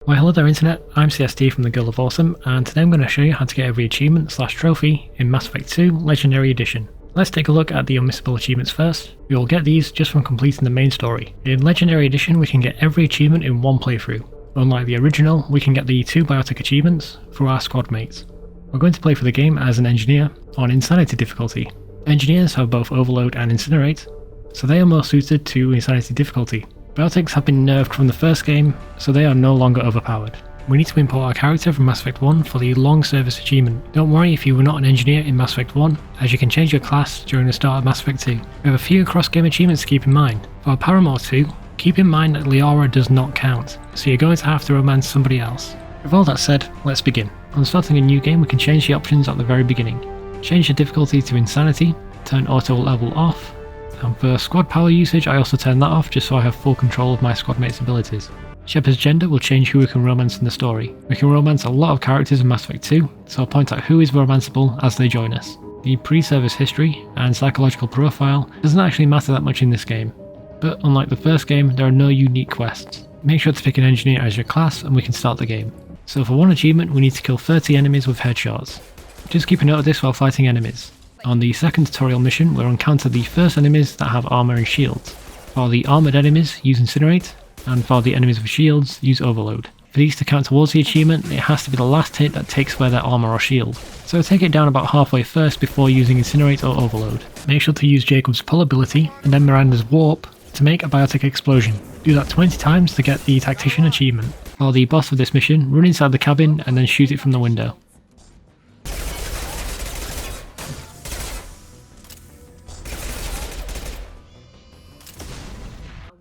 Well, hello there internet, I'm CST from the Guild of Awesome, and today I'm going to show you how to get every achievement / trophy in Mass Effect 2 Legendary Edition. Let's take a look at the unmissable achievements first. We will get these just from completing the main story. In Legendary Edition we can get every achievement in one playthrough. Unlike the original, we can get the 2 biotic achievements through our squad mates. We're going to play for the game as an engineer on Insanity difficulty. Engineers have both Overload and Incinerate, so they are more suited to Insanity difficulty. Biotics have been nerfed from the first game, so they are no longer overpowered. We need to import our character from Mass Effect 1 for the long service achievement. Don't worry if you were not an engineer in Mass Effect 1, as you can change your class during the start of Mass Effect 2. We have a few cross-game achievements to keep in mind. For Paramour 2, keep in mind that Liara does not count, so you're going to have to romance somebody else. With all that said, let's begin. On starting a new game we can change the options at the very beginning. Change the difficulty to Insanity, turn auto level off, and for squad power usage I also turn that off just so I have full control of my squad mate's abilities. Shepard's gender will change who we can romance in the story. We can romance a lot of characters in Mass Effect 2, so I'll point out who is romanceable as they join us. The pre-service history and psychological profile doesn't actually matter that much in this game, but unlike the first game there are no unique quests. Make sure to pick an engineer as your class and we can start the game. So for one achievement we need to kill 30 enemies with headshots. Just keep a note of this while fighting enemies. On the second tutorial mission we'll encounter the first enemies that have armor and shields. For the armored enemies use Incinerate, and for the enemies with shields use Overload. For these to count towards the achievement it has to be the last hit that takes away their armor or shield. So take it down about halfway first before using Incinerate or Overload. Make sure to use Jacob's pull ability and then Miranda's warp to make a biotic explosion. Do that 20 times to get the Tactician achievement. For the boss of this mission, run inside the cabin and then shoot it from the window.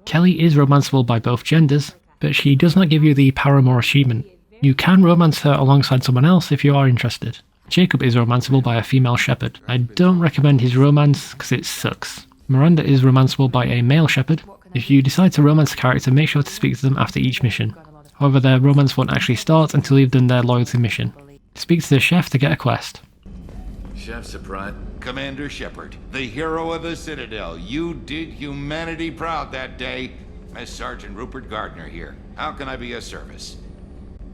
Kelly is romanceable by both genders, but she does not give you the Paramour achievement. You can romance her alongside someone else if you are interested. Jacob is romanceable by a female shepherd. I don't recommend his romance because it sucks. Miranda is romanceable by a male shepherd. If you decide to romance a character, make sure to speak to them after each mission. However, their romance won't actually start until you've done their loyalty mission. Speak to the chef to get a quest. Chef Surprise. Commander Shepard, the hero of the Citadel. You did humanity proud that day. Mess Sergeant Rupert Gardner here. How can I be of service?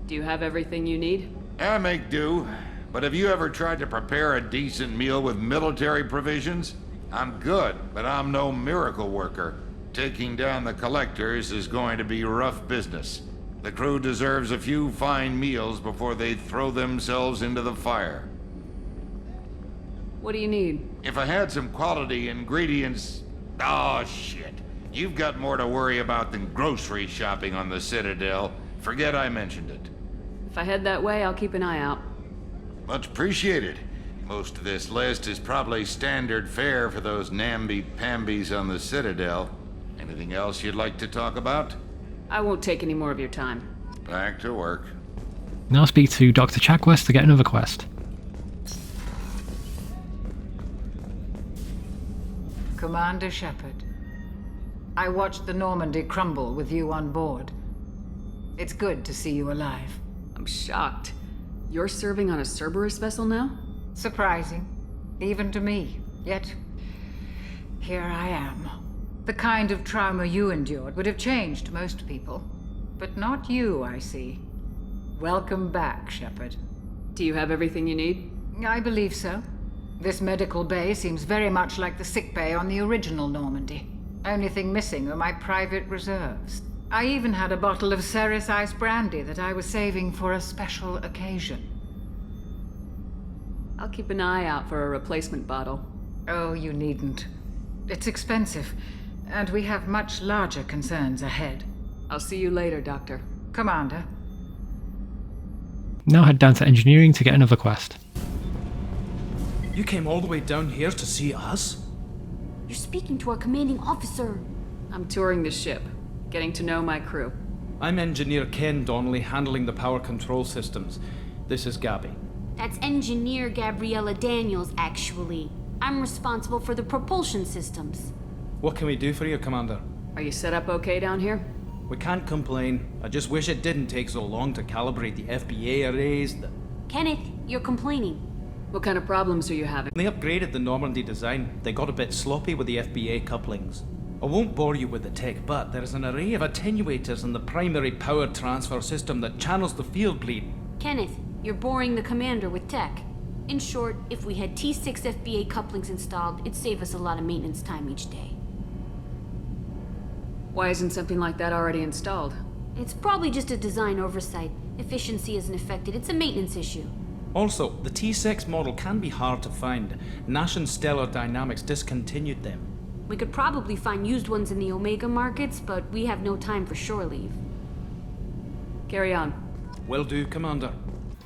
Do you have everything you need? I make do. But have you ever tried to prepare a decent meal with military provisions? I'm good, but I'm no miracle worker. Taking down the collectors is going to be rough business. The crew deserves a few fine meals before they throw themselves into the fire. What do you need? If I had some quality ingredients... Oh, shit. You've got more to worry about than grocery shopping on the Citadel. Forget I mentioned it. If I head that way, I'll keep an eye out. Much appreciated. Most of this list is probably standard fare for those namby-pambies on the Citadel. Anything else you'd like to talk about? I won't take any more of your time. Back to work. Now speak to Dr. Chakwas to get another quest. Commander Shepard, I watched the Normandy crumble with you on board. It's good to see you alive. I'm shocked. You're serving on a Cerberus vessel now? Surprising, even to me. Yet, here I am. The kind of trauma you endured would have changed most people. But not you, I see. Welcome back, Shepard. Do you have everything you need? I believe so. This medical bay seems very much like the sick bay on the original Normandy. Only thing missing are my private reserves. I even had a bottle of Ceres Ice brandy that I was saving for a special occasion. I'll keep an eye out for a replacement bottle. Oh, you needn't. It's expensive, and we have much larger concerns ahead. I'll see you later, Doctor. Commander. Now head down to engineering to get another quest. You came all the way down here to see us? You're speaking to our commanding officer. I'm touring the ship, getting to know my crew. I'm Engineer Ken Donnelly, handling the power control systems. This is Gabby. That's Engineer Gabriella Daniels, actually. I'm responsible for the propulsion systems. What can we do for you, Commander? Are you set up okay down here? We can't complain. I just wish it didn't take so long to calibrate the FBA arrays. Kenneth, you're complaining. What kind of problems are you having? They upgraded the Normandy design. They got a bit sloppy with the FBA couplings. I won't bore you with the tech, but there is an array of attenuators in the primary power transfer system that channels the field bleed. Kenneth, you're boring the commander with tech. In short, if we had T6 FBA couplings installed, it'd save us a lot of maintenance time each day. Why isn't something like that already installed? It's probably just a design oversight. Efficiency isn't affected, it's a maintenance issue. Also, the T6 model can be hard to find. Nash and Stellar Dynamics discontinued them. We could probably find used ones in the Omega markets, but we have no time for shore leave. Carry on. Will do, Commander.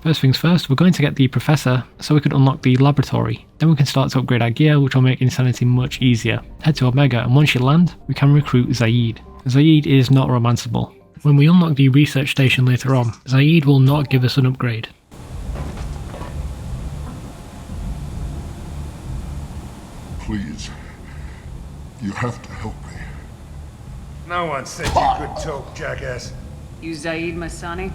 First things first, we're going to get the Professor so we can unlock the laboratory. Then we can start to upgrade our gear, which will make Insanity much easier. Head to Omega, and once you land, we can recruit Zaeed. Zaeed is not romanceable. When we unlock the research station later on, Zaeed will not give us an upgrade. Please, you have to help me. No one said you could talk, jackass. You Zaeed Masani?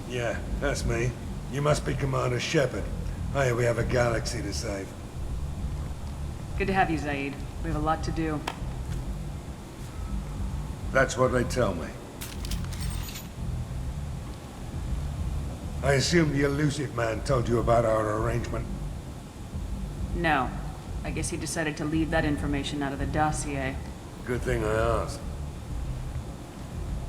Yeah, that's me. You must be Commander Shepard. Hey, we have a galaxy to save. Good to have you, Zaeed. We have a lot to do. That's what they tell me. I assume the elusive man told you about our arrangement. No. I guess he decided to leave that information out of the dossier. Good thing I asked.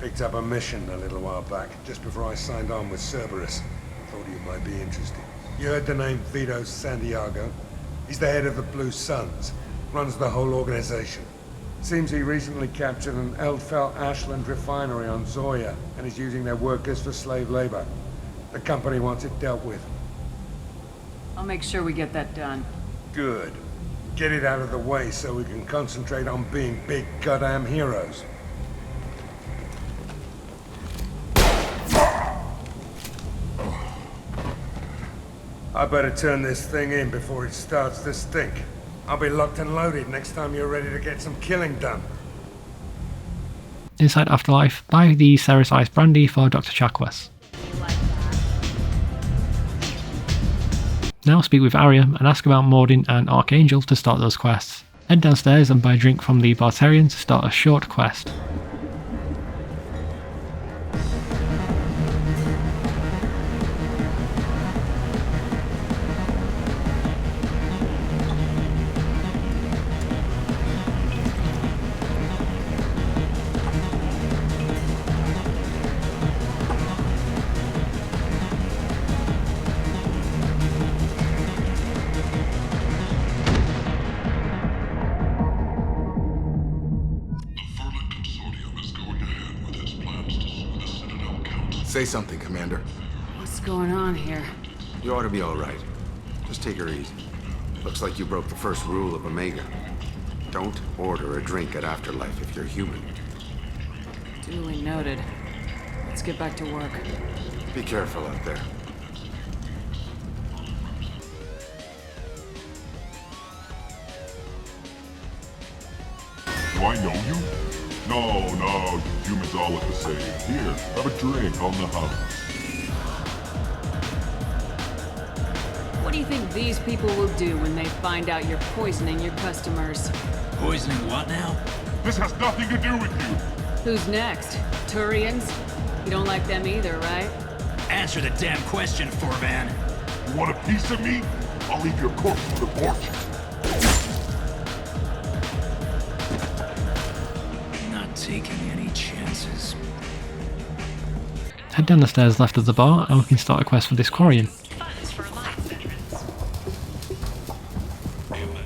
Picked up a mission a little while back, just before I signed on with Cerberus. Thought you might be interested. You heard the name Vito Santiago? He's the head of the Blue Suns. Runs the whole organization. Seems he recently captured an Eldfell Ashland refinery on Zoya, and is using their workers for slave labor. The company wants it dealt with. I'll make sure we get that done. Good. Get it out of the way so we can concentrate on being big goddamn heroes. I better turn this thing in before it starts to stink. I'll be locked and loaded next time you're ready to get some killing done. Inside Afterlife, buy the Ceres Ice Brandy for Dr. Chakwas. Now speak with Arya and ask about Mordin and Archangel to start those quests. Head downstairs and buy a drink from the Bartarian to start a short quest. Say something, Commander. What's going on here? You ought to be all right. Just take her easy. Looks like you broke the first rule of Omega. Don't order a drink at Afterlife if you're human. Duly noted. Let's get back to work. Be careful out there. Do I know you? No, you humans all look the same. Here, have a drink on the house. What do you think these people will do when they find out you're poisoning your customers? Poisoning what now? This has nothing to do with you. Who's next? Turians? You don't like them either, right? Answer the damn question, Forvan. You want a piece of me? I'll leave your corpse for the porch. Not taking any chances. Head down the stairs left of the bar and we can start a quest for this Quarian.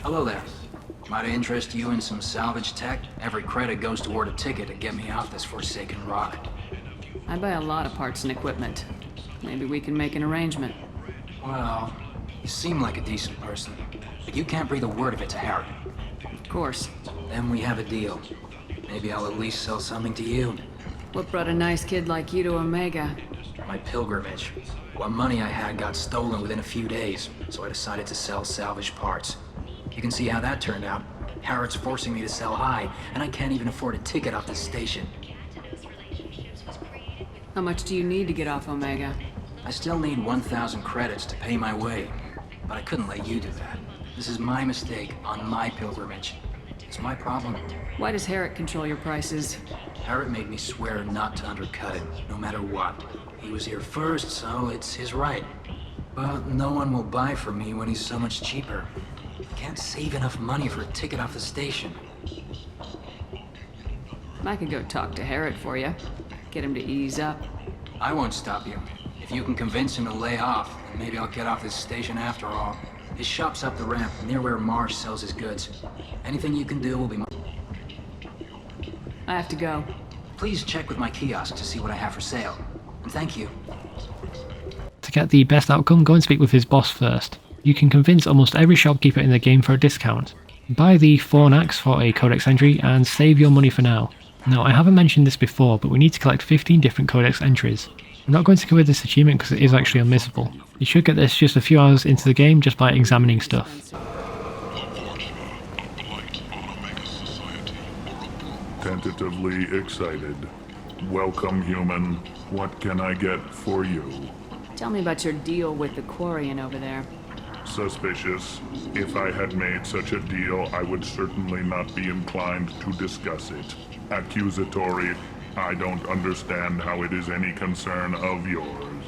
Hello there. Might I interest you in some salvage tech? Every credit goes toward a ticket to get me out this forsaken rock. I buy a lot of parts and equipment. Maybe we can make an arrangement. Well, you seem like a decent person, but you can't breathe a word of it to Harry. Of course. Then we have a deal. Maybe I'll at least sell something to you. What brought a nice kid like you to Omega? My pilgrimage. What money I had got stolen within a few days, so I decided to sell salvage parts. You can see how that turned out. Harrod's forcing me to sell high, and I can't even afford a ticket off the station. How much do you need to get off Omega? I still need 1,000 credits to pay my way, but I couldn't let you do that. This is my mistake on my pilgrimage. It's my problem. Why does Herrick control your prices? Herrick made me swear not to undercut it, no matter what. He was here first, so it's his right. But no one will buy from me when he's so much cheaper. Can't save enough money for a ticket off the station. I could go talk to Herrick for you. Get him to ease up. I won't stop you. If you can convince him to lay off, then maybe I'll get off this station after all. His shop's up the ramp, near where Marsh sells his goods. Anything you can do will be I have to go. Please check with my kiosk to see what I have for sale. And thank you. To get the best outcome, go and speak with his boss first. You can convince almost every shopkeeper in the game for a discount. Buy the Fornax for a codex entry and save your money for now. Now, I haven't mentioned this before, but we need to collect 15 different codex entries. I'm not going to cover this achievement because it is actually unmissable. You should get this just a few hours into the game just by examining stuff. Tentatively excited. Welcome, human. What can I get for you? Tell me about your deal with the Quarian over there. Suspicious. If I had made such a deal, I would certainly not be inclined to discuss it. Accusatory. I don't understand how it is any concern of yours.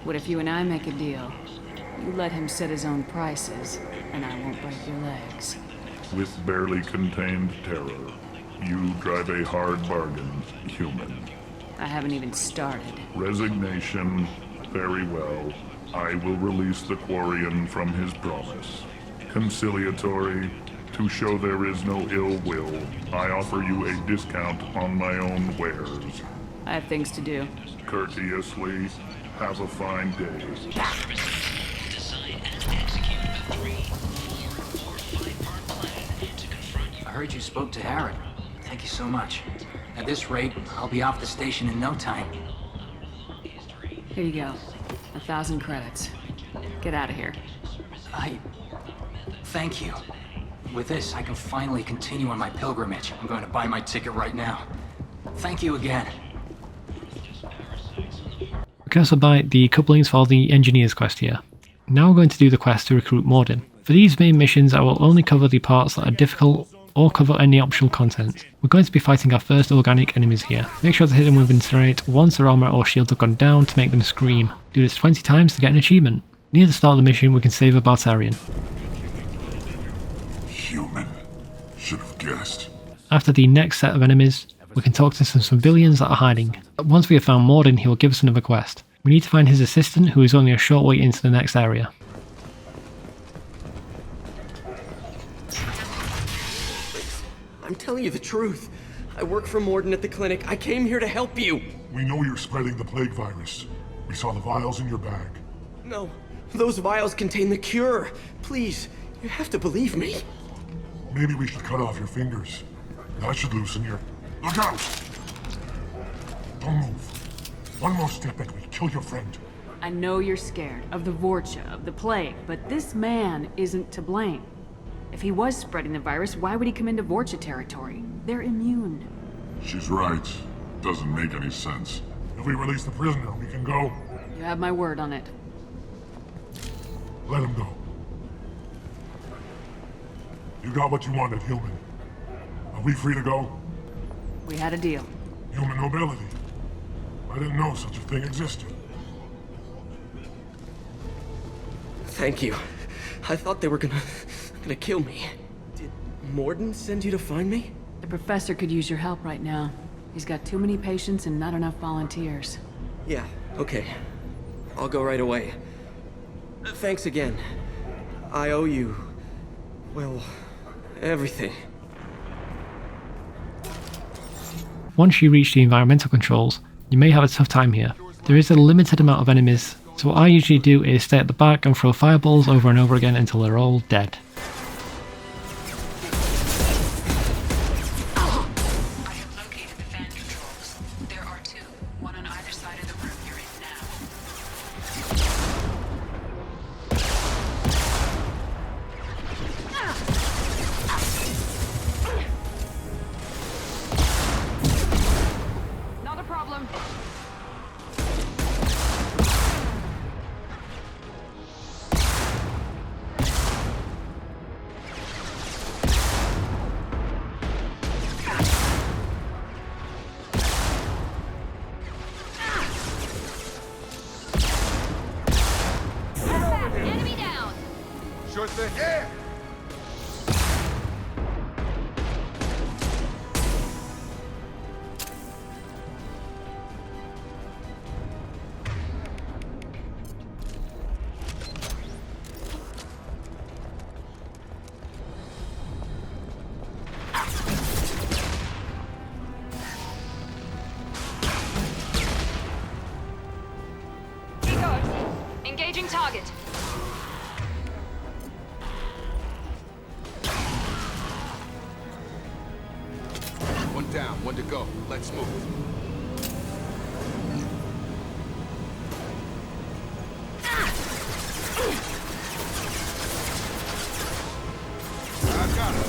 What if you and I make a deal? You let him set his own prices, and I won't break your legs. With barely contained terror, you drive a hard bargain, human. I haven't even started. Resignation. Very well. I will release the Quarian from his promise. Conciliatory. To show there is no ill will, I offer you a discount on my own wares. I have things to do. Courteously, have a fine day. I heard you spoke to Herrick. Thank you so much. At this rate, I'll be off the station in no time. Here you go. 1,000 credits. Get out of here. Thank you. With this, I can finally continue on my pilgrimage. I'm going to buy my ticket right now. Thank you again. We can also buy the couplings for the Engineer's quest here. Now we're going to do the quest to recruit Mordin. For these main missions, I will only cover the parts that are difficult or cover any optional content. We're going to be fighting our first organic enemies here. Make sure to hit them with Incinerate once their armor or shields have gone down to make them scream. Do this 20 times to get an achievement. Near the start of the mission, we can save a Barbarian. Human. Should have guessed. After the next set of enemies, we can talk to some civilians that are hiding. Once we have found Mordin, he will give us another quest. We need to find his assistant, who is only a short way into the next area. I'm telling you the truth. I work for Mordin at the clinic. I came here to help you. We know you're spreading the plague virus. We saw the vials in your bag. No, those vials contain the cure. Please, you have to believe me. Maybe we should cut off your fingers. That should loosen your... Look out! Don't move. One more step and we kill your friend. I know you're scared of the Vorcha, of the plague, but this man isn't to blame. If he was spreading the virus, why would he come into Vorcha territory? They're immune. She's right. Doesn't make any sense. If we release the prisoner, we can go. You have my word on it. Let him go. You got what you wanted, human. Are we free to go? We had a deal. Human nobility. I didn't know such a thing existed. Thank you. I thought they were gonna kill me. Did Mordin send you to find me? The professor could use your help right now. He's got too many patients and not enough volunteers. Yeah, okay. I'll go right away. Thanks again. I owe you... well, everything. Once you reach the environmental controls, you may have a tough time here. There is a limited amount of enemies, so what I usually do is stay at the back and throw fireballs over and over again until they're all dead. worth it? Yeah! Engaging target. One down, one to go. Let's move. I've got it.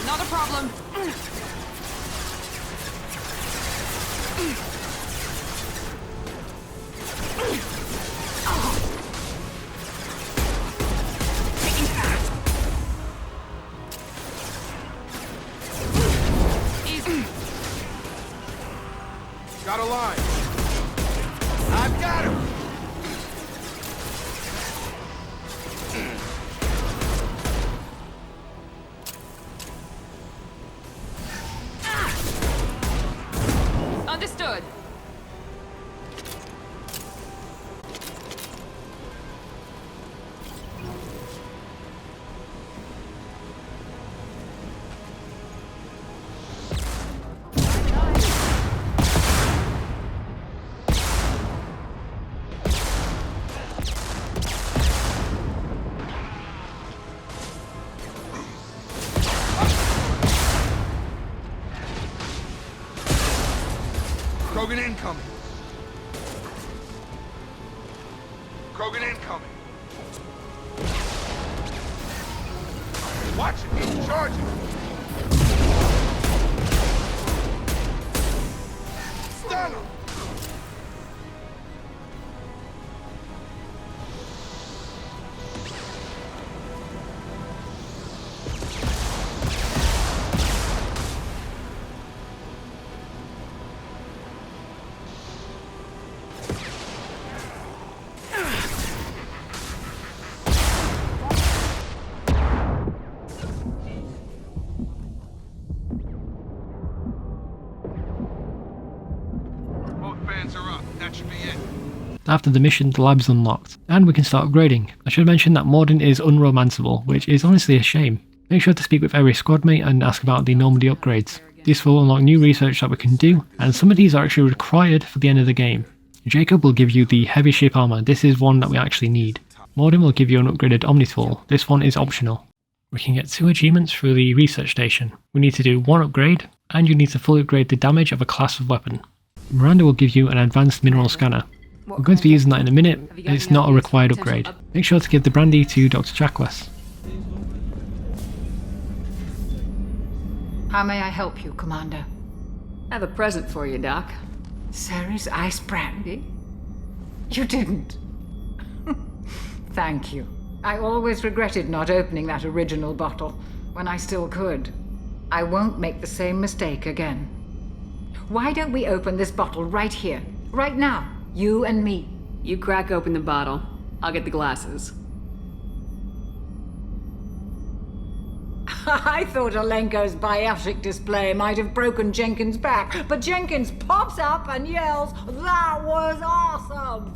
Not a problem. Got a line. I've got him. Understood. Krogan incoming. Krogan incoming. Watch it, he's charging. Stun him. After the mission, the lab is unlocked, and we can start upgrading. I should mention that Mordin is unromanceable, which is honestly a shame. Make sure to speak with every squad mate and ask about the Normandy upgrades. This will unlock new research that we can do, and some of these are actually required for the end of the game. Jacob will give you the heavy ship armor, this is one that we actually need. Mordin will give you an upgraded Omnitool, this one is optional. We can get 2 achievements through the research station. We need to do 1 upgrade, and you need to fully upgrade the damage of a class of weapon. Miranda will give you an advanced mineral scanner. We're going to be using that in a minute, it's not a required upgrade. Make sure to give the brandy to Dr. Chakwas. How may I help you, Commander? I have a present for you, Doc. Ceres ice brandy? You didn't. Thank you. I always regretted not opening that original bottle when I still could. I won't make the same mistake again. Why don't we open this bottle right here, right now? You and me. You crack open the bottle. I'll get the glasses. I thought Alenko's biotic display might have broken Jenkins' back, but Jenkins pops up and yells, "That was awesome!"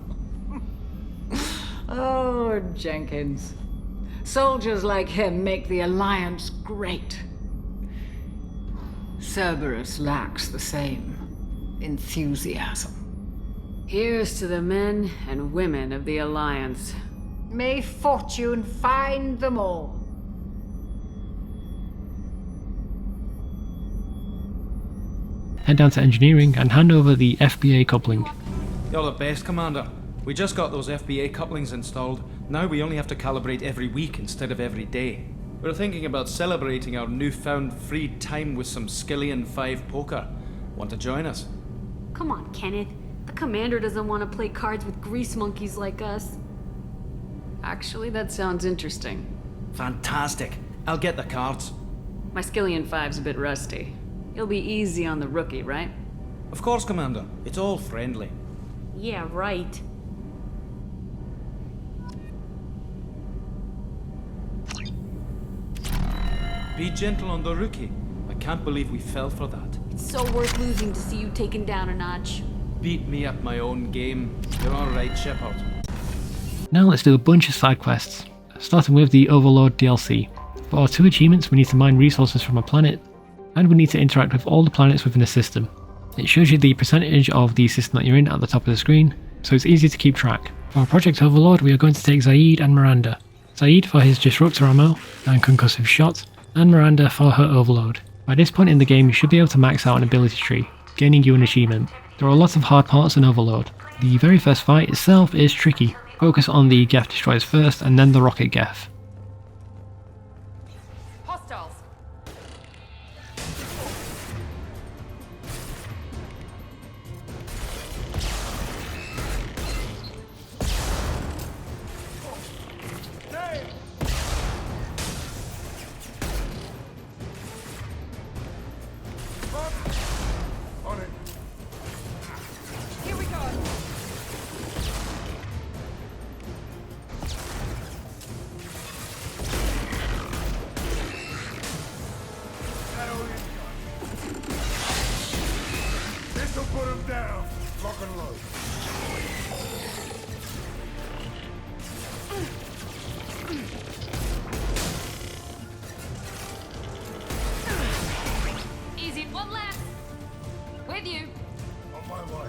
Oh, Jenkins. Soldiers like him make the Alliance great. Cerberus lacks the same enthusiasm. Here's to the men and women of the Alliance. May fortune find them all. Head down to engineering and hand over the FBA coupling. You're the best, Commander. We just got those FBA couplings installed. Now we only have to calibrate every week instead of every day. We're thinking about celebrating our newfound free time with some Skillion 5 poker. Want to join us? Come on, Kenneth. The commander doesn't want to play cards with grease monkeys like us. Actually, that sounds interesting. Fantastic. I'll get the cards. My Skillion 5's a bit rusty. You'll be easy on the rookie, right? Of course, Commander. It's all friendly. Yeah, right. Be gentle on the rookie. I can't believe we fell for that. It's so worth losing to see you taken down a notch. Beat me at my own game. You're alright, Shepard. Now let's do a bunch of side quests, starting with the Overlord DLC. For our 2 achievements we need to mine resources from a planet, and we need to interact with all the planets within the system. It shows you the percentage of the system that you're in at the top of the screen, so it's easy to keep track. For our Project Overlord we are going to take Zaeed and Miranda. Zaeed for his Disruptor ammo and Concussive Shot, and Miranda for her Overload. By this point in the game you should be able to max out an ability tree, gaining you an achievement. There are lots of hard parts in Overlord. The very first fight itself is tricky. Focus on the Geth destroyers first and then the rocket Geth. Hostiles. On it. Here we go. This'll put him down. Lock and load. Easy, one left. With you. On my way.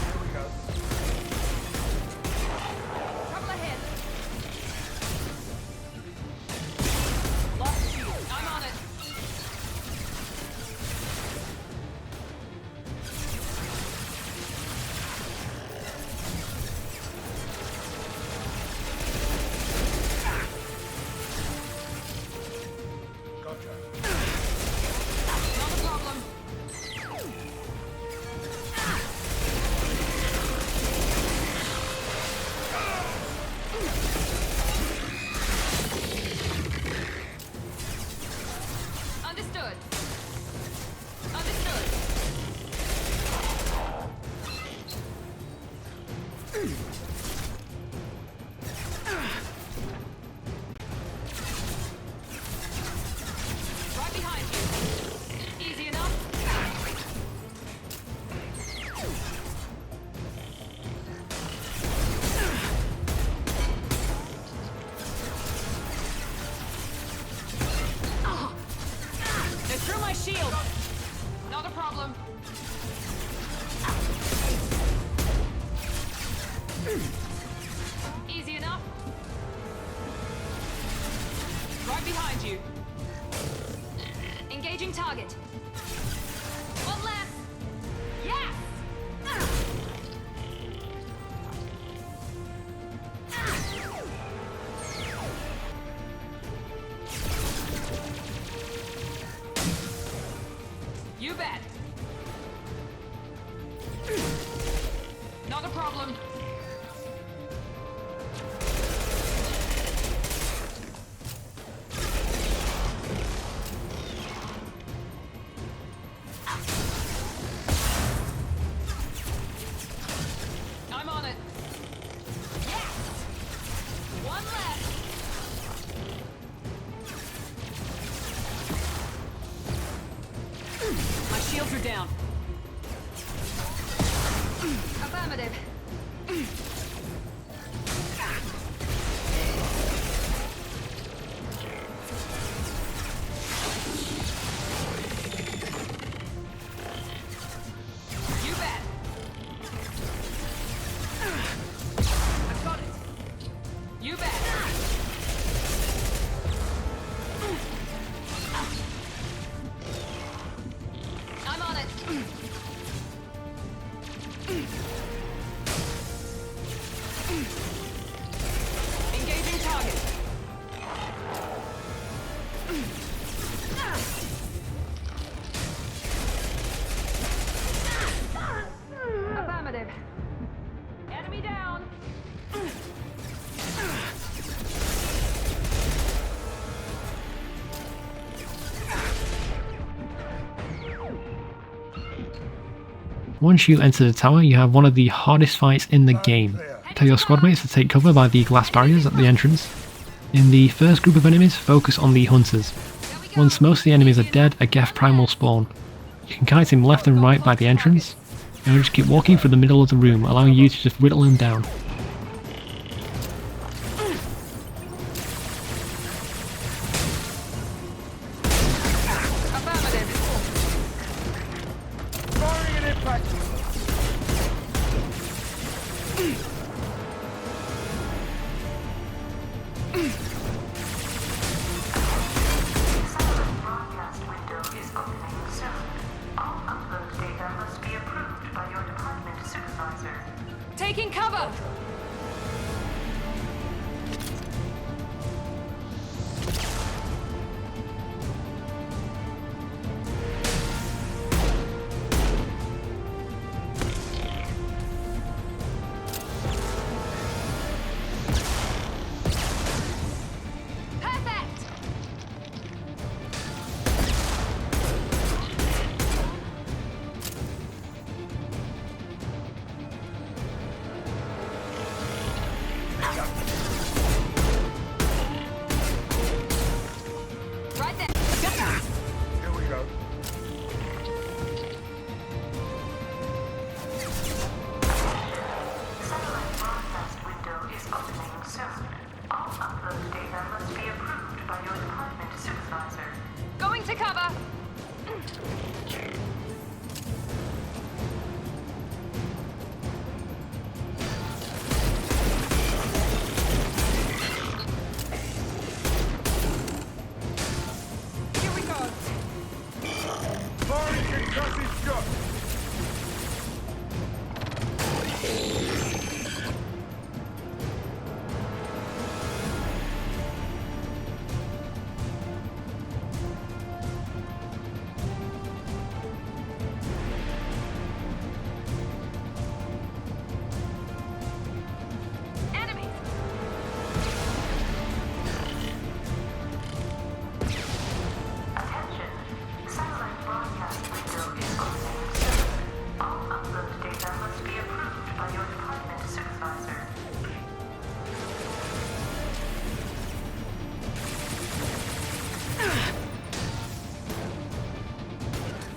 Here we go. Trouble ahead. Lost shield. I'm on it. Gotcha. Not a problem. Understood. Understood. Right behind you. Easy enough. They threw my shield. Not a problem. Easy enough. Right behind you. Engaging target. One left. Yes! You bet. Not a problem. I'm on it. Yes! One left. My shields are down. Affirmative. You bet. I've got it. You bet. I'm on it. Engaging target. Affirmative. Enemy down. Once you enter the tower you have one of the hardest fights in the game. tell your squad mates to take cover by the glass barriers at the entrance. In the first group of enemies, focus on the hunters. Once most of the enemies are dead, a Geth Prime will spawn. You can kite him left and right by the entrance, and he'll just keep walking through the middle of the room, allowing you to just whittle him down. Taking cover!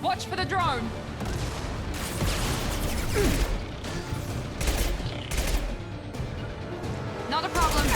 Watch for the drone! Not a problem.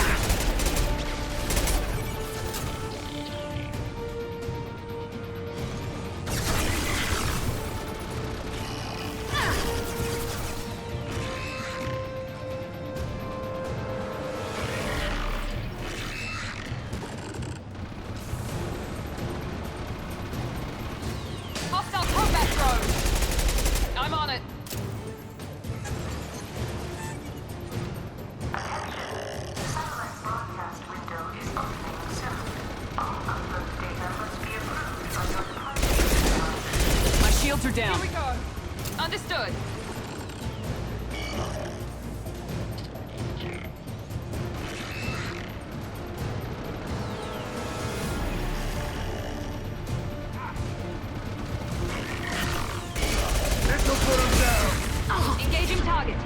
Hostile combat drone! I'm on it. My shields are down. Here we go. Understood. Engaging target.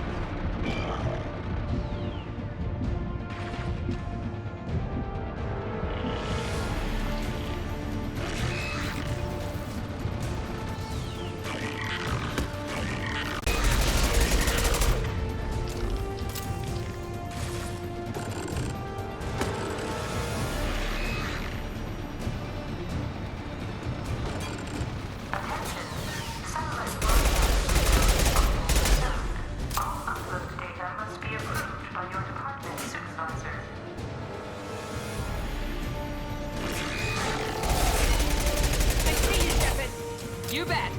You bet.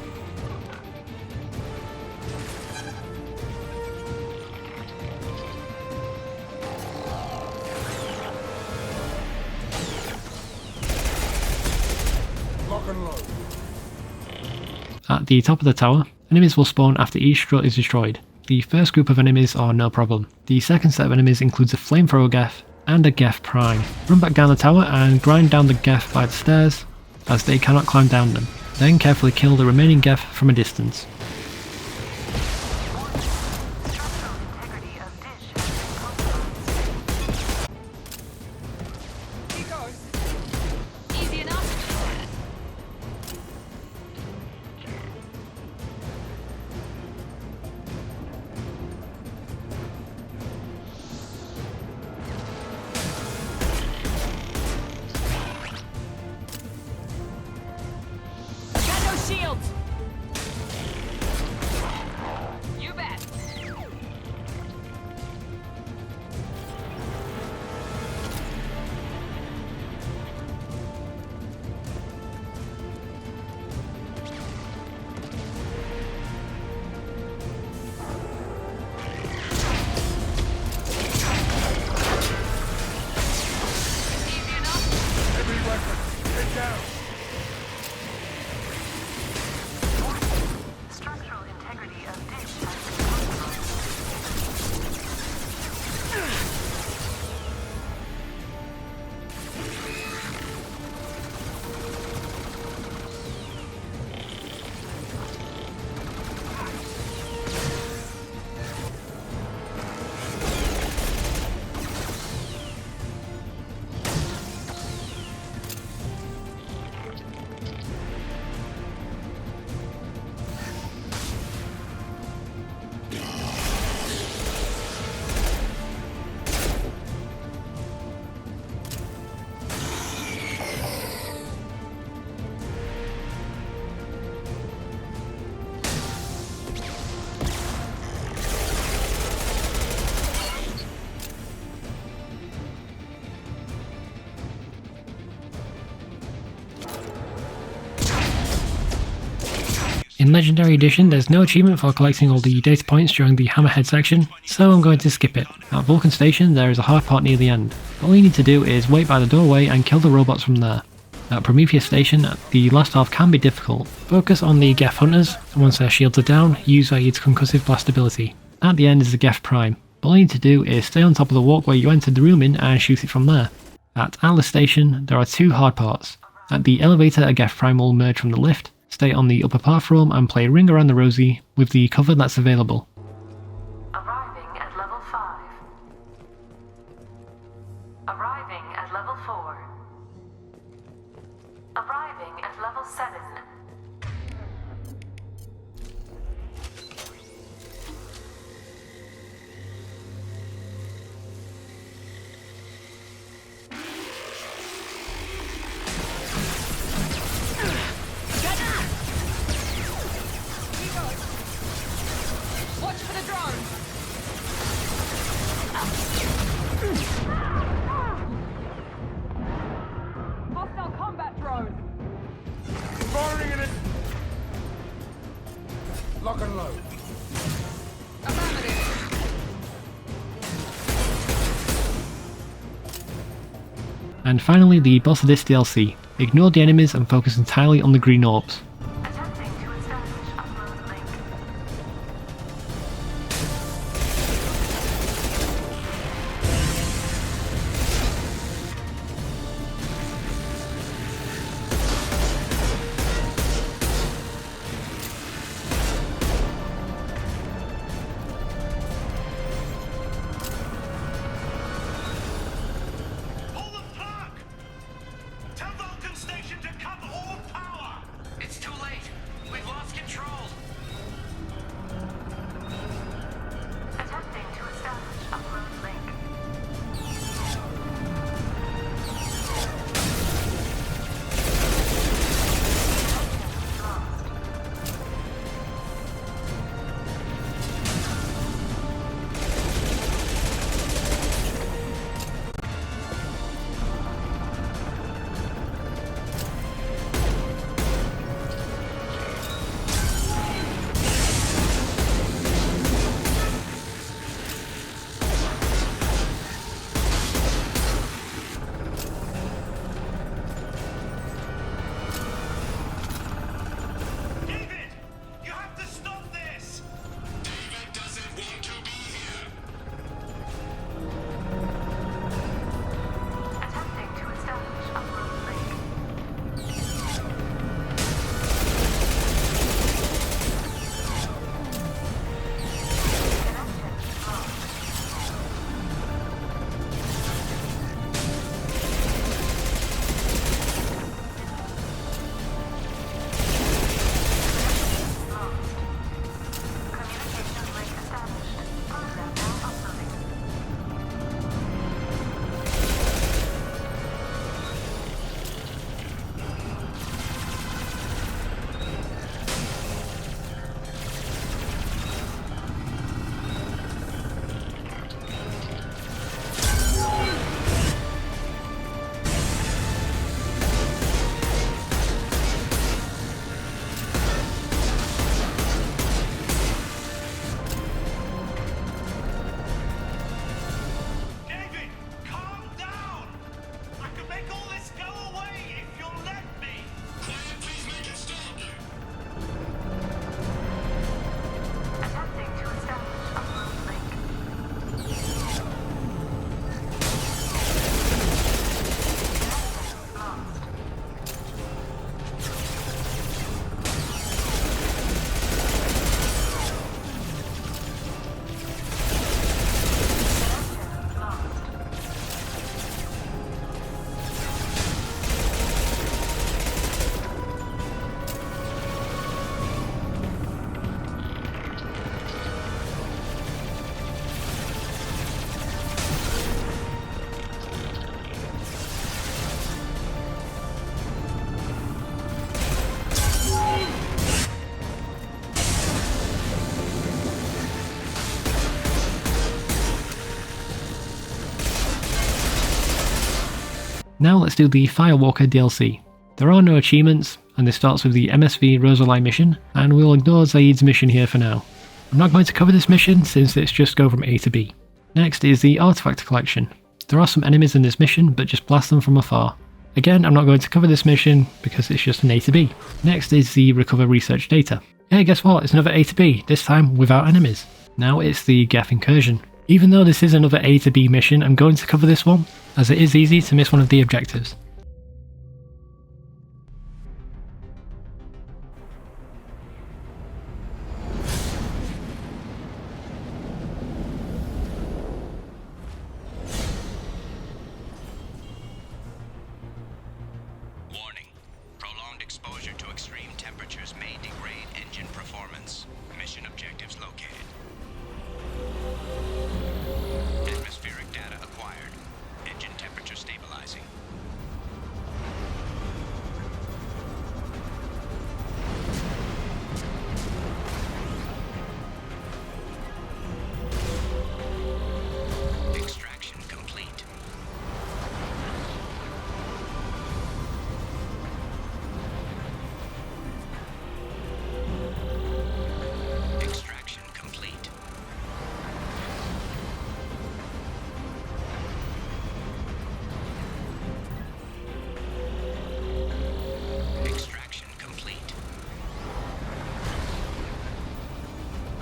Lock and load. At the top of the tower, enemies will spawn after each strut is destroyed. The first group of enemies are no problem. The second set of enemies includes a flamethrower Geth and a Geth Prime. Run back down the tower and grind down the Geth by the stairs, as they cannot climb down them. Then carefully kill the remaining Geth from a distance. shields! You bet. In Legendary Edition, there's no achievement for collecting all the data points during the Hammerhead section, so I'm going to skip it. At Vulcan Station, there is a hard part near the end. All you need to do is wait by the doorway and kill the robots from there. At Prometheus Station, the last half can be difficult. Focus on the Geth Hunters, and once their shields are down, use Zaeeds' concussive blast ability. At the end is the Geth Prime. All you need to do is stay on top of the walkway you entered the room in and shoot it from there. At Atlas Station, there are two hard parts. At the elevator, a Geth Prime will emerge from the lift. Stay on the upper platform and play Ring Around the Rosie with the cover that's available. Arriving at level 5. Arriving at level 4. Arriving at level 7. Watch for the drone! Hostile combat drone! Firing at it! Lock and load. And finally, the boss of this DLC. Ignore the enemies and focus entirely on the green orbs. Attempting to establish upload link. Pull the plug! Tell Vulcan Station to cut all power! It's too Now let's do the Firewalker DLC. There are no achievements, and this starts with the MSV Rosalie mission, and we'll ignore Zaeeds' mission here for now. I'm not going to cover this mission since it's just go from A to B. Next is the Artifact Collection. There are some enemies in this mission, but just blast them from afar. Again, I'm not going to cover this mission because it's just an A to B. Next is the Recover Research Data. Hey, guess what? It's another A to B, this time without enemies. Now it's the Geth Incursion. Even though this is another A to B mission, I'm going to cover this one, as it is easy to miss one of the objectives. Warning. Prolonged exposure to extreme temperatures may degrade engine performance. Mission objectives located. Atmospheric data acquired. Engine temperature stabilizing. Extraction complete. Extraction complete. Extraction complete.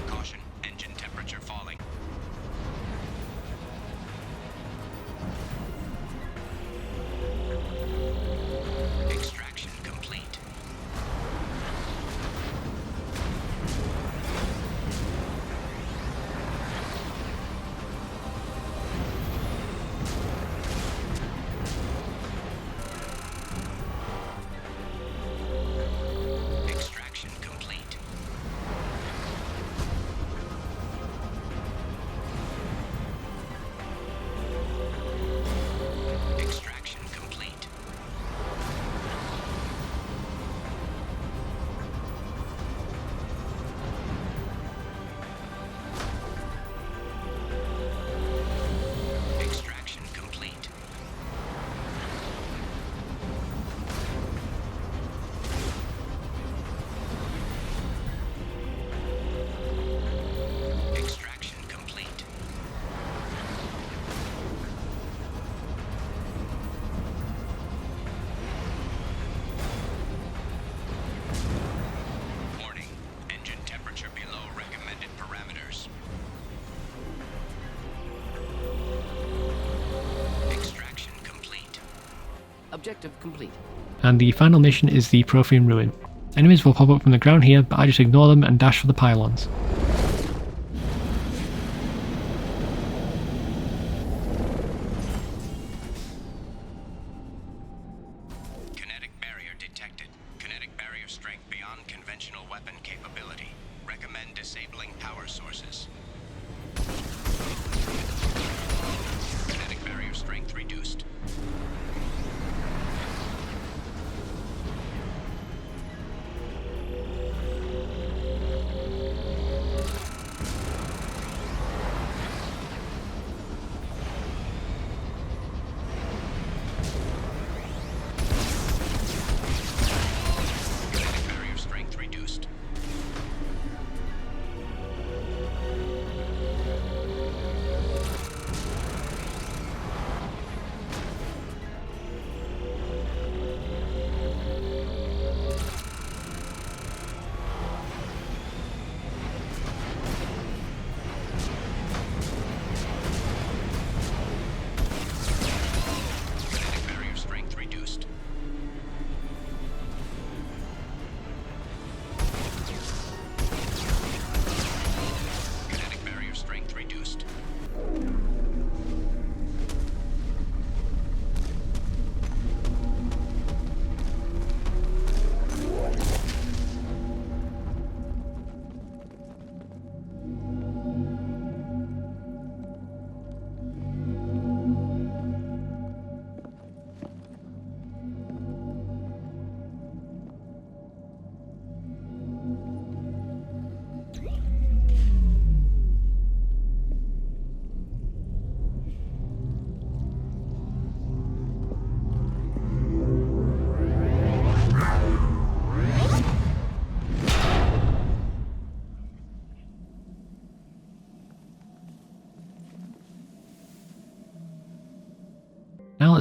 Caution, engine temperature falling. Extraction complete. Extraction complete. Extraction complete. Extraction complete. Extraction complete. Warning. Engine temperature below recommended parameters. Extraction complete. Objective complete. And the final mission is the Prothean Ruin. Enemies will pop up from the ground here, but I just ignore them and dash for the pylons. Kinetic barrier detected. Kinetic barrier strength beyond conventional weapon capability. Recommend disabling power sources. Kinetic barrier strength reduced. Kinetic barrier strength reduced.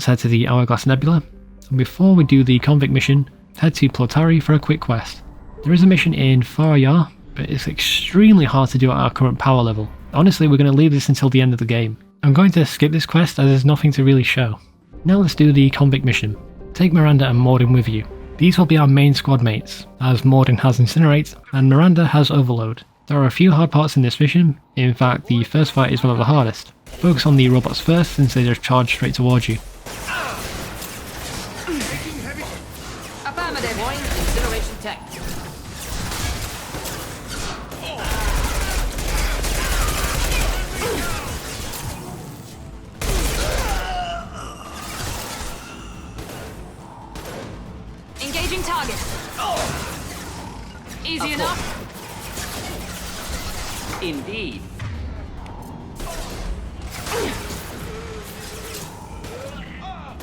let's head to the Hourglass Nebula, and before we do the Convict mission, head to Plotari for a quick quest. There is a mission in Far Yar, but it's extremely hard to do at our current power level. Honestly, we're going to leave this until the end of the game. I'm going to skip this quest as there's nothing to really show. Now let's do the Convict mission. Take Miranda and Mordin with you. These will be our main squad mates, as Mordin has Incinerate and Miranda has Overload. There are a few hard parts in this mission, in fact the first fight is one of the hardest. Focus on the robots first since they just charge straight towards you. Affirmative, point. Incineration tech. Engaging target. Easy enough? Indeed.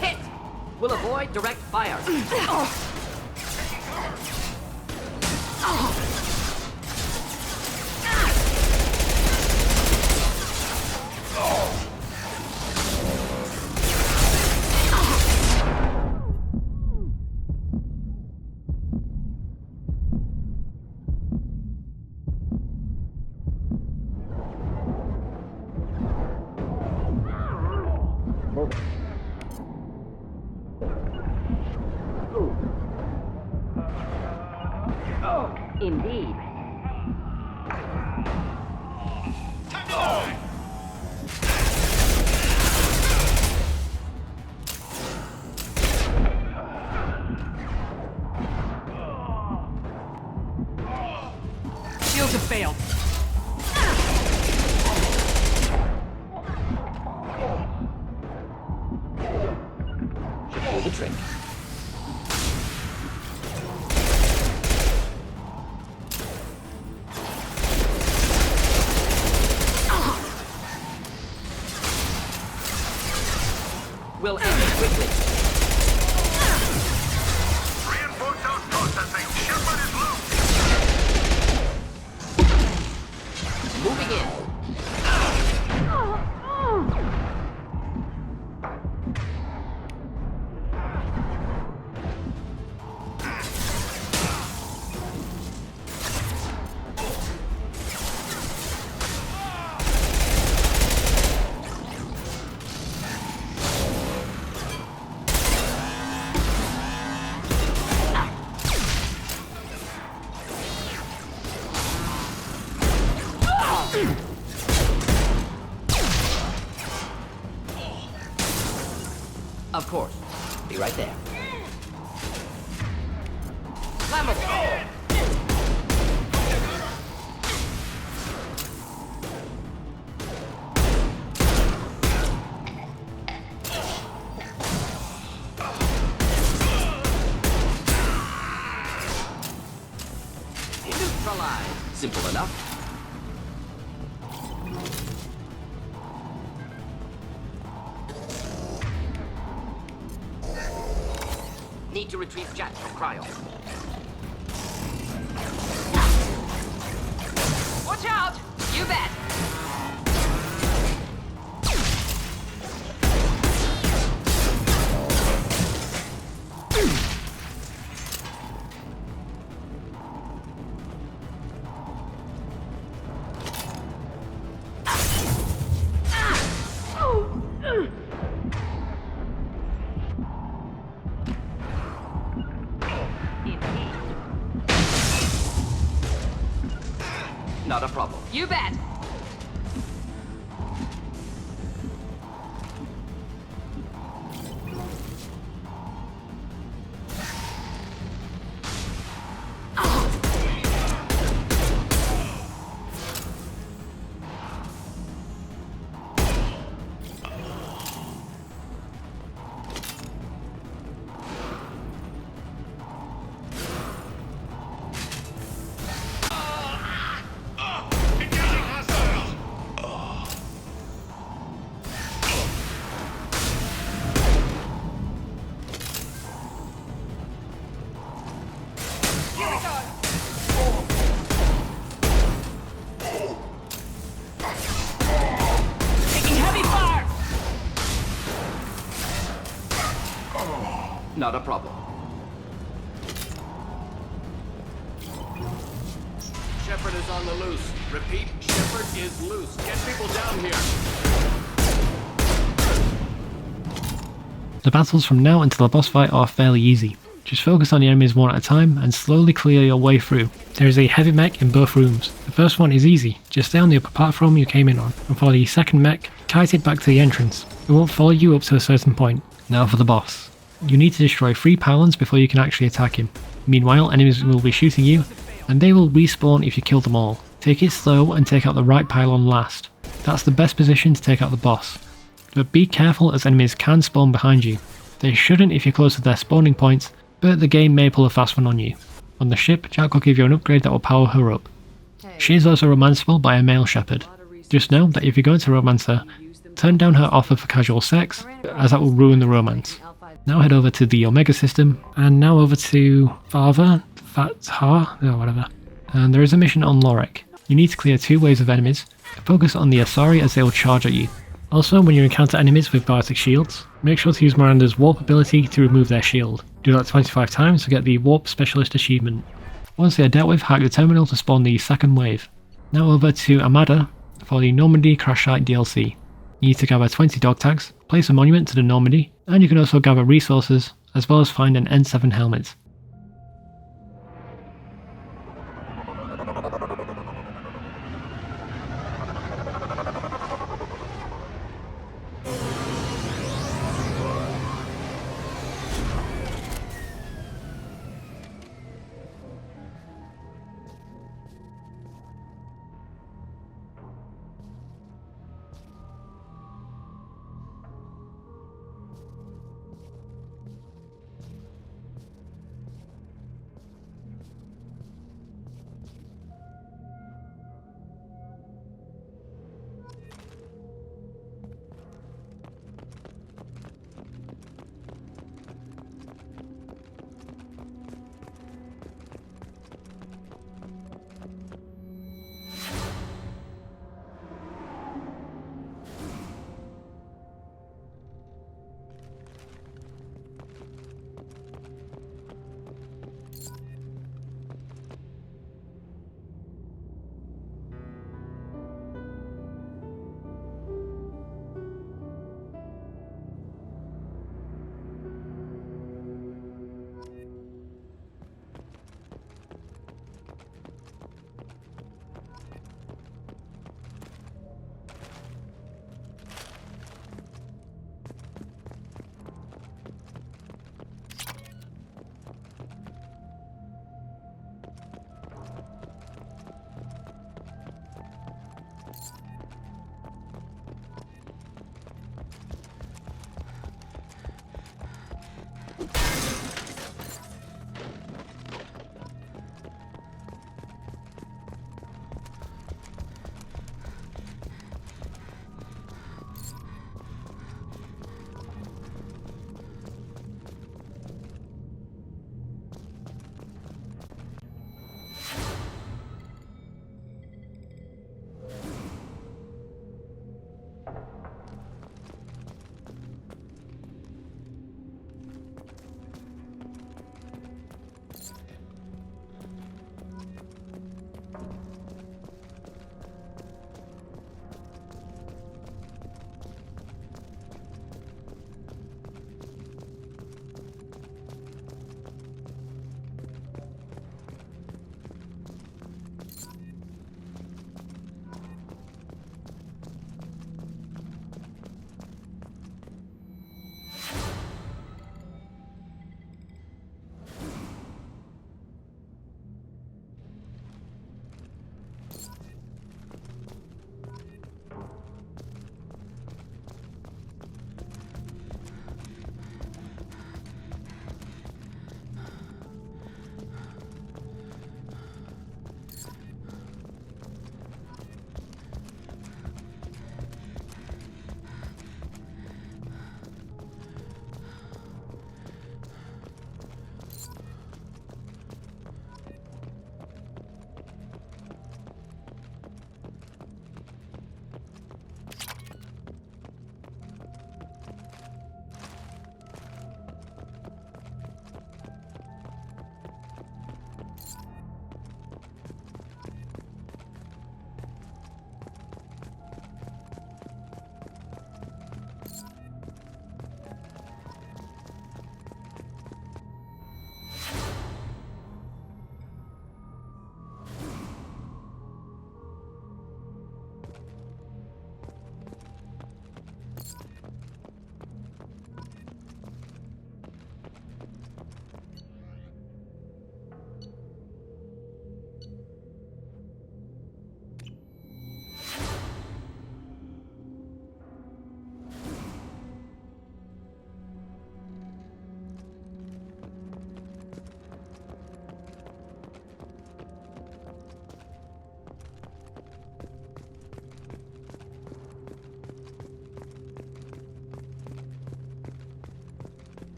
Hit! Will avoid direct fire. Indeed. Shields have failed. Should pull the trick. We'll end it quickly. Reinforce those processing. Shipment is loose. Moving in. Of course. Be right there. Flammable. Neutralize. Simple enough. Need to retrieve Jack from cryo. Watch out! You bet! Not a problem. You bet! Not a problem. Shepard is on the loose. Repeat, Shepard is loose. Get people down here. The battles from now until the boss fight are fairly easy. Just focus on the enemies one at a time and slowly clear your way through. There is a heavy mech in both rooms. The first one is easy, just stay on the upper platform you came in on, and for the second mech, kite it back to the entrance. It won't follow you up to a certain point. Now for the boss. You need to destroy 3 pylons before you can actually attack him. Meanwhile, enemies will be shooting you, and they will respawn if you kill them all. Take it slow and take out the right pylon last. That's the best position to take out the boss. But be careful as enemies can spawn behind you. They shouldn't if you're close to their spawning points, but the game may pull a fast one on you. On the ship, Jack will give you an upgrade that will power her up. She is also romanceable by a male shepherd. Just know that if you're going to romance her, turn down her offer for casual sex, as that will ruin the romance. Now head over to the Omega system, and now over to Fathar, or whatever. And there is a mission on Lorek. You need to clear 2 waves of enemies, focus on the Asari as they will charge at you. Also, when you encounter enemies with biotic shields, make sure to use Miranda's warp ability to remove their shield. Do that 25 times to get the Warp Specialist achievement. Once they are dealt with, hack the terminal to spawn the second wave. Now over to Amada for the Normandy Crash Site DLC. You need to gather 20 dog tags, place a monument to the Normandy, and you can also gather resources, as well as find an N7 helmet.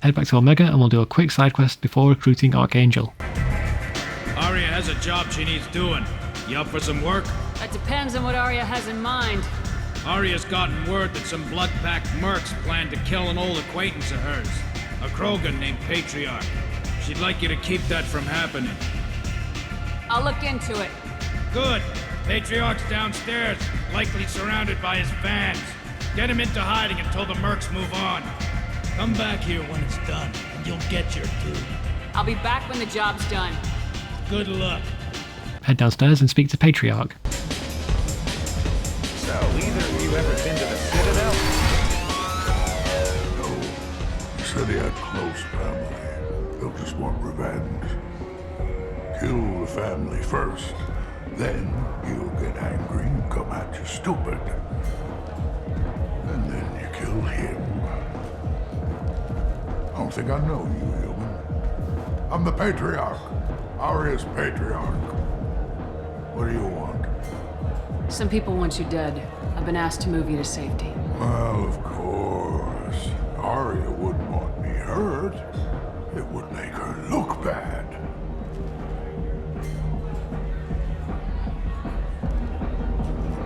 head back to Omega and we'll do a quick side quest before recruiting Archangel. Arya has a job she needs doing. You up for some work? That depends on what Arya has in mind. Arya's gotten word that some blood-packed mercs plan to kill an old acquaintance of hers. A Krogan named Patriarch. She'd like you to keep that from happening. I'll look into it. Good. Patriarch's downstairs, likely surrounded by his fans. Get him into hiding until the mercs move on. Come back here when it's done, and you'll get your due. I'll be back when the job's done. Good luck. Head downstairs and speak to Patriarch. So, either of you ever been to the Citadel? No. He said he had close family. They'll just want revenge. Kill the family first. Then he'll get angry and come at you stupid. And then you kill him. I don't think I know you, human. I'm the Patriarch. Arya's Patriarch. What do you want? Some people want you dead. I've been asked to move you to safety. Well, of course. Arya wouldn't want me hurt. It would make her look bad.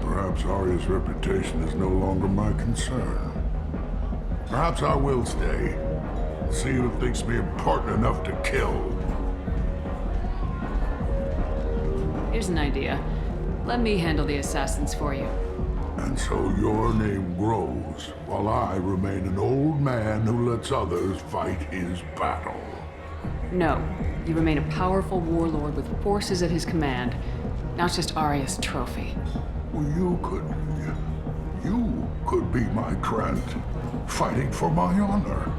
Perhaps Arya's reputation is no longer my concern. Perhaps I will stay. See who thinks me important enough to kill. Here's an idea. Let me handle the assassins for you. And so your name grows, while I remain an old man who lets others fight his battle. No. You remain a powerful warlord with forces at his command. Not just Arya's trophy. Well, you could be my Grunt, fighting for my honor.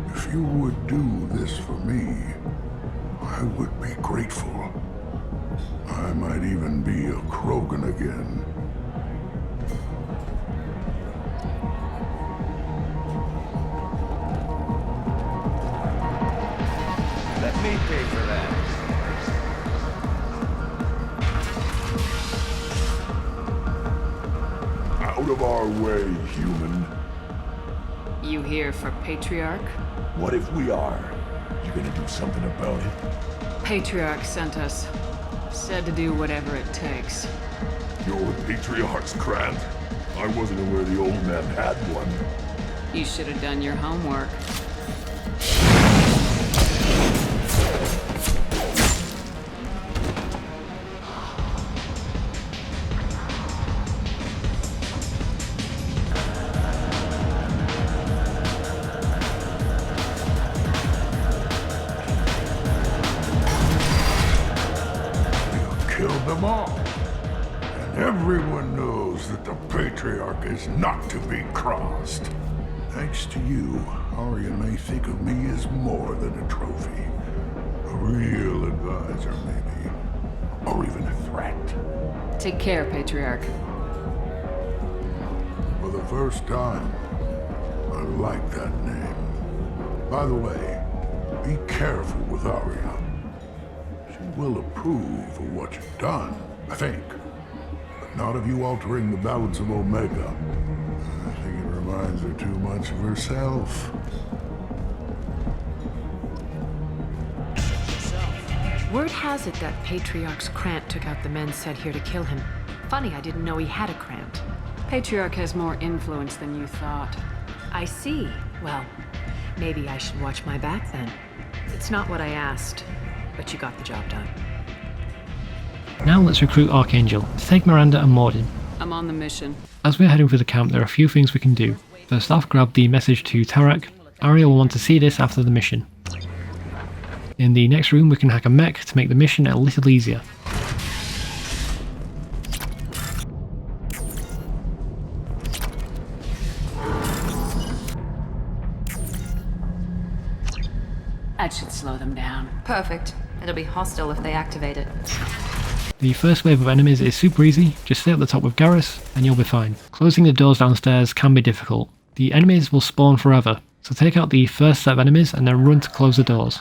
If you would do this for me, I would be grateful. I might even be a Krogan again. Let me pay for that. Out of our way, human. You here for Patriarch? What if we are? You gonna do something about it? Patriarch sent us. Said to do whatever it takes. You're the Patriarch's Grant. I wasn't aware the old man had one. You should have done your homework. Killed them all. And everyone knows that the Patriarch is not to be crossed. Thanks to you, Arya may think of me as more than a trophy. A real advisor, maybe. Or even a threat. Take care, Patriarch. For the first time, I like that name. By the way, be careful with Arya. She will approve of what you've done, I think. But not of you altering the balance of Omega. I think it reminds her too much of herself. Word has it that Patriarch's Krant took out the men sent here to kill him. Funny, I didn't know he had a Krant. Patriarch has more influence than you thought. I see. Well, maybe I should watch my back then. It's not what I asked, but you got the job done. Now let's recruit Archangel to take Miranda and Mordin. I'm on the mission. As we're heading through the camp, there are a few things we can do. First off, grab the message to Tarak. Arya will want to see this after the mission. In the next room, we can hack a mech to make the mission a little easier. That should slow them down. Perfect. It'll be hostile if they activate it. The first wave of enemies is super easy, just stay up the top with Garrus and you'll be fine. Closing the doors downstairs can be difficult. The enemies will spawn forever, so take out the first set of enemies and then run to close the doors.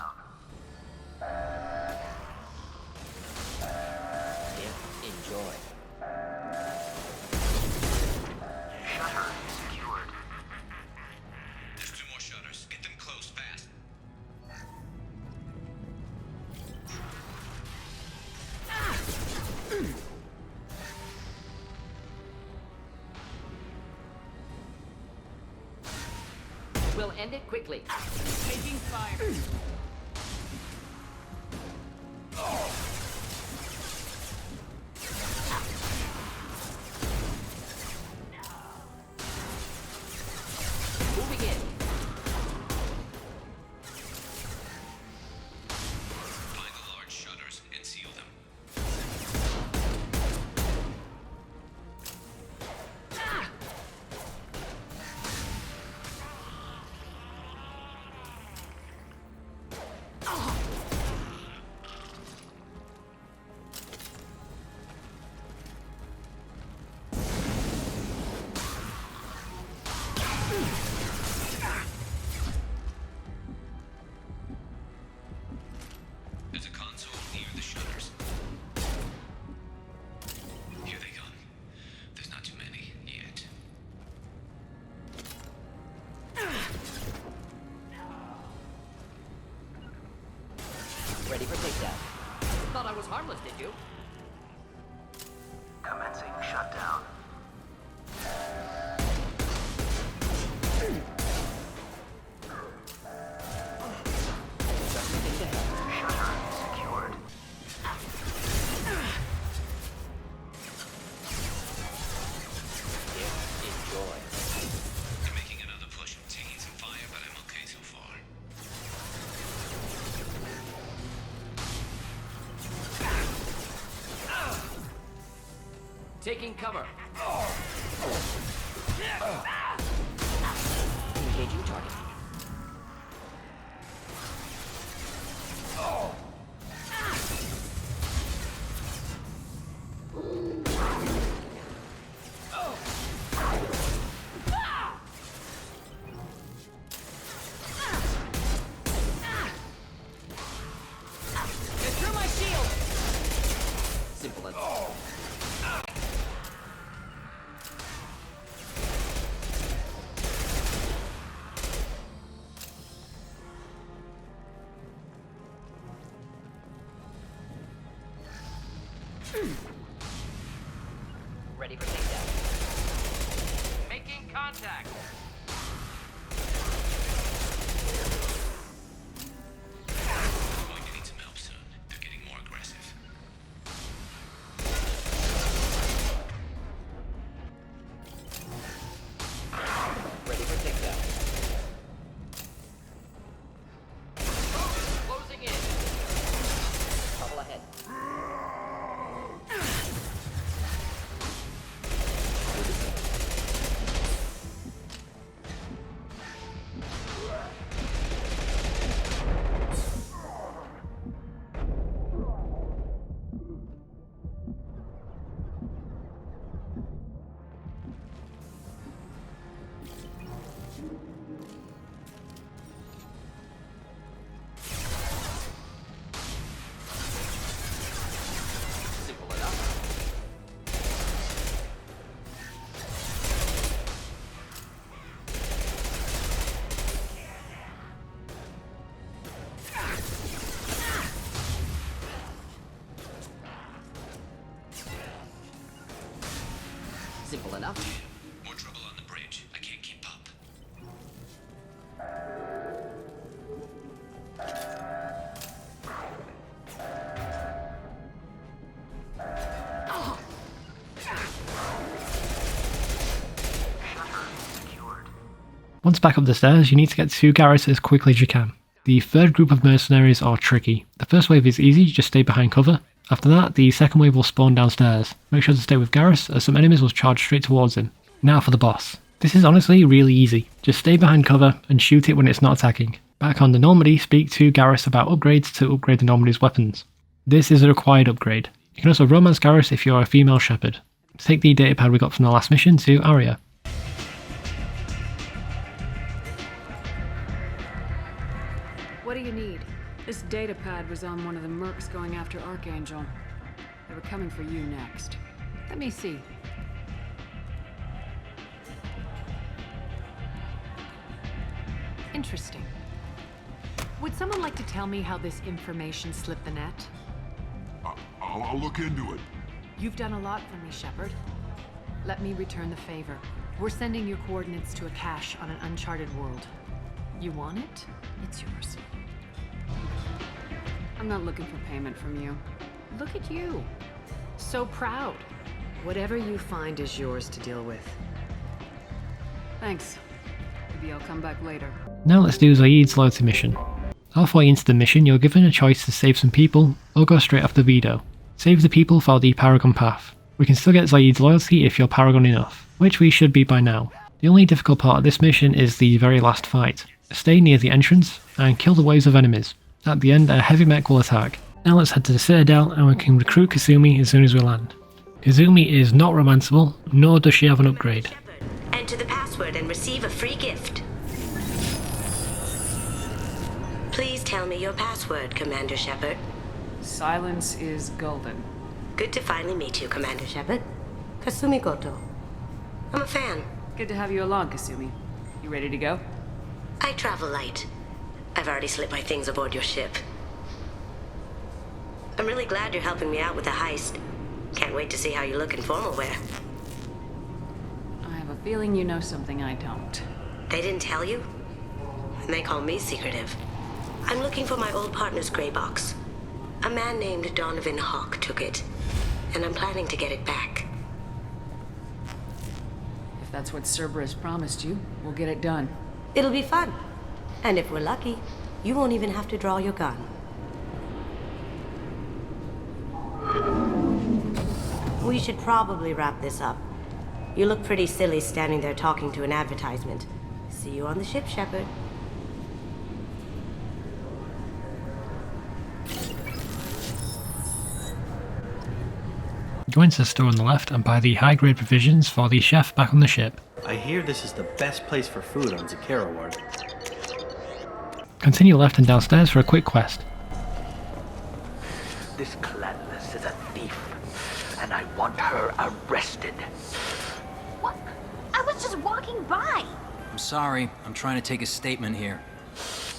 We'll end it quickly. Taking fire. Moving in. Find the large shutters and seal them. There's a console near the shutters. Here they come. There's not too many yet. Ready for takedown. Thought I was harmless, did you? Commencing shutdown. Shutter secured. Enjoy. They're making another push. Taking some fire, but I'm okay so far. Taking cover. Engaging target. Get through my shield. Simple enough. Ready for takedown. Making contact. I'm going to need some help soon. They're getting more aggressive. Ready for takedown. Closing in. Couple ahead. Simple enough. Simple enough. More trouble on the bridge. I can't keep up. Once back up the stairs, you need to get to Garrus as quickly as you can. The third group of mercenaries are tricky. The first wave is easy, just stay behind cover. After that, the second wave will spawn downstairs. Make sure to stay with Garrus, as some enemies will charge straight towards him. Now for the boss. This is honestly really easy. Just stay behind cover and shoot it when it's not attacking. Back on the Normandy, speak to Garrus about upgrades to upgrade the Normandy's weapons. This is a required upgrade. You can also romance Garrus if you're a female shepherd. Take the datapad we got from the last mission to Aria. What do you need? This datapad was on one of the mercs going after Archangel. They were coming for you next. Let me see. Interesting. Would someone like to tell me how this information slipped the net? I'll look into it. You've done a lot for me, Shepard. Let me return the favor. We're sending your coordinates to a cache on an uncharted world. You want it? It's yours. I'm not looking for payment from you. Look at you. So proud. Whatever you find is yours to deal with. Thanks. Maybe I'll come back later. Now let's do Zaeeds' loyalty mission. Halfway into the mission, you're given a choice to save some people, or go straight after Vido. Save the people, follow the Paragon path. We can still get Zaeeds' loyalty if you're Paragon enough, which we should be by now. The only difficult part of this mission is the very last fight. Stay near the entrance, and kill the waves of enemies. At the end, a heavy mech will attack. Now let's head to the Citadel, and we can recruit Kasumi as soon as we land. Kasumi is not romanceable, nor does she have an upgrade. Enter the password and receive a free gift. Please tell me your password, Commander Shepard. Silence is golden. Good to finally meet you, Commander Shepard. Kasumi Goto. I'm a fan. Good to have you along, Kasumi. You ready to go? I travel light. I've already slipped my things aboard your ship. I'm really glad you're helping me out with the heist. Can't wait to see how you look in formal wear. I have a feeling you know something I don't. They didn't tell you? And they call me secretive. I'm looking for my old partner's gray box. A man named Donovan Hawk took it, and I'm planning to get it back. If that's what Cerberus promised you, we'll get it done. It'll be fun. And if we're lucky, you won't even have to draw your gun. We should probably wrap this up. You look pretty silly standing there talking to an advertisement. See you on the ship, Shepard. Go into the store on the left and buy the high-grade provisions for the chef back on the ship. I hear this is the best place for food on Zakera Ward. Continue left and downstairs for a quick quest. This Clandless is a thief, and I want her arrested. What? I was just walking by. I'm sorry. I'm trying to take a statement here.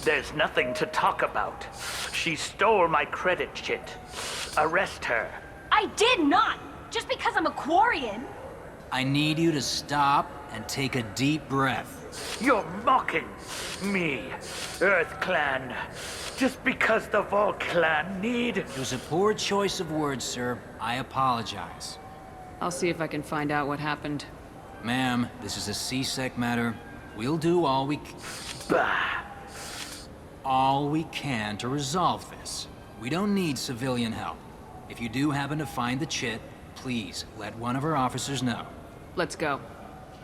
There's nothing to talk about. She stole my credit chit. Arrest her. I did not! Just because I'm a Quarian! I need you to stop and take a deep breath. You're mocking me, Earth Clan. Just because the Vol Clan need... It was a poor choice of words, sir. I apologize. I'll see if I can find out what happened. Ma'am, this is a C-Sec matter. We'll do all we can to resolve this. We don't need civilian help. If you do happen to find the chit, please let one of our officers know. Let's go.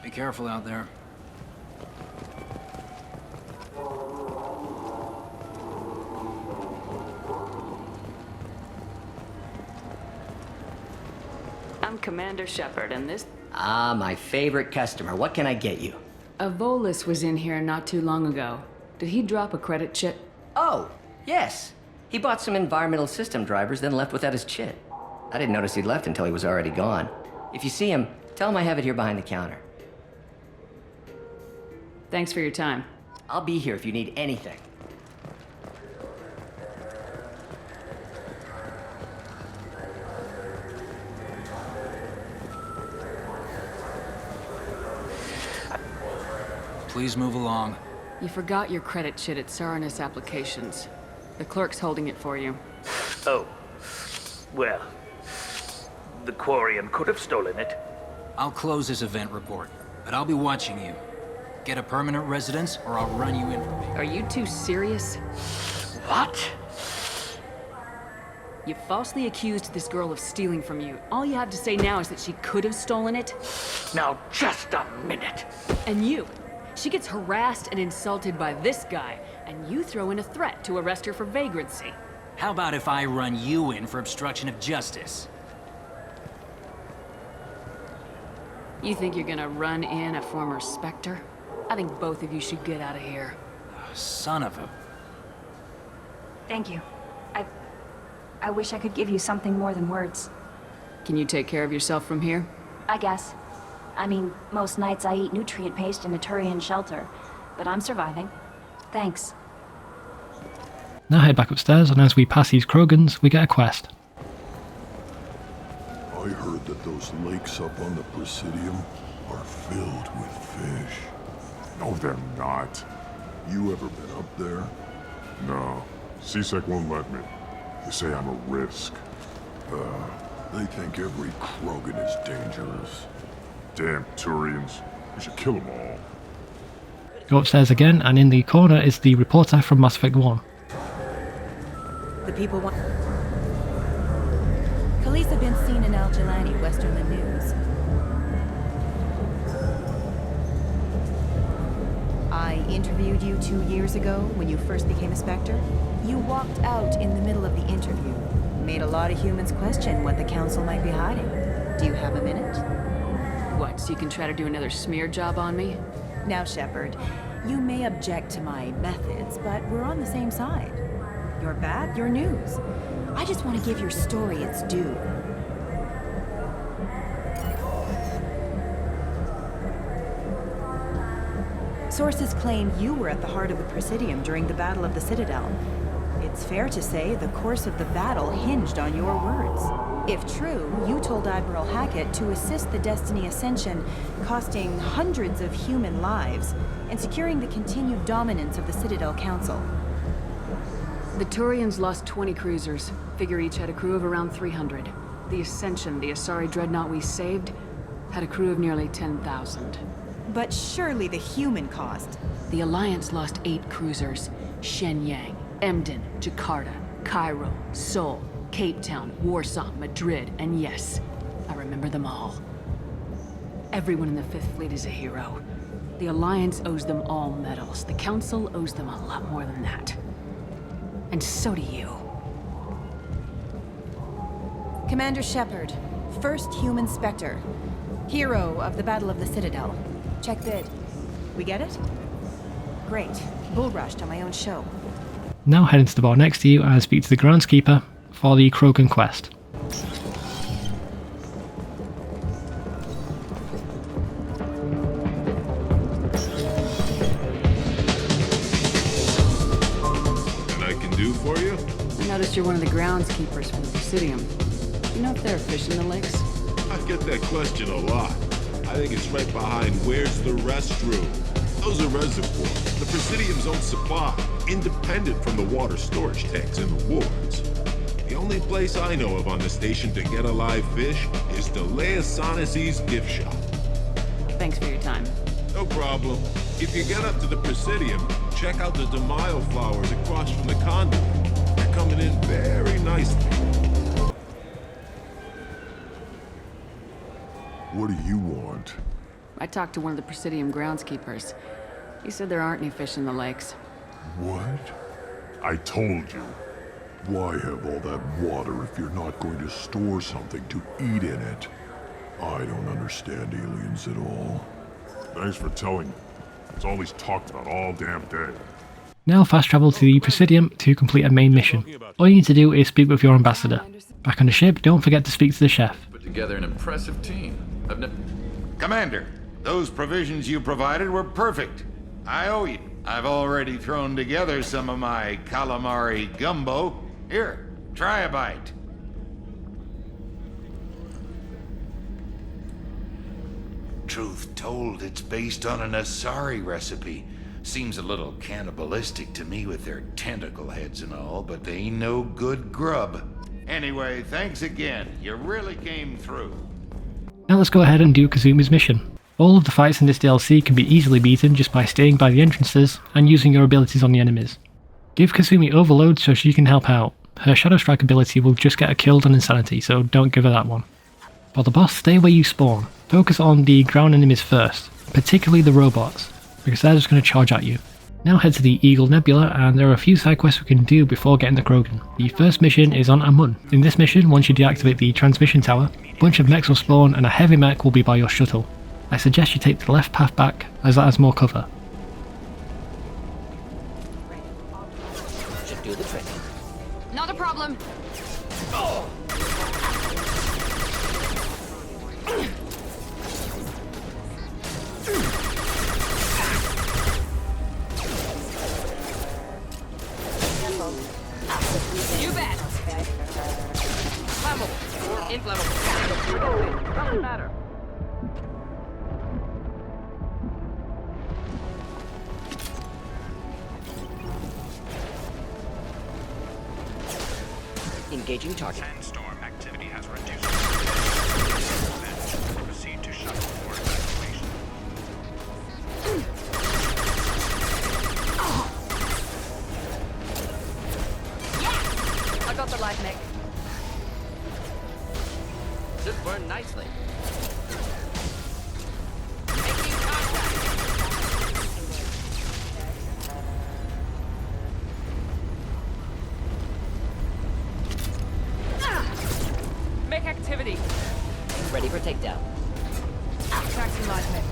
Be careful out there. I'm Commander Shepard, and this... Ah, my favorite customer. What can I get you? A Volus was in here not too long ago. Did he drop a credit chit? Oh, yes. He bought some environmental system drivers, then left without his chit. I didn't notice he'd left until he was already gone. If you see him, tell him I have it here behind the counter. Thanks for your time. I'll be here if you need anything. Please move along. You forgot your credit chit at Saranus Applications. The clerk's holding it for you. Oh. Well, the Quarian could have stolen it. I'll close this event report, but I'll be watching you. Get a permanent residence, or I'll run you in for me. Are you two serious? What? You falsely accused this girl of stealing from you. All you have to say now is that she could have stolen it? Now, just a minute. And you. She gets harassed and insulted by this guy, and you throw in a threat to arrest her for vagrancy. How about if I run you in for obstruction of justice? You think you're gonna run in a former Spectre? I think both of you should get out of here. Son of a... Thank you. I wish I could give you something more than words. Can you take care of yourself from here? I guess. I mean, most nights I eat nutrient paste in a Turian shelter, but I'm surviving. Thanks. Now head back upstairs, and as we pass these Krogans, we get a quest. I heard that those lakes up on the Presidium are filled with fish. No, they're not. You ever been up there? No. CSEC won't let me. They say I'm a risk. They think every Krogan is dangerous. Damn Turians. We should kill them all. Go upstairs again, and in the corner is the reporter from Mass Effect 1. The people want... Police have been seen in Al-Jalani, western the news. I interviewed you 2 years ago when you first became a Spectre. You walked out in the middle of the interview. Made a lot of humans question what the Council might be hiding. Do you have a minute? What, so you can try to do another smear job on me? Now, Shepard, you may object to my methods, but we're on the same side. You're bad, you're news. I just want to give your story its due. Sources claim you were at the heart of the Presidium during the Battle of the Citadel. It's fair to say the course of the battle hinged on your words. If true, you told Admiral Hackett to assist the Destiny Ascension, costing hundreds of human lives, and securing the continued dominance of the Citadel Council. The Turians lost 20 cruisers. Figure each had a crew of around 300. The Ascension, the Asari dreadnought we saved, had a crew of nearly 10,000. But surely the human cost. The Alliance lost 8 cruisers. Shenyang, Emden, Jakarta, Cairo, Seoul, Cape Town, Warsaw, Madrid, and yes, I remember them all. Everyone in the 5th Fleet is a hero. The Alliance owes them all medals. The Council owes them a lot more than that. And so do you. Commander Shepard, first human Spectre. Hero of the Battle of the Citadel. Check bid. We get it? Great. Bull rushed on my own show. Now head into the bar next to you and speak to the groundskeeper for the Krogan quest. And I can do for you? I noticed you're one of the groundskeepers for the Presidium. Do you know if there are fish in the lakes? I get that question a lot. I think it's right behind where's the restroom. Those are reservoirs, the Presidium's own supply, independent from the water storage tanks in the wards. The only place I know of on the station to get a live fish is the Lair gift shop. Thanks for your time. No problem. If you get up to the Presidium, check out the DeMaio flowers across from the conduit. They're coming in very nicely. What do you want? I talked to one of the Presidium groundskeepers. He said there aren't any fish in the lakes. What? I told you. Why have all that water if you're not going to store something to eat in it? I don't understand aliens at all. Thanks for telling me. It's all he's talked about all damn day. Now fast travel to the Presidium to complete a main mission. All you need to do is speak with your ambassador. Back on the ship, don't forget to speak to the chef. Put together an impressive team. Commander, those provisions you provided were perfect. I owe you. I've already thrown together some of my calamari gumbo. Here, try a bite. Truth told, it's based on an Asari recipe. Seems a little cannibalistic to me with their tentacle heads and all, but they ain't no good grub. Anyway, thanks again. You really came through. Now let's go ahead and do Kasumi's mission. All of the fights in this DLC can be easily beaten just by staying by the entrances and using your abilities on the enemies. Give Kasumi Overload so she can help out. Her Shadow Strike ability will just get her killed on Insanity, so don't give her that one. For the boss, stay where you spawn. Focus on the ground enemies first, particularly the robots, because they're just going to charge at you. Now head to the Eagle Nebula, and there are a few side quests we can do before getting the Krogan. The first mission is on Amun. In this mission, once you deactivate the transmission tower, a bunch of mechs will spawn and a heavy mech will be by your shuttle. I suggest you take the left path back, as that has more cover. Should do the trick. Not a problem. Oh. You bet. Flammable or inflammable. Doesn't matter. Engaging target. Sandstorm activity has reduced. Proceed to shuttle for evacuation. I got the light mech. Should burn nicely. Making contact. Mech activity. Ready for takedown. Taxi light mech.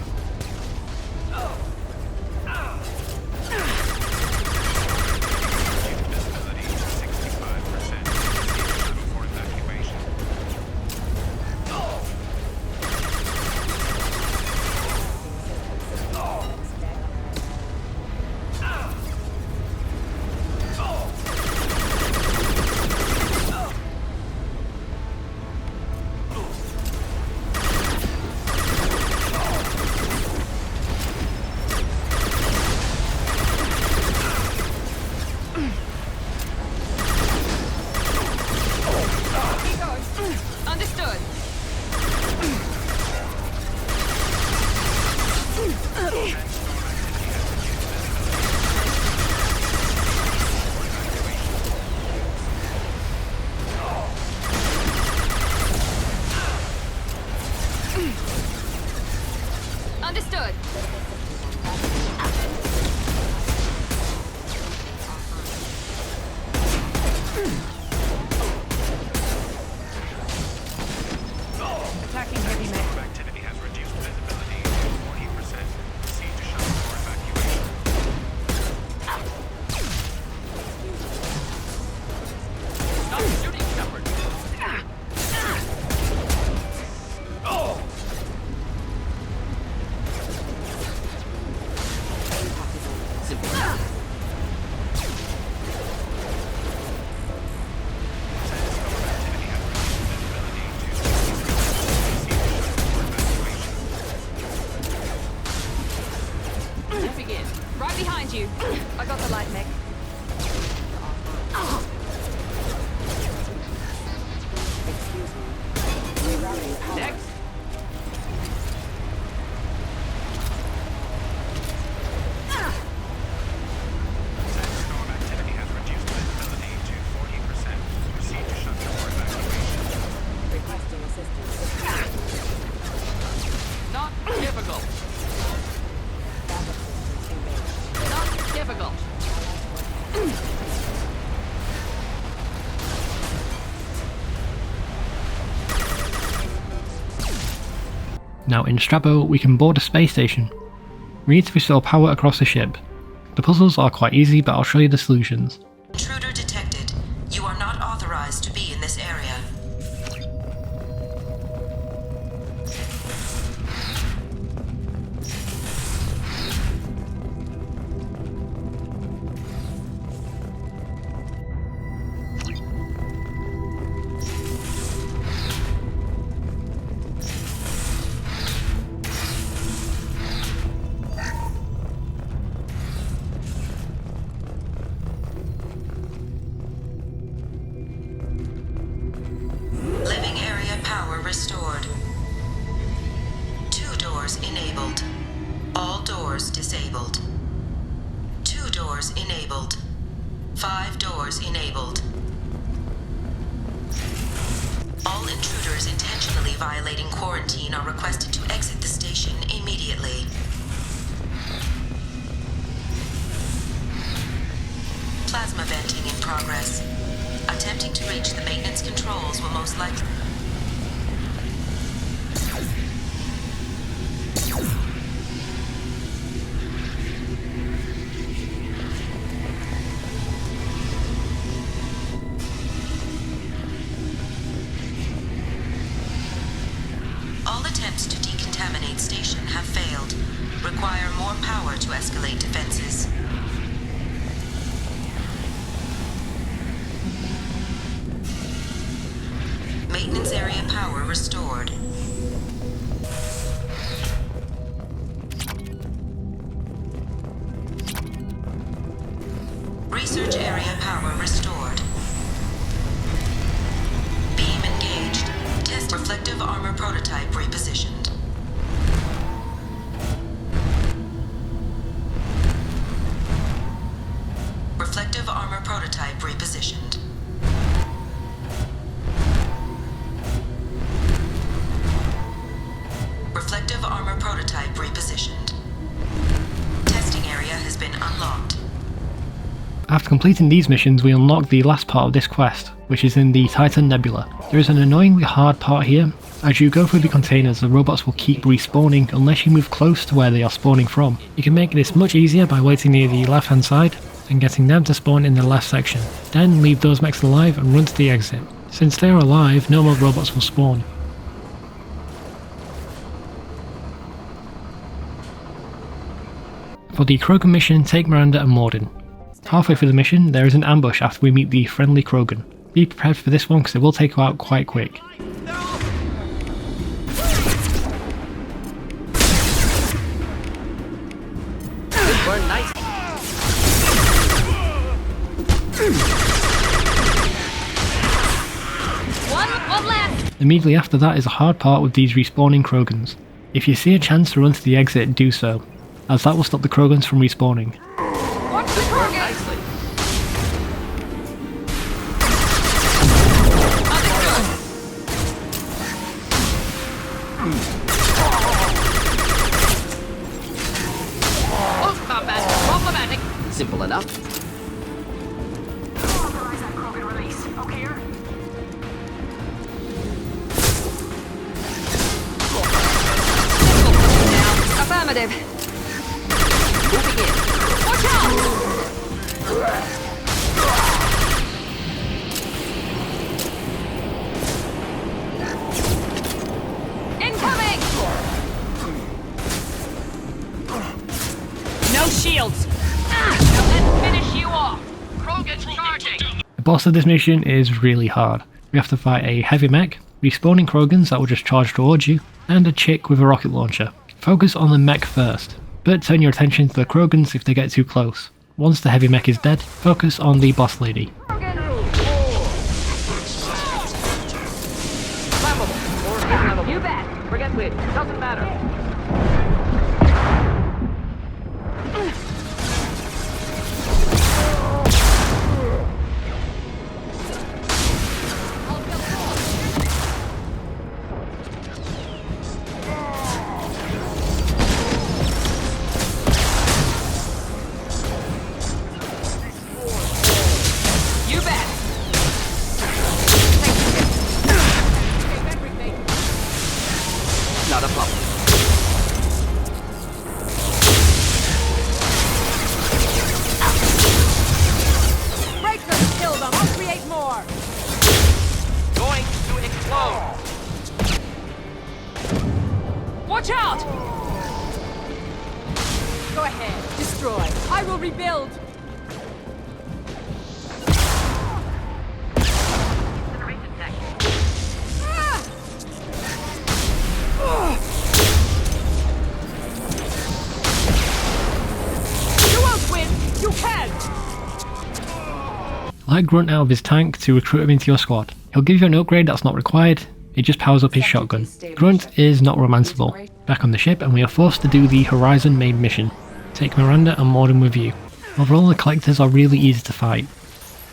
Understood. Attacking heavy mech. Activity has reduced visibility to 40%. Proceed to shuttle for evacuation. Stop shooting, Shepard. Begin. Right behind you. I got the light mech. Next. Sandstorm activity has reduced visibility to 40%. Proceed to shuttle for evacuation. Requesting assistance. Not difficult. Not difficult. Now in Strabo, we can board a space station. We need to restore power across the ship. The puzzles are quite easy, but I'll show you the solutions. Intruder detected. You are not authorized to be in this area. Living area power restored. 2 doors enabled. All doors disabled. 2 doors enabled. 5 doors enabled. All intruders intentionally violating quarantine are requested to exit the station immediately. Plasma venting in progress. Attempting to reach the maintenance controls will most likely... All attempts to decontaminate station have failed. Require more power to escalate defenses. Maintenance area power restored. Research area power restored. prototype repositioned. Reflective armor prototype repositioned. Reflective armor prototype repositioned. Testing area has been unlocked. After completing these missions, we unlock the last part of this quest, which is in the Titan Nebula. There is an annoyingly hard part here. As you go through the containers, the robots will keep respawning unless you move close to where they are spawning from. You can make this much easier by waiting near the left hand side and getting them to spawn in the left section. Then leave those mechs alive and run to the exit. Since they are alive, no more robots will spawn. For the Krogan mission, take Miranda and Mordin. Halfway through the mission, there is an ambush after we meet the friendly Krogan. Be prepared for this one because it will take you out quite quick. One left. Immediately after that is a hard part with these respawning Krogans. If you see a chance to run to the exit, do so, as that will stop the Krogans from respawning. Watch the Krogan. Close combat. Problematic. Simple enough. Authorize that Krogan release. Okay. Affirmative. Moving in. Watch out! Incoming! No shields. Now let's finish you off. Krogan charging. The boss of this mission is really hard. We have to fight a heavy mech, respawning Krogans that will just charge towards you, and a chick with a rocket launcher. Focus on the mech first, but turn your attention to the Krogans if they get too close. Once the heavy mech is dead, focus on the boss lady. You bet. Forget which. Doesn't matter. You bet. Not a problem. Break them, kill them. I'll create more. Going to explode. Watch out! Go ahead. Destroy. I will rebuild. You won't win. You can. Let Grunt out of his tank to recruit him into your squad. He'll give you an upgrade that's not required, it just powers up his shotgun. Grunt is not romanceable. Back on the ship and we are forced to do the Horizon main mission. Take Miranda and Mordin with you. Overall the collectors are really easy to fight.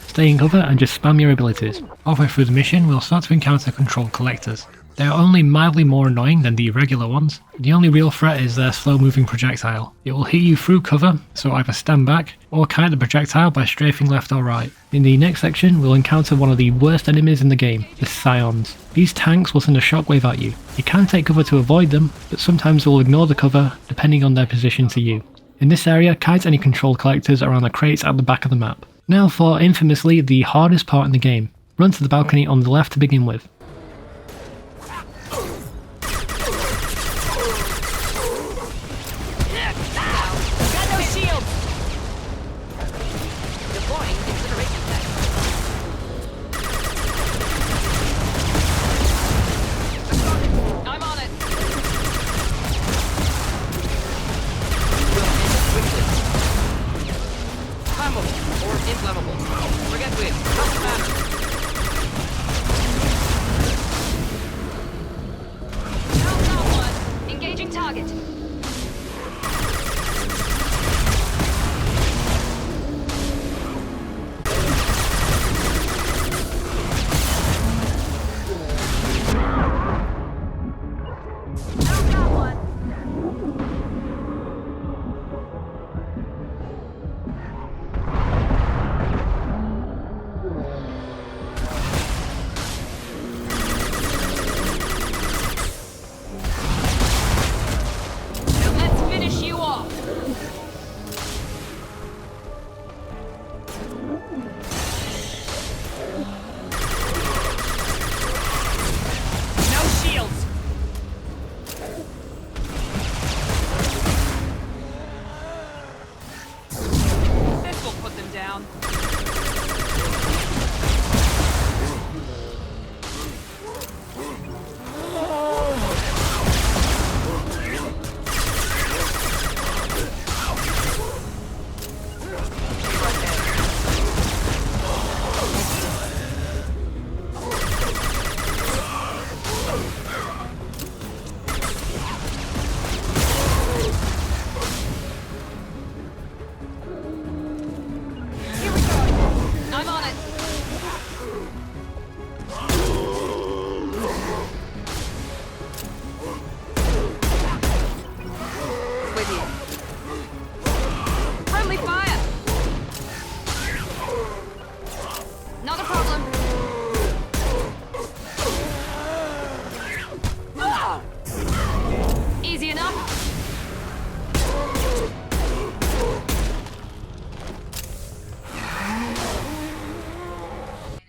Stay in cover and just spam your abilities. Halfway through the mission we'll start to encounter controlled collectors. They are only mildly more annoying than the regular ones. The only real threat is their slow moving projectile. It will hit you through cover, so either stand back or kite the projectile by strafing left or right. In the next section we'll encounter one of the worst enemies in the game, the Scions. These tanks will send a shockwave at you. You can take cover to avoid them, but sometimes they will ignore the cover depending on their position to you. In this area, kite any controlled collectors around the crates at the back of the map. Now for infamously the hardest part in the game. Run to the balcony on the left to begin with.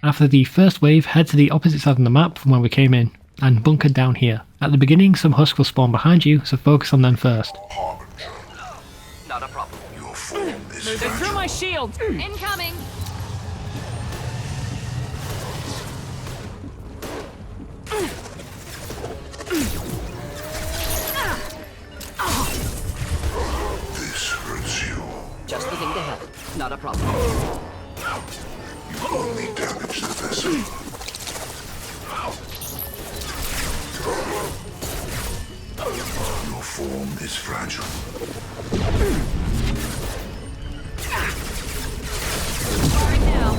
After the first wave, head to the opposite side of the map from where we came in, and bunker down here. At the beginning, some husks will spawn behind you, so focus on them first. Not a problem. Your form is They're through my shield! Incoming! This hurts you. Just the thing to help. Not a problem. You only damage the vessel. Your form is fragile. Right now.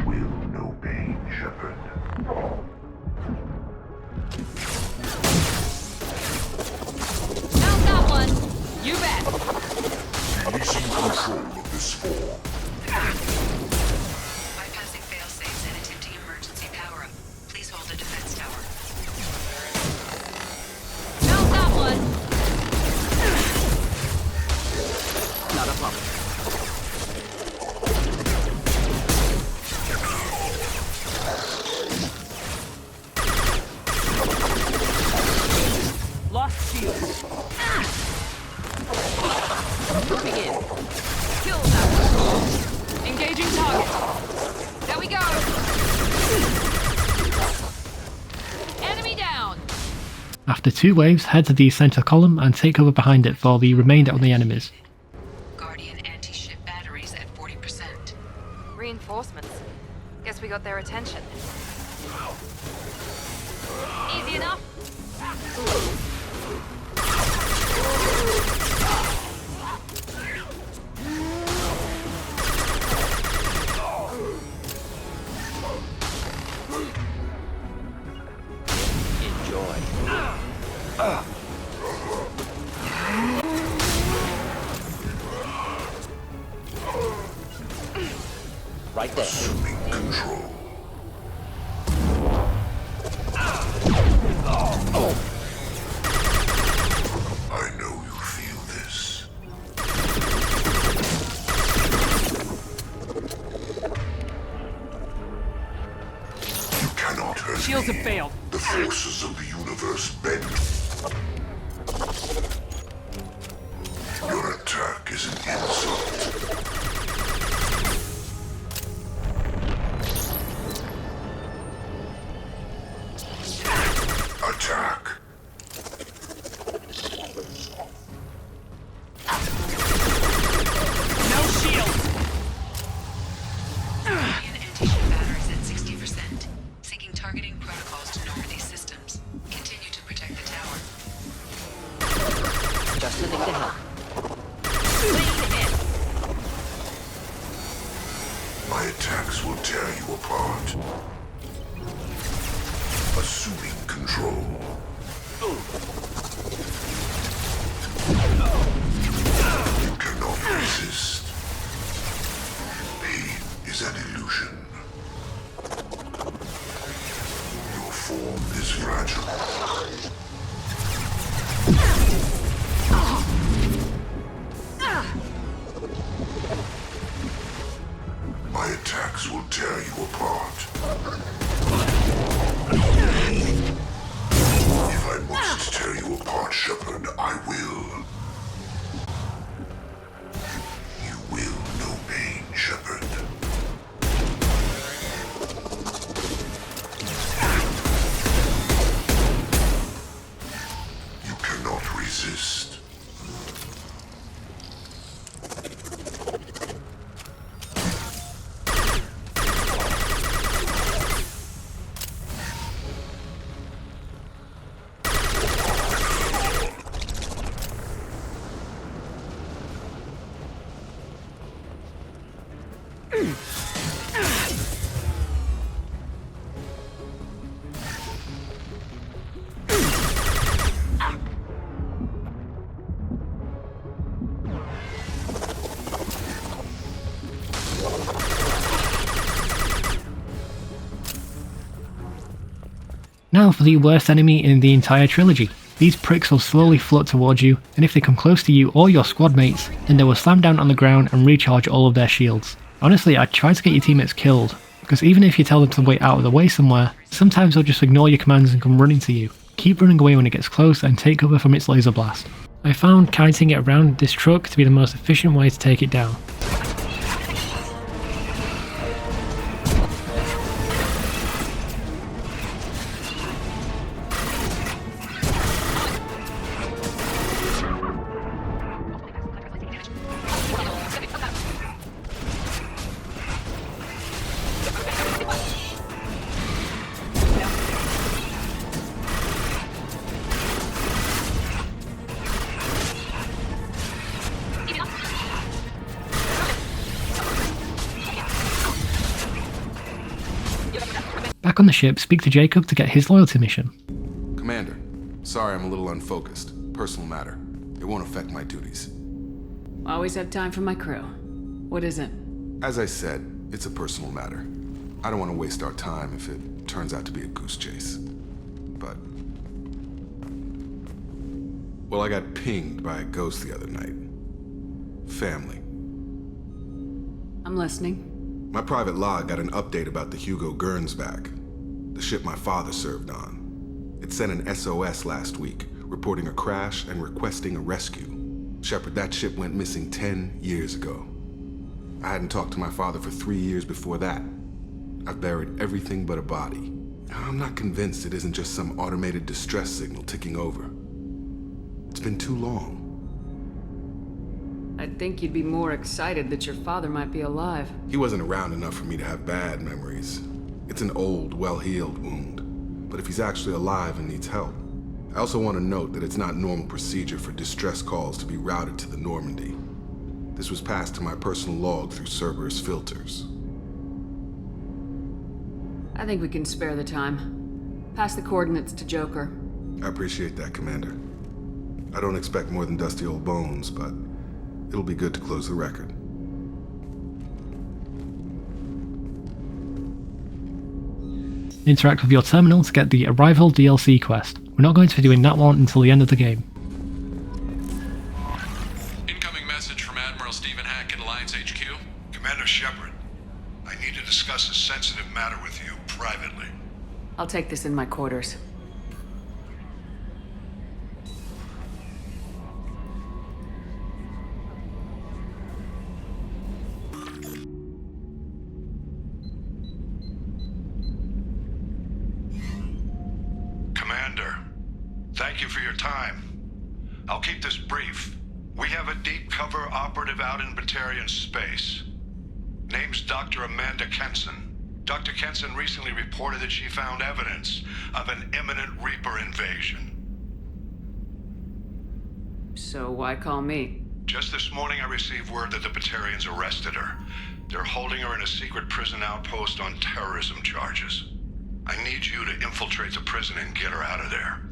Will no pain, Shepard. Found that one. You bet. Releasing control of this form. Bypassing failsafes and attempting emergency power-up. Please hold the defense tower. Found that one. Not a problem. Lost shield. Moving in. Kill that one. Engaging target. There we go. Enemy down. After 2 waves, head to the center column and take cover behind it for the remainder of the enemies. Guardian anti-ship batteries at 40%. Reinforcements. Guess we got their attention. Easy enough. Enjoy. Right there. Assuming control. I know you feel this. You cannot hurt Shields me. have failed. The forces of the universe bend. Your attack is an insult. Attack. No shield. Guardian anti-ship batteries at 60%. Syncing targeting protocols to Normandy systems. Continue to protect the tower. Just the thing to help. My attacks will tear you apart. Assuming control. You cannot resist. Pain is an illusion. Your form is fragile. My attacks will tear you apart. If I must tear you apart, Shepard, I will. You will know pain, Shepard. You cannot resist. Now for the worst enemy in the entire trilogy, These pricks will slowly float towards you, and if they come close to you or your squad mates, then they will slam down on the ground and recharge all of their shields. Honestly, I'd try to get your teammates killed, because even if you tell them to wait out of the way somewhere, sometimes they'll just ignore your commands and come running to you. Keep running away when it gets close and take cover from its laser blast. I found kiting it around this truck to be the most efficient way to take it down. Back on the ship, speak to Jacob to get his loyalty mission. Commander, sorry I'm a little unfocused. Personal matter. It won't affect my duties. Always have time for my crew. What is it? As I said, it's a personal matter. I don't want to waste our time if it turns out to be a goose chase. But... well, I got pinged by a ghost the other night. Family. I'm listening. My private log got an update about the Hugo Gurns back. The ship my father served on. It sent an SOS last week, reporting a crash and requesting a rescue. Shepard, that ship went missing 10 years ago. I hadn't talked to my father for 3 years before that. I've buried everything but a body. I'm not convinced it isn't just some automated distress signal ticking over. It's been too long. I'd think you'd be more excited that your father might be alive. He wasn't around enough for me to have bad memories. It's an old, well-healed wound. But if he's actually alive and needs help, I also want to note that it's not normal procedure for distress calls to be routed to the Normandy. This was passed to my personal log through Cerberus filters. I think we can spare the time. Pass the coordinates to Joker. I appreciate that, Commander. I don't expect more than dusty old bones, but it'll be good to close the record. Interact with your terminal to get the Arrival DLC quest. We're not going to be doing that one until the end of the game. Incoming message from Admiral Stephen Hack at Alliance HQ. Commander Shepard, I need to discuss a sensitive matter with you privately. I'll take this in my quarters. Commander, thank you for your time. I'll keep this brief. We have a deep cover operative out in Batarian space. Name's Dr. Amanda Kenson. Dr. Kenson recently reported that she found evidence of an imminent Reaper invasion. So why call me? Just this morning I received word that the Batarians arrested her. They're holding her in a secret prison outpost on terrorism charges. I need you to infiltrate the prison and get her out of there.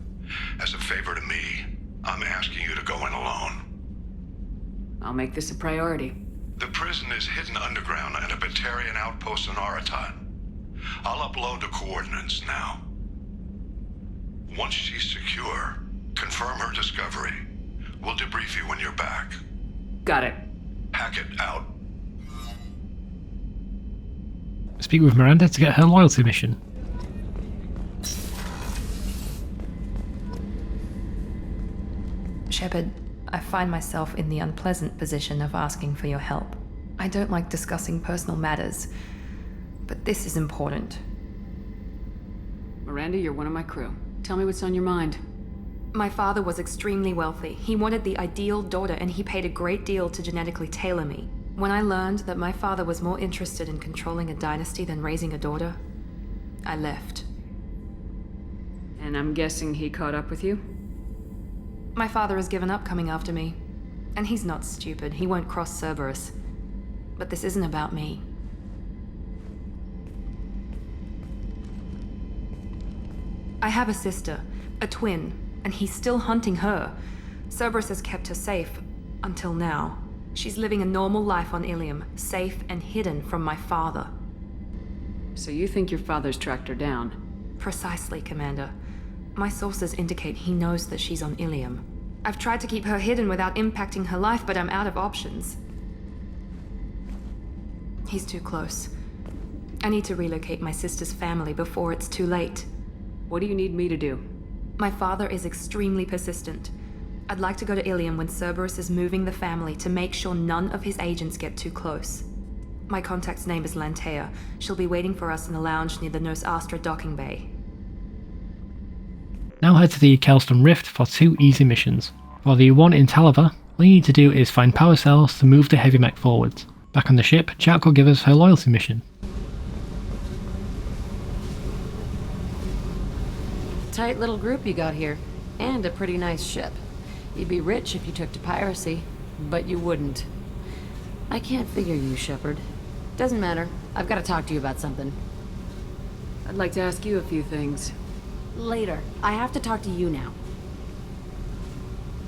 As a favor to me, I'm asking you to go in alone. I'll make this a priority. The prison is hidden underground at a Batarian outpost in Aratat. I'll upload the coordinates now. Once she's secure, confirm her discovery. We'll debrief you when you're back. Got it. Hackett out. Speak with Miranda to get her loyalty mission. Shepard, I find myself in the unpleasant position of asking for your help. I don't like discussing personal matters, but this is important. Miranda, you're one of my crew. Tell me what's on your mind. My father was extremely wealthy. He wanted the ideal daughter, and he paid a great deal to genetically tailor me. When I learned that my father was more interested in controlling a dynasty than raising a daughter, I left. And I'm guessing he caught up with you? My father has given up coming after me. And he's not stupid. He won't cross Cerberus. But this isn't about me. I have a sister, a twin, and he's still hunting her. Cerberus has kept her safe, until now. She's living a normal life on Illium, safe and hidden from my father. So you think your father's tracked her down? Precisely, Commander. My sources indicate he knows that she's on Illium. I've tried to keep her hidden without impacting her life, but I'm out of options. He's too close. I need to relocate my sister's family before it's too late. What do you need me to do? My father is extremely persistent. I'd like to go to Illium when Cerberus is moving the family to make sure none of his agents get too close. My contact's name is Lantea. She'll be waiting for us in the lounge near the Nos Astra docking bay. Now head to the Kelston Rift for 2 easy missions. For the one in Taliver, all you need to do is find power cells to move the heavy mech forwards. Back on the ship, Jack will give us her loyalty mission. Tight little group you got here, and a pretty nice ship. You'd be rich if you took to piracy, but you wouldn't. I can't figure you, Shepard. Doesn't matter. I've got to talk to you about something. I'd like to ask you a few things. Later. I have to talk to you now.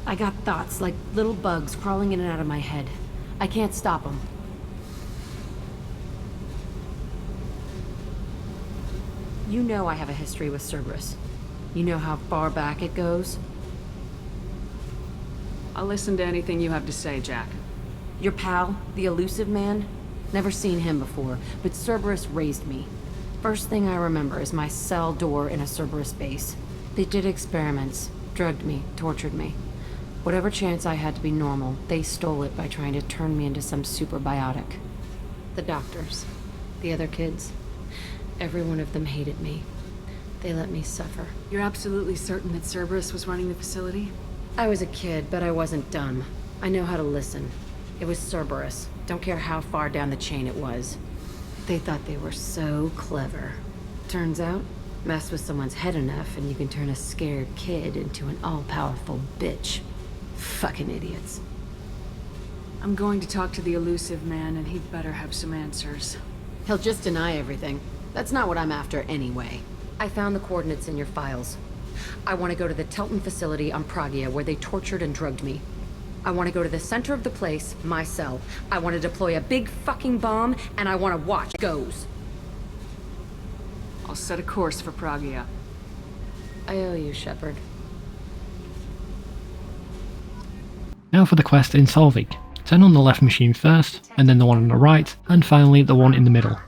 I got thoughts like little bugs crawling in and out of my head. I can't stop them. You know I have a history with Cerberus. You know how far back it goes? I'll listen to anything you have to say, Jack. Your pal, the elusive man? Never seen him before, but Cerberus raised me. First thing I remember is my cell door in a Cerberus base. They did experiments, drugged me, tortured me. Whatever chance I had to be normal, they stole it by trying to turn me into some superbiotic. The doctors, the other kids, every one of them hated me. They let me suffer. You're absolutely certain that Cerberus was running the facility? I was a kid, but I wasn't dumb. I know how to listen. It was Cerberus. Don't care how far down the chain it was. They thought they were so clever. Turns out, mess with someone's head enough and you can turn a scared kid into an all-powerful bitch. Fucking idiots. I'm going to talk to the elusive man, and he'd better have some answers. He'll just deny everything. That's not what I'm after anyway. I found the coordinates in your files. I want to go to the Telton facility on Pragia where they tortured and drugged me. I want to go to the center of the place, my cell. I want to deploy a big fucking bomb, and I want to watch it goes. I'll set a course for Pragia. I owe you, Shepard. Now for the quest in Solvik. Turn on the left machine first, and then the one on the right, and finally the one in the middle.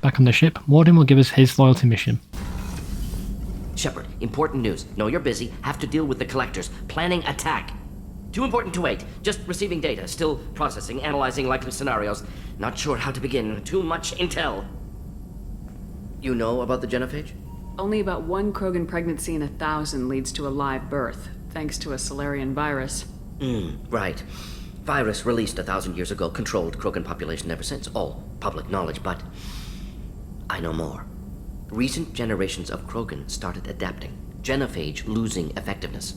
Back on the ship, Mordin will give us his loyalty mission. Shepard, important news. Know you're busy. Have to deal with the collectors. Planning attack. Too important to wait. Just receiving data. Still processing, analyzing likely scenarios. Not sure how to begin. Too much intel. You know about the genophage? Only about 1 Krogan pregnancy in 1,000 leads to a live birth, thanks to a Solarian virus. Right. Virus released 1,000 years ago, controlled Krogan population ever since. All public knowledge, but I know more. Recent generations of Krogan started adapting. Genophage losing effectiveness.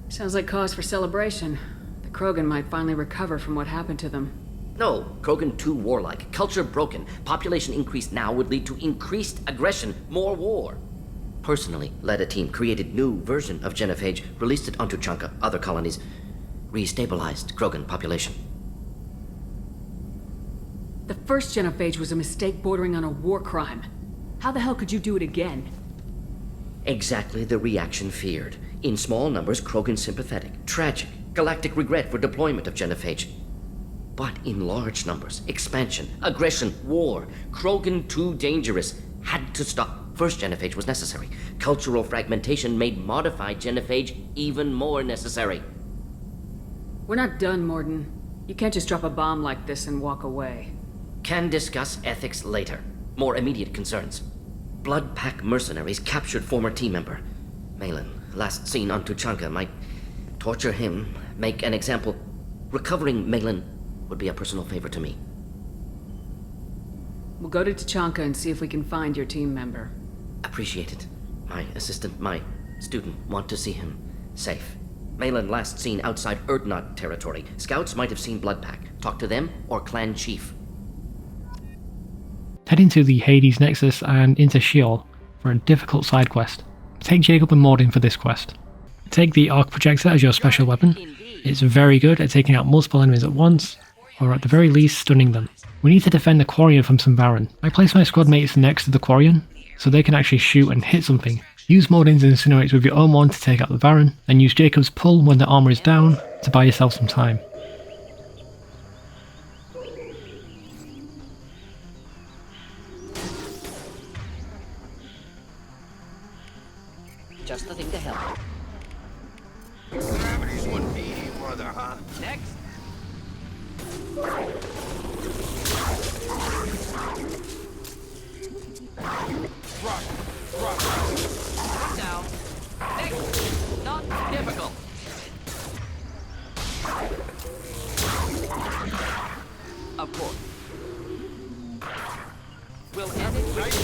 Sounds like cause for celebration. The Krogan might finally recover from what happened to them. No, Krogan too warlike. Culture broken. Population increase now would lead to increased aggression. More war. Personally led a team, created new version of genophage, released it onto Chanka, other colonies. Restabilized Krogan population. The first genophage was a mistake bordering on a war crime. How the hell could you do it again? Exactly the reaction feared. In small numbers, Krogan sympathetic. Tragic. Galactic regret for deployment of genophage. But in large numbers, expansion, aggression, war. Krogan too dangerous. Had to stop. First genophage was necessary. Cultural fragmentation made modified genophage even more necessary. We're not done, Mordin. You can't just drop a bomb like this and walk away. Can discuss ethics later. More immediate concerns. Blood Pack mercenaries captured former team member. Malin, last seen on Tuchanka, might torture him, make an example. Recovering Malin would be a personal favor to me. We'll go to Tuchanka and see if we can find your team member. Appreciate it. My assistant, my student, want to see him safe. Valen last seen outside Erdnot territory. Scouts might have seen Bloodpack. Talk to them or Clan Chief. Head into the Hades Nexus and into Sheol for a difficult side quest. Take Jacob and Mordin for this quest. Take the Arc Projector as your special weapon. It's very good at taking out multiple enemies at once, or at the very least stunning them. We need to defend the Quarian from some Varren. I place my squad mates next to the Quarian, so they can actually shoot and hit something. Use Mordin's Incinerates with your own one to take out the Varren, and use Jacob's Pull when the armor is down to buy yourself some time. Just the thing to help. Gravity's one beady mother, huh? Next. Rock. Put down. Next. Not difficult. Of course. We'll end it right.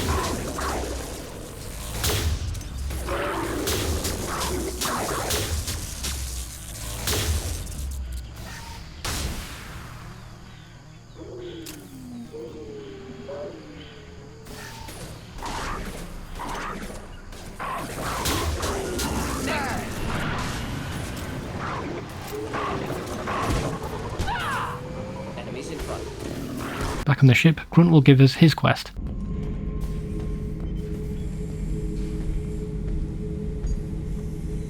Back on the ship, Grunt will give us his quest.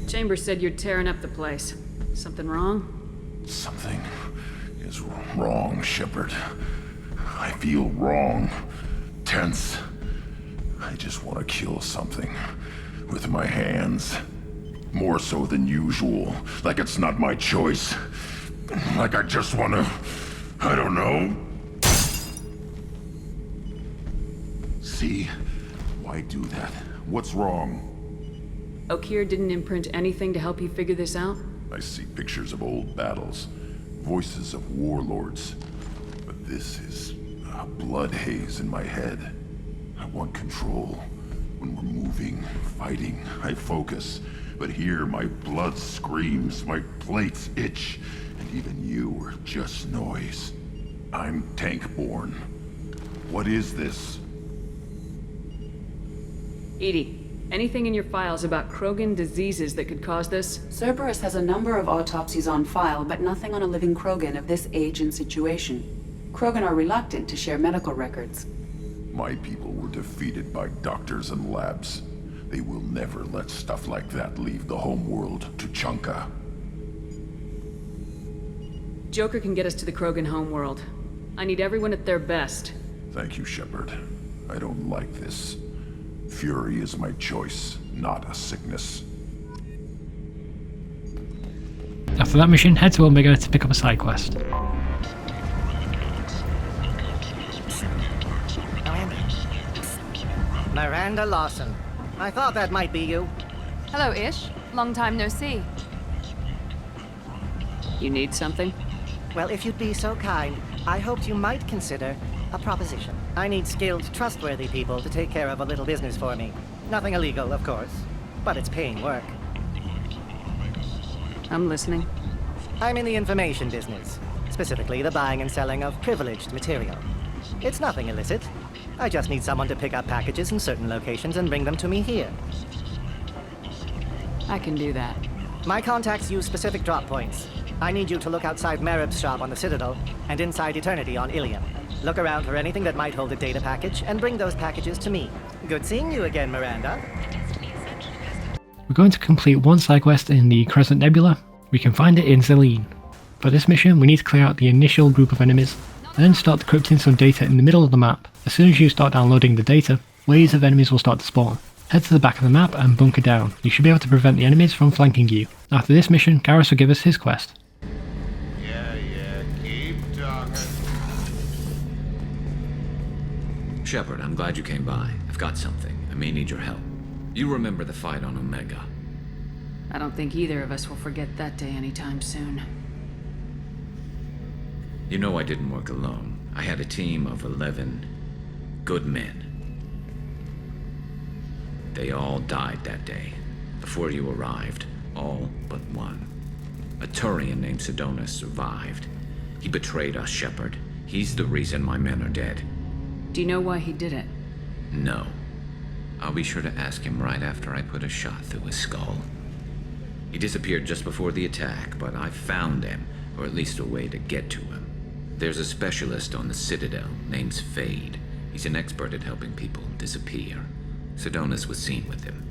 Chambers said you're tearing up the place. Something wrong? Something is wrong, Shepard. I feel wrong. Tense. I just want to kill something. With my hands. More so than usual. Like it's not my choice. Like I just want to... I don't know. See? Why do that? What's wrong? Okeer didn't imprint anything to help you figure this out? I see pictures of old battles. Voices of warlords. But this is a blood haze in my head. I want control. When we're moving, fighting, I focus. But here my blood screams, my plates itch. And even you are just noise. I'm tank-born. What is this? Edie, anything in your files about Krogan diseases that could cause this? Cerberus has a number of autopsies on file, but nothing on a living Krogan of this age and situation. Krogan are reluctant to share medical records. My people were defeated by doctors and labs. They will never let stuff like that leave the homeworld to Chunka. Joker can get us to the Krogan homeworld. I need everyone at their best. Thank you, Shepard. I don't like this. Fury is my choice, not a sickness. After that mission, head to Omega to pick up a side quest. Miranda Lawson. I thought that might be you. Hello, Ish. Long time no see. You need something? Well, if you'd be so kind, I hoped you might consider a proposition. I need skilled, trustworthy people to take care of a little business for me. Nothing illegal, of course, but it's paying work. I'm listening. I'm in the information business, specifically the buying and selling of privileged material. It's nothing illicit. I just need someone to pick up packages in certain locations and bring them to me here. I can do that. My contacts use specific drop points. I need you to look outside Merib's shop on the Citadel and inside Eternity on Illium. Look around for anything that might hold a data package and bring those packages to me. Good seeing you again, Miranda. We're going to complete one side quest in the Crescent Nebula. We can find it in Zelene. For this mission, we need to clear out the initial group of enemies, then start decrypting some data in the middle of the map. As soon as you start downloading the data, waves of enemies will start to spawn. Head to the back of the map and bunker down. You should be able to prevent the enemies from flanking you. After this mission, Garrus will give us his quest. Keep talking. Shepard, I'm glad you came by. I've got something. I may need your help. You remember the fight on Omega? I don't think either of us will forget that day anytime soon. You know I didn't work alone. I had a team of 11 good men. They all died that day, before you arrived. All but one. A Turian named Sidonus survived. He betrayed us, Shepard. He's the reason my men are dead. Do you know why he did it? No. I'll be sure to ask him right after I put a shot through his skull. He disappeared just before the attack, but I found him, or at least a way to get to him. There's a specialist on the Citadel named Fade. He's an expert at helping people disappear. Sidonus was seen with him.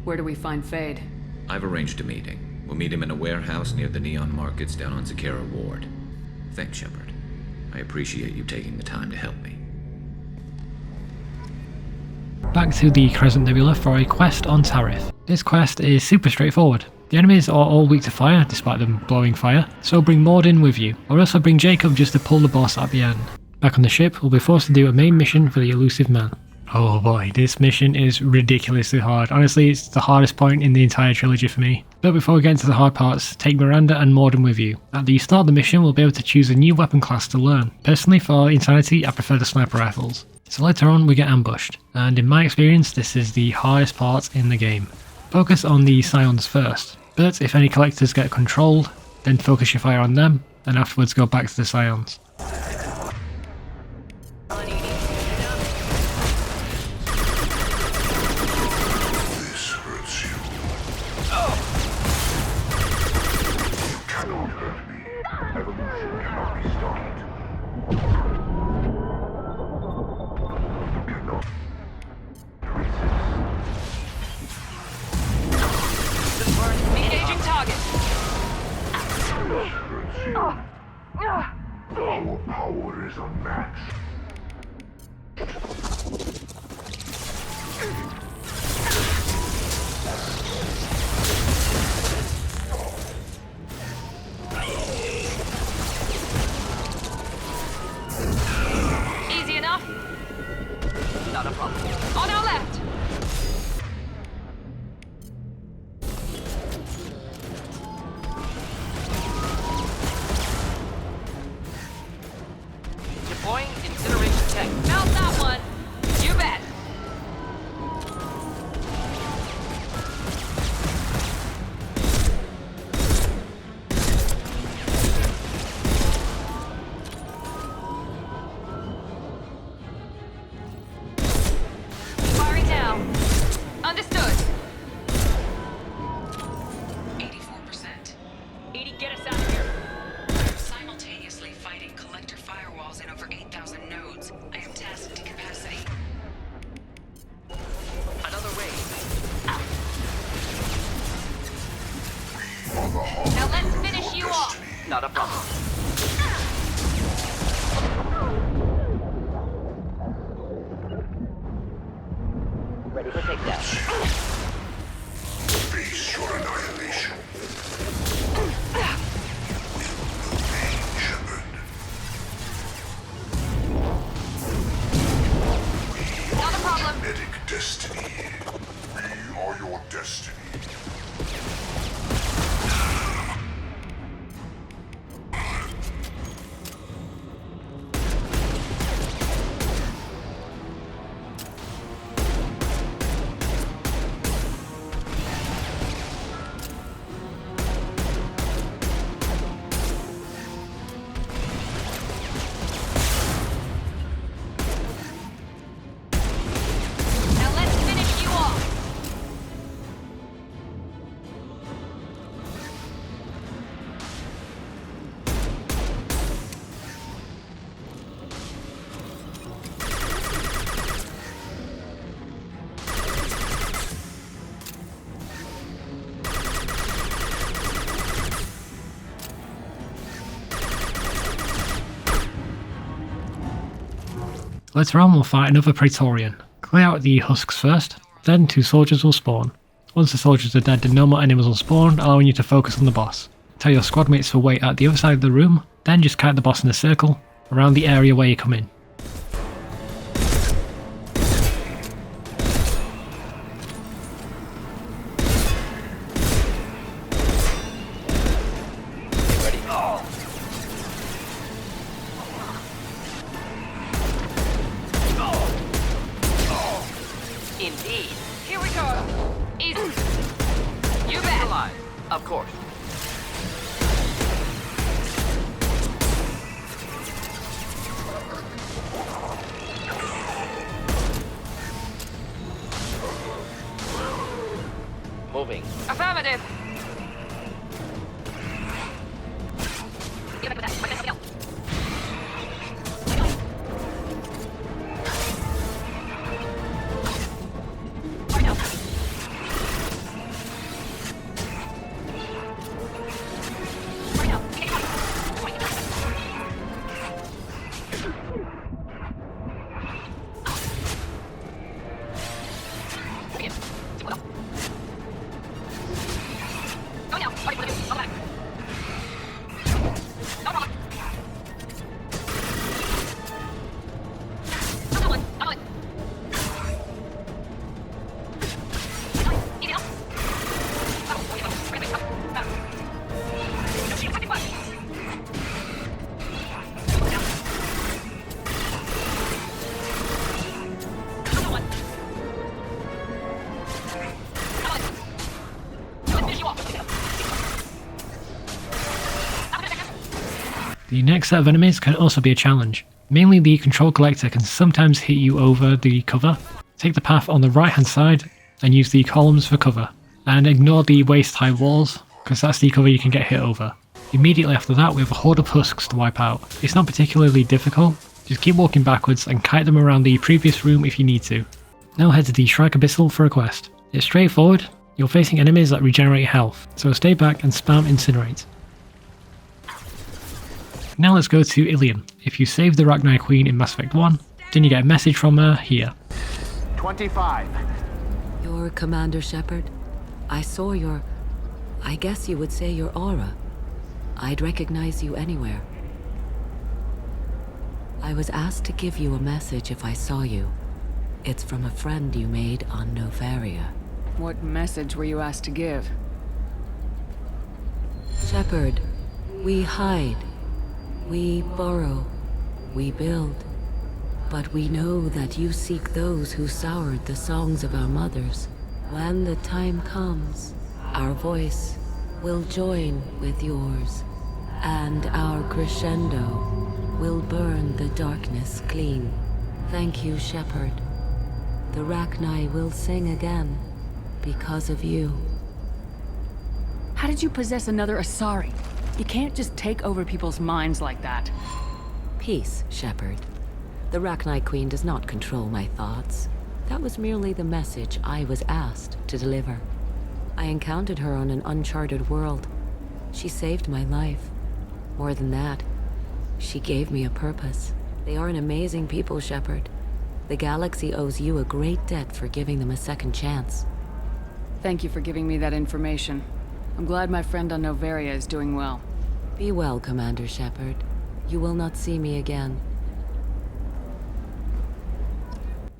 Where do we find Fade? I've arranged a meeting. We'll meet him in a warehouse near the Neon Markets down on Zakera Ward. Thanks, Shepard. I appreciate you taking the time to help me. Back to the Crescent Nebula for a quest on Tarith. This quest is super straightforward. The enemies are all weak to fire, despite them blowing fire, so bring Mordin with you, or also bring Jacob just to pull the boss at the end. Back on the ship, we'll be forced to do a main mission for the elusive man. Oh boy, this mission is ridiculously hard. Honestly, it's the hardest point in the entire trilogy for me. But before we get into the hard parts, take Miranda and Mordin with you. At the start of the mission, we'll be able to choose a new weapon class to learn. Personally, for Insanity, I prefer the sniper rifles. So later on, we get ambushed, and in my experience, this is the hardest part in the game. Focus on the Scions first, but if any collectors get controlled, then focus your fire on them, and afterwards go back to the Scions. Our power is unmatched. Easy enough? Not a problem. On our left! Deploying incineration tech. Mount that one! You bet! Firing now. Understood. 84%. 80, get us out of here. I'm simultaneously fighting collector firewalls in over 8,000 nodes. I am tasked to capacity. Another wave. On the heart Now let's of finish your you off. destiny. Not a problem. Ready for takedown. Face your annihilation. Remain, Shepard. Not a problem. Genetic destiny. We are your destiny. Now let's finish you off. Later on, we'll fight another Praetorian. Clear out the husks first, then 2 soldiers will spawn. Once the soldiers are dead, then no more enemies will spawn, allowing you to focus on the boss. Tell your squad mates to wait at the other side of the room, then just kite the boss in a circle around the area where you come in. Ready? Oh. Indeed. Here we go. Easy. You bet. Alive. Of course. moving. Affirmative. The next set of enemies can also be a challenge. Mainly the control collector can sometimes hit you over the cover. Take the path on the right hand side and use the columns for cover. And ignore the waist high walls, because that's the cover you can get hit over. Immediately after that we have a horde of husks to wipe out. It's not particularly difficult, just keep walking backwards and kite them around the previous room if you need to. Now head to the Shrike Abyssal for a quest. It's straightforward, you're facing enemies that regenerate health, so stay back and spam Incinerate. Now let's go to Illium. If you save the Arachni Queen in Mass Effect 1, then you get a message from her here. 25. You're Commander Shepard? I saw I guess you would say your aura. I'd recognize you anywhere. I was asked to give you a message if I saw you. It's from a friend you made on Novaria. What message were you asked to give? Shepard, we hide. We borrow, we build, but we know that you seek those who soured the songs of our mothers. When the time comes, our voice will join with yours, and our crescendo will burn the darkness clean. Thank you, Shepard. The Arachni will sing again because of you. How did you possess another Asari? You can't just take over people's minds like that. Peace, Shepard. The Arachni Queen does not control my thoughts. That was merely the message I was asked to deliver. I encountered her on an uncharted world. She saved my life. More than that, she gave me a purpose. They are an amazing people, Shepard. The galaxy owes you a great debt for giving them a second chance. Thank you for giving me that information. I'm glad my friend on Novaria is doing well. Be well, Commander Shepard. You will not see me again.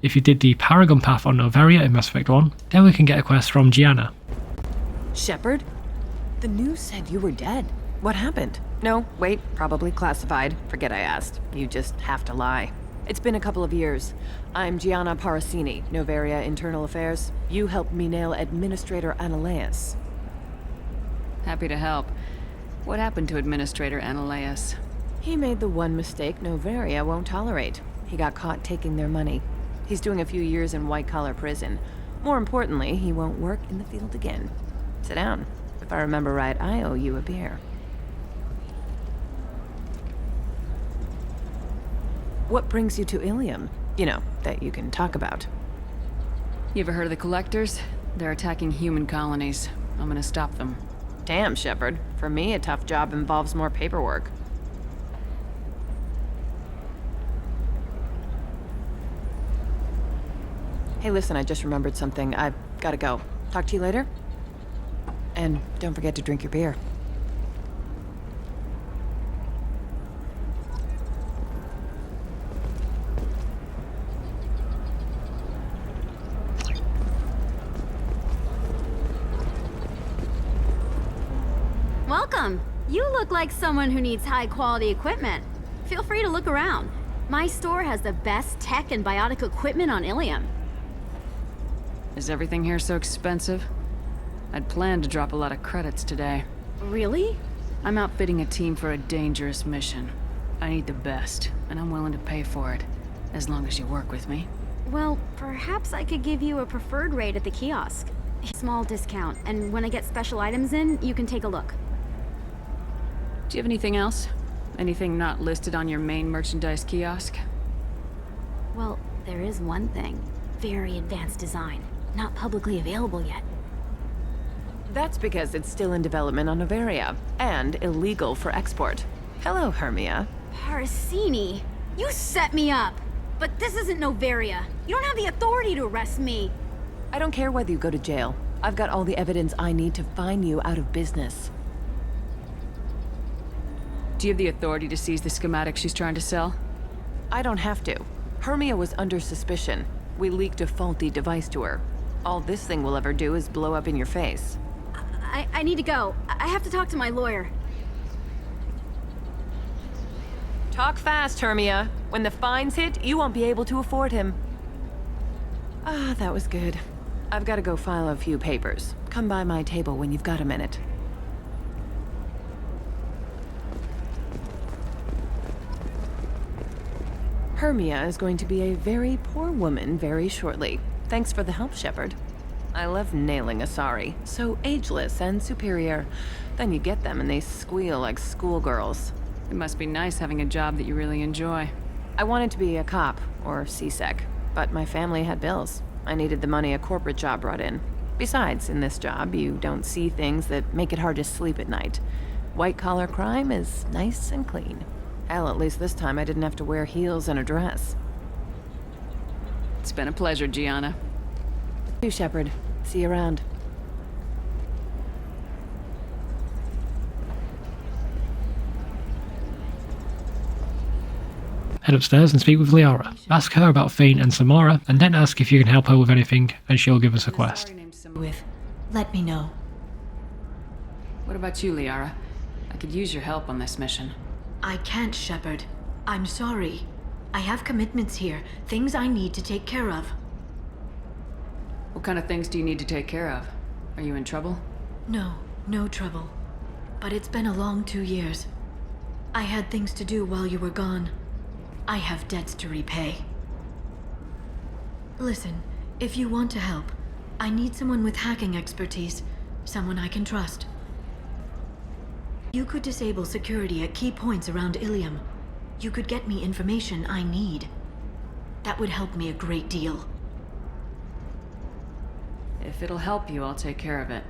If you did the Paragon path on Novaria in Mass Effect 1, then we can get a quest from Gianna. Shepard? The news said you were dead. What happened? No, wait, probably classified. Forget I asked. You just have to lie. It's been a couple of years. I'm Gianna Parasini, Novaria Internal Affairs. You helped me nail Administrator Analeas. Happy to help. What happened to Administrator Analeas? He made the one mistake Novaria won't tolerate. He got caught taking their money. He's doing a few years in white-collar prison. More importantly, he won't work in the field again. Sit down. If I remember right, I owe you a beer. What brings you to Illium? You know, that you can talk about. You ever heard of the Collectors? They're attacking human colonies. I'm gonna stop them. Damn, Shepard. For me, a tough job involves more paperwork. Hey, listen, I just remembered something. I've gotta go. Talk to you later? And don't forget to drink your beer. Welcome. You look like someone who needs high-quality equipment. Feel free to look around. My store has the best tech and biotic equipment on Illium. Is everything here so expensive? I'd planned to drop a lot of credits today. Really? I'm outfitting a team for a dangerous mission. I need the best, and I'm willing to pay for it, as long as you work with me. Well, perhaps I could give you a preferred rate at the kiosk. Small discount, and when I get special items in, you can take a look. Do you have anything else? Anything not listed on your main merchandise kiosk? Well, there is one thing. Very advanced design. Not publicly available yet. That's because it's still in development on Noveria, and illegal for export. Hello, Hermia. Parasini, you set me up! But this isn't Noveria. You don't have the authority to arrest me. I don't care whether you go to jail. I've got all the evidence I need to find you out of business. Do you have the authority to seize the schematic she's trying to sell? I don't have to. Hermia was under suspicion. We leaked a faulty device to her. All this thing will ever do is blow up in your face. I need to go. I have to talk to my lawyer. Talk fast, Hermia. When the fines hit, you won't be able to afford him. Ah, that was good. I've got to go file a few papers. Come by my table when you've got a minute. Hermia is going to be a very poor woman very shortly. Thanks for the help, Shepard. I love nailing Asari. So ageless and superior. Then you get them and they squeal like schoolgirls. It must be nice having a job that you really enjoy. I wanted to be a cop, or CSEC, but my family had bills. I needed the money a corporate job brought in. Besides, in this job, you don't see things that make it hard to sleep at night. White-collar crime is nice and clean. Hell, at least this time I didn't have to wear heels and a dress. It's been a pleasure, Gianna. You, Shepard. See you around. Head upstairs and speak with Liara. Ask her about Thane and Samara, and then ask if you can help her with anything, and she'll give us a quest. Let me know. What about you, Liara? I could use your help on this mission. I can't, Shepard. I'm sorry. I have commitments here, things I need to take care of. What kind of things do you need to take care of? Are you in trouble? No, no trouble. But it's been a long 2 years. I had things to do while you were gone. I have debts to repay. Listen, if you want to help, I need someone with hacking expertise, someone I can trust. You could disable security at key points around Illium. You could get me information I need. That would help me a great deal. If it'll help you, I'll take care of it.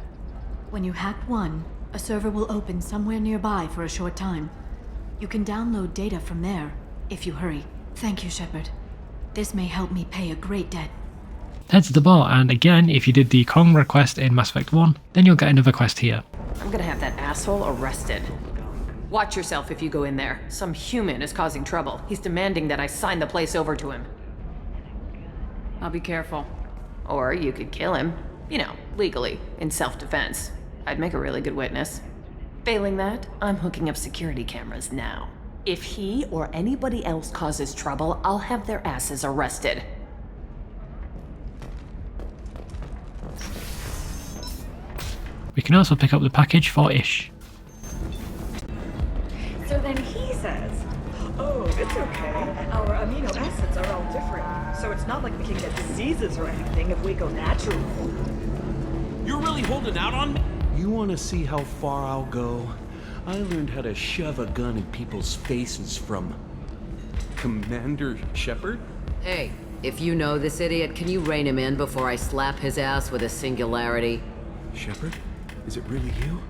When you hack one, a server will open somewhere nearby for a short time. You can download data from there, if you hurry. Thank you, Shepard. This may help me pay a great debt. Head to the bar, and again, if you did the Kong request in Mass Effect 1, then you'll get another quest here. I'm gonna have that asshole arrested. Watch yourself if you go in there. Some human is causing trouble. He's demanding that I sign the place over to him. I'll be careful. Or you could kill him. You know, legally, in self-defense. I'd make a really good witness. Failing that, I'm hooking up security cameras now. If he or anybody else causes trouble, I'll have their asses arrested. We can also pick up the package for Ish. So then he says, oh, it's okay. Our amino acids are all different. So it's not like we can get diseases or anything if we go natural. You're really holding out on me? You want to see how far I'll go? I learned how to shove a gun in people's faces from Commander Shepard? Hey, if you know this idiot, can you rein him in before I slap his ass with a singularity? Shepard? Is it really you?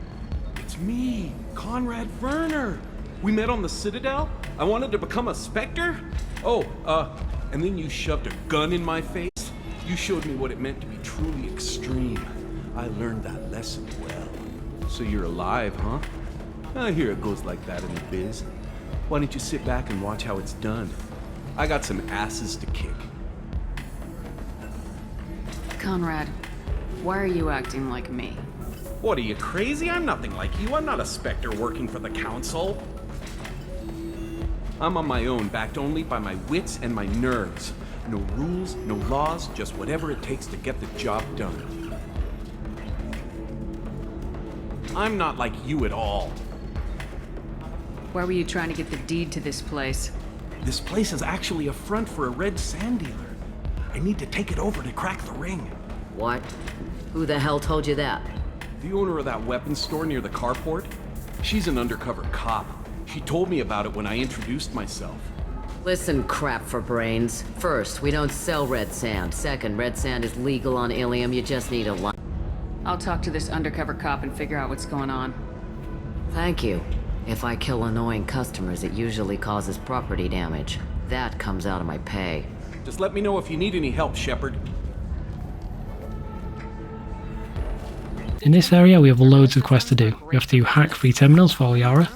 It's me, Conrad Werner. We met on the Citadel. I wanted to become a Spectre. Oh, and then you shoved a gun in my face. You showed me what it meant to be truly extreme. I learned that lesson well. So you're alive, huh? I hear it goes like that in the biz. Why don't you sit back and watch how it's done? I got some asses to kick. Conrad, why are you acting like me? What, are you crazy? I'm nothing like you. I'm not a Spectre working for the Council. I'm on my own, backed only by my wits and my nerves. No rules, no laws, just whatever it takes to get the job done. I'm not like you at all. Why were you trying to get the deed to this place? This place is actually a front for a red sand dealer. I need to take it over to crack the ring. What? Who the hell told you that? The owner of that weapons store near the carport? She's an undercover cop. She told me about it when I introduced myself. Listen, crap for brains. First, we don't sell red sand. Second, red sand is legal on Illium. You just need a line. I'll talk to this undercover cop and figure out what's going on. Thank you. If I kill annoying customers, it usually causes property damage. That comes out of my pay. Just let me know if you need any help, Shepard. In this area we have loads of quests to do. We have to hack 3 terminals for Liara.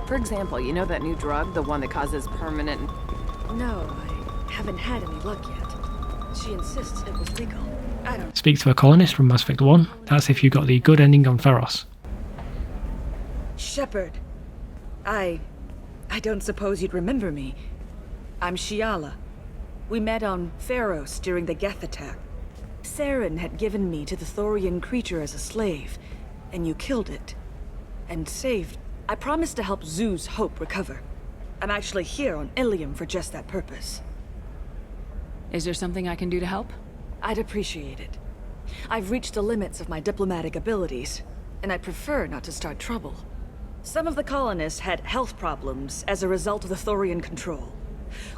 For example, you know that new drug, the one that causes permanent... No, I haven't had any luck yet. She insists it was legal. I don't... Speak to a colonist from Mass Effect 1. That's if you got the good ending on Feros. Shepard. I don't suppose you'd remember me. I'm Shiala. We met on Feros during the Geth attack. Saren had given me to the Thorian creature as a slave, and you killed it. And saved... I promised to help Zoo's Hope recover. I'm actually here on Illium for just that purpose. Is there something I can do to help? I'd appreciate it. I've reached the limits of my diplomatic abilities, and I prefer not to start trouble. Some of the colonists had health problems as a result of the Thorian control.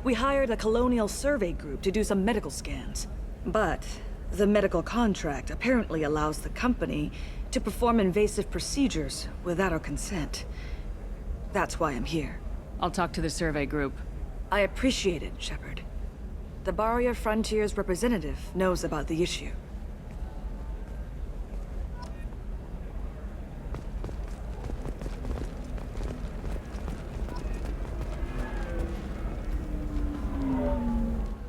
We hired a colonial survey group to do some medical scans. But the medical contract apparently allows the company to perform invasive procedures without our consent. That's why I'm here. I'll talk to the survey group. I appreciate it, Shepard. The Barrier Frontiers representative knows about the issue.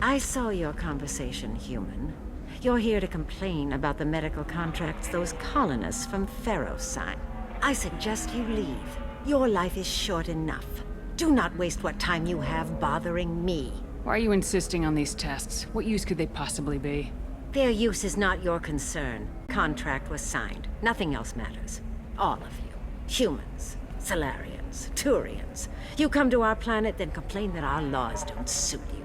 I saw your conversation, human. You're here to complain about the medical contracts those colonists from Feros signed. I suggest you leave. Your life is short enough. Do not waste what time you have bothering me. Why are you insisting on these tests? What use could they possibly be? Their use is not your concern. Contract was signed. Nothing else matters. All of you. Humans, Salarians, Turians. You come to our planet, then complain that our laws don't suit you.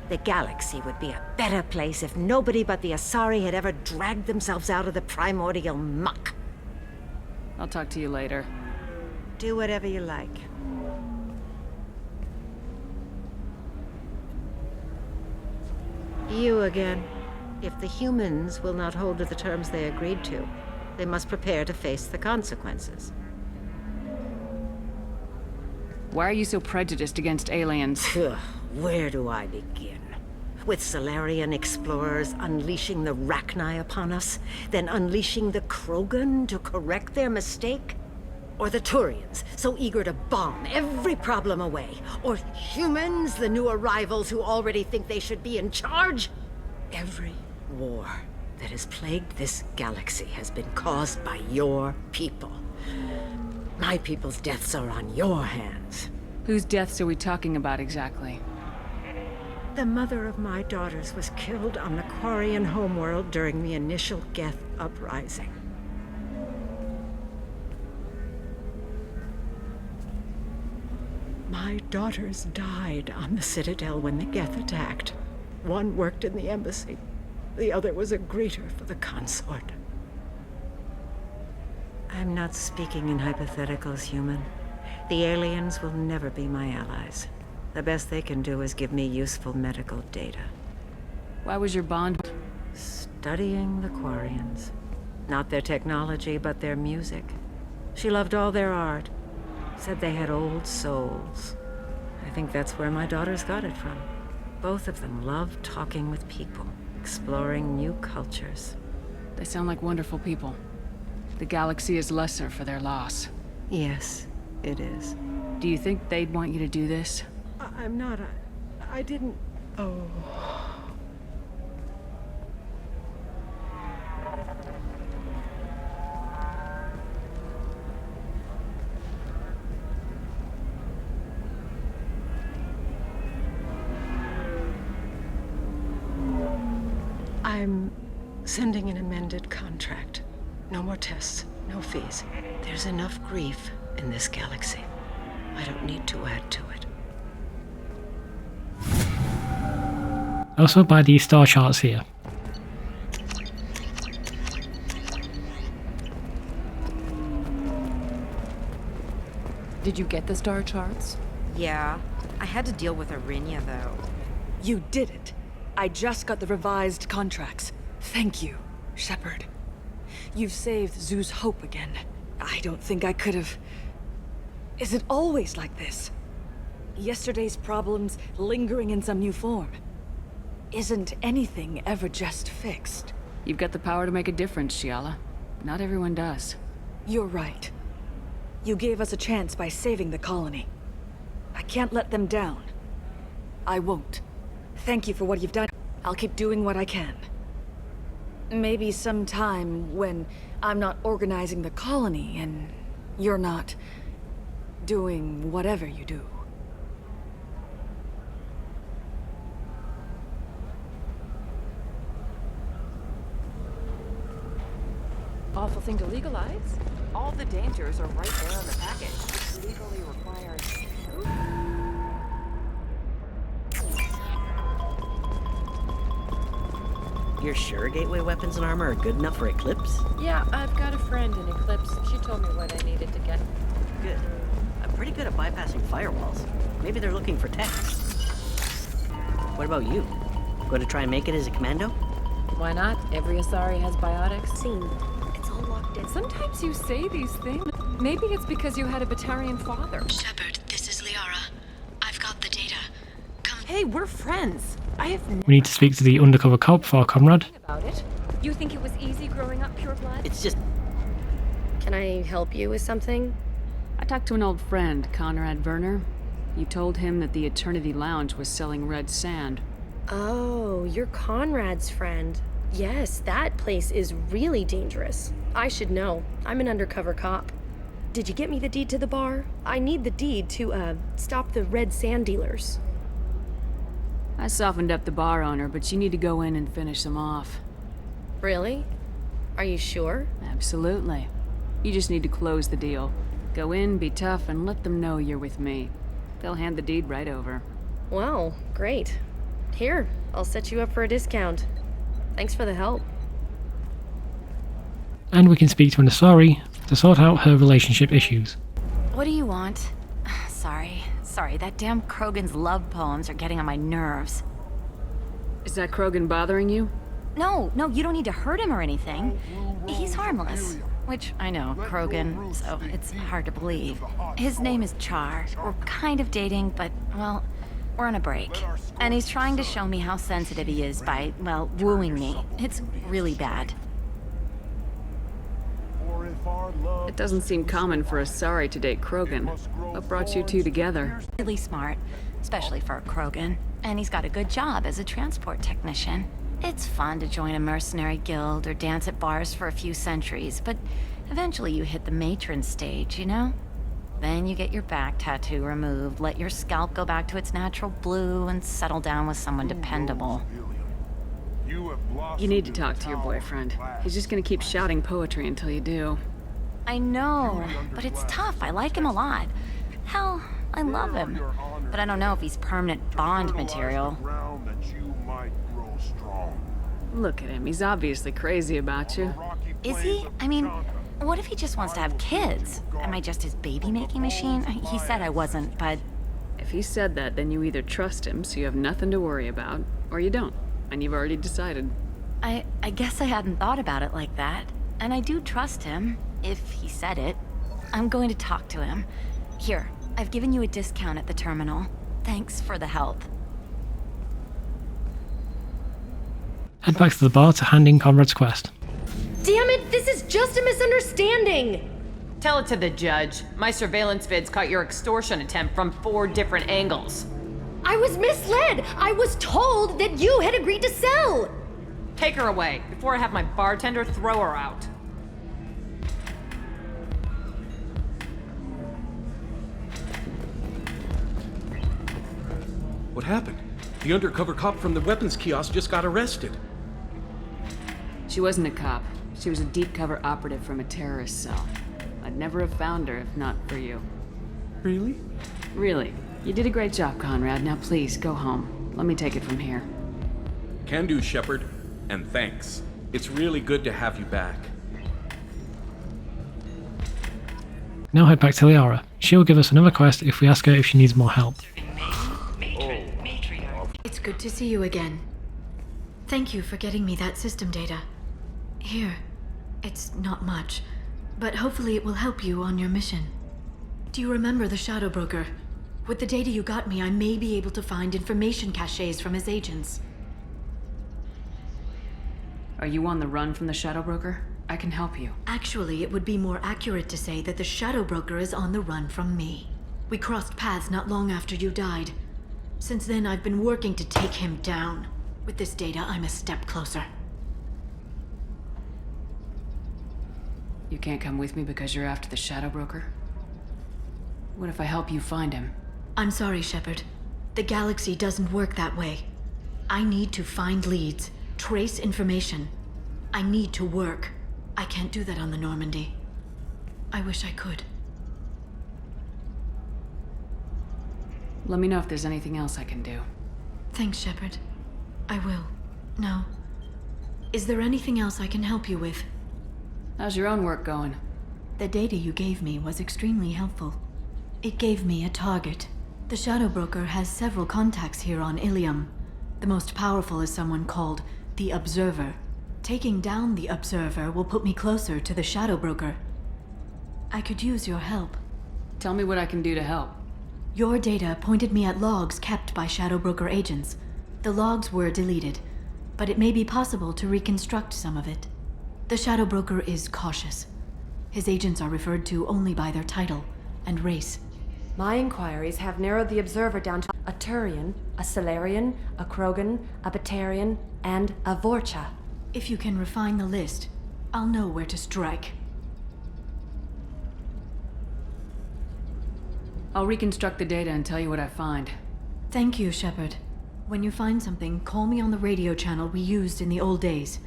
The galaxy would be a better place if nobody but the Asari had ever dragged themselves out of the primordial muck. I'll talk to you later. Do whatever you like. You again. If the humans will not hold to the terms they agreed to, they must prepare to face the consequences. Why are you so prejudiced against aliens? Where do I begin? With Salarian explorers unleashing the Rachni upon us, then unleashing the Krogan to correct their mistake? Or the Turians, so eager to bomb every problem away? Or humans, the new arrivals who already think they should be in charge? Every war that has plagued this galaxy has been caused by your people. My people's deaths are on your hands. Whose deaths are we talking about exactly? The mother of my daughters was killed on the Quarian homeworld during the initial Geth uprising. My daughters died on the Citadel when the Geth attacked. One worked in the embassy. The other was a greeter for the consort. I'm not speaking in hypotheticals, human. The aliens will never be my allies. The best they can do is give me useful medical data. Why was your bond... Studying the Quarians. Not their technology, but their music. She loved all their art. Said they had old souls. I think that's where my daughters got it from. Both of them loved talking with people, exploring new cultures. They sound like wonderful people. The galaxy is lesser for their loss. Yes, it is. Do you think they'd want you to do this? I'm not. I didn't... Oh... I'm sending an amended contract. No more tests, no fees. There's enough grief in this galaxy. I don't need to add to it. Also buy these star charts here. Did you get the star charts? Yeah. I had to deal with Arinya, though. You did it. I just got the revised contracts. Thank you, Shepard. You've saved Zoo's hope again. I don't think I could have... Is it always like this? Yesterday's problems lingering in some new form. Isn't anything ever just fixed? You've got the power to make a difference, Shiala. Not everyone does. You're right. You gave us a chance by saving the colony. I can't let them down. I won't. Thank you for what you've done. I'll keep doing what I can. Maybe sometime when I'm not organizing the colony and you're not doing whatever you do. Awful thing to legalize. All the dangers are right there on the package, which legally requires... You're sure gateway weapons and armor are good enough for Eclipse? Yeah, I've got a friend in Eclipse. She told me what I needed to get. Good. I'm pretty good at bypassing firewalls. Maybe they're looking for tech. What about you? Going to try and make it as a commando? Why not? Every Asari has biotics. It's all locked in. Sometimes you say these things. Maybe it's because you had a Batarian father. Shepard, this is Liara. I've got the data. Come. Hey, we're friends. I have We need to speak to the undercover cop for our comrade. about it. You think it was easy growing up pure blood? It's just... Can I help you with something? I talked to an old friend, Conrad Werner. You told him that the Eternity Lounge was selling red sand. Oh, you're Conrad's friend. Yes, that place is really dangerous. I should know. I'm an undercover cop. Did you get me the deed to the bar? I need the deed to, stop the red sand dealers. I softened up the bar owner, but you need to go in and finish them off. Really? Are you sure? Absolutely. You just need to close the deal. Go in, be tough, and let them know you're with me. They'll hand the deed right over. Wow, great. Here, I'll set you up for a discount. Thanks for the help. And we can speak to an Asari to sort out her relationship issues. What do you want? Sorry, that damn Krogan's love poems are getting on my nerves. Is that Krogan bothering you? No, you don't need to hurt him or anything. He's harmless. Which, I know, Krogan, so it's hard to believe. His name is Char. We're kind of dating, but, well, we're on a break. And he's trying to show me how sensitive he is by, well, wooing me. It's really bad. It doesn't seem common for Asari to date Krogan. What brought you two together? Really smart, especially for a Krogan. And he's got a good job as a transport technician. It's fun to join a mercenary guild or dance at bars for a few centuries, but eventually you hit the matron stage, you know? Then you get your back tattoo removed, let your scalp go back to its natural blue, and settle down with someone dependable. You need to talk to your boyfriend. He's just gonna keep shouting poetry until you do. I know, but it's tough. I like him a lot. Hell, I love him. But I don't know if he's permanent Bond material. Look at him, he's obviously crazy about you. Is he? I mean, what if he just wants to have kids? Am I just his baby-making machine? He said I wasn't, but... If he said that, then you either trust him so you have nothing to worry about, or you don't, and you've already decided. I guess I hadn't thought about it like that. And I do trust him, if he said it. I'm going to talk to him. Here, I've given you a discount at the terminal. Thanks for the help. Head back to the bar to hand in Conrad's quest. Damn it, this is just a misunderstanding! Tell it to the judge. My surveillance vids caught your extortion attempt from 4 different angles. I was misled! I was told that you had agreed to sell! Take her away, before I have my bartender throw her out. What happened? The undercover cop from the weapons kiosk just got arrested. She wasn't a cop. She was a deep cover operative from a terrorist cell. I'd never have found her if not for you. Really? Really. You did a great job, Conrad. Now please, go home. Let me take it from here. Can do, Shepard. And thanks. It's really good to have you back. Now head back to Liara. She'll give us another quest if we ask her if she needs more help. It's good to see you again. Thank you for getting me that system data. Here. It's not much, but hopefully it will help you on your mission. Do you remember the Shadow Broker? With the data you got me, I may be able to find information caches from his agents. Are you on the run from the Shadow Broker? I can help you. Actually, it would be more accurate to say that the Shadow Broker is on the run from me. We crossed paths not long after you died. Since then, I've been working to take him down. With this data, I'm a step closer. You can't come with me because you're after the Shadow Broker? What if I help you find him? I'm sorry, Shepard. The galaxy doesn't work that way. I need to find leads, trace information. I need to work. I can't do that on the Normandy. I wish I could. Let me know if there's anything else I can do. Thanks, Shepard. I will. No. Is there anything else I can help you with? How's your own work going? The data you gave me was extremely helpful. It gave me a target. The Shadow Broker has several contacts here on Illium. The most powerful is someone called the Observer. Taking down the Observer will put me closer to the Shadow Broker. I could use your help. Tell me what I can do to help. Your data pointed me at logs kept by Shadow Broker agents. The logs were deleted, but it may be possible to reconstruct some of it. The Shadow Broker is cautious. His agents are referred to only by their title and race. My inquiries have narrowed the Observer down to a Turian, a Salarian, a Krogan, a Batarian, and a Vorcha. If you can refine the list, I'll know where to strike. I'll reconstruct the data and tell you what I find. Thank you, Shepard. When you find something, call me on the radio channel we used in the old days.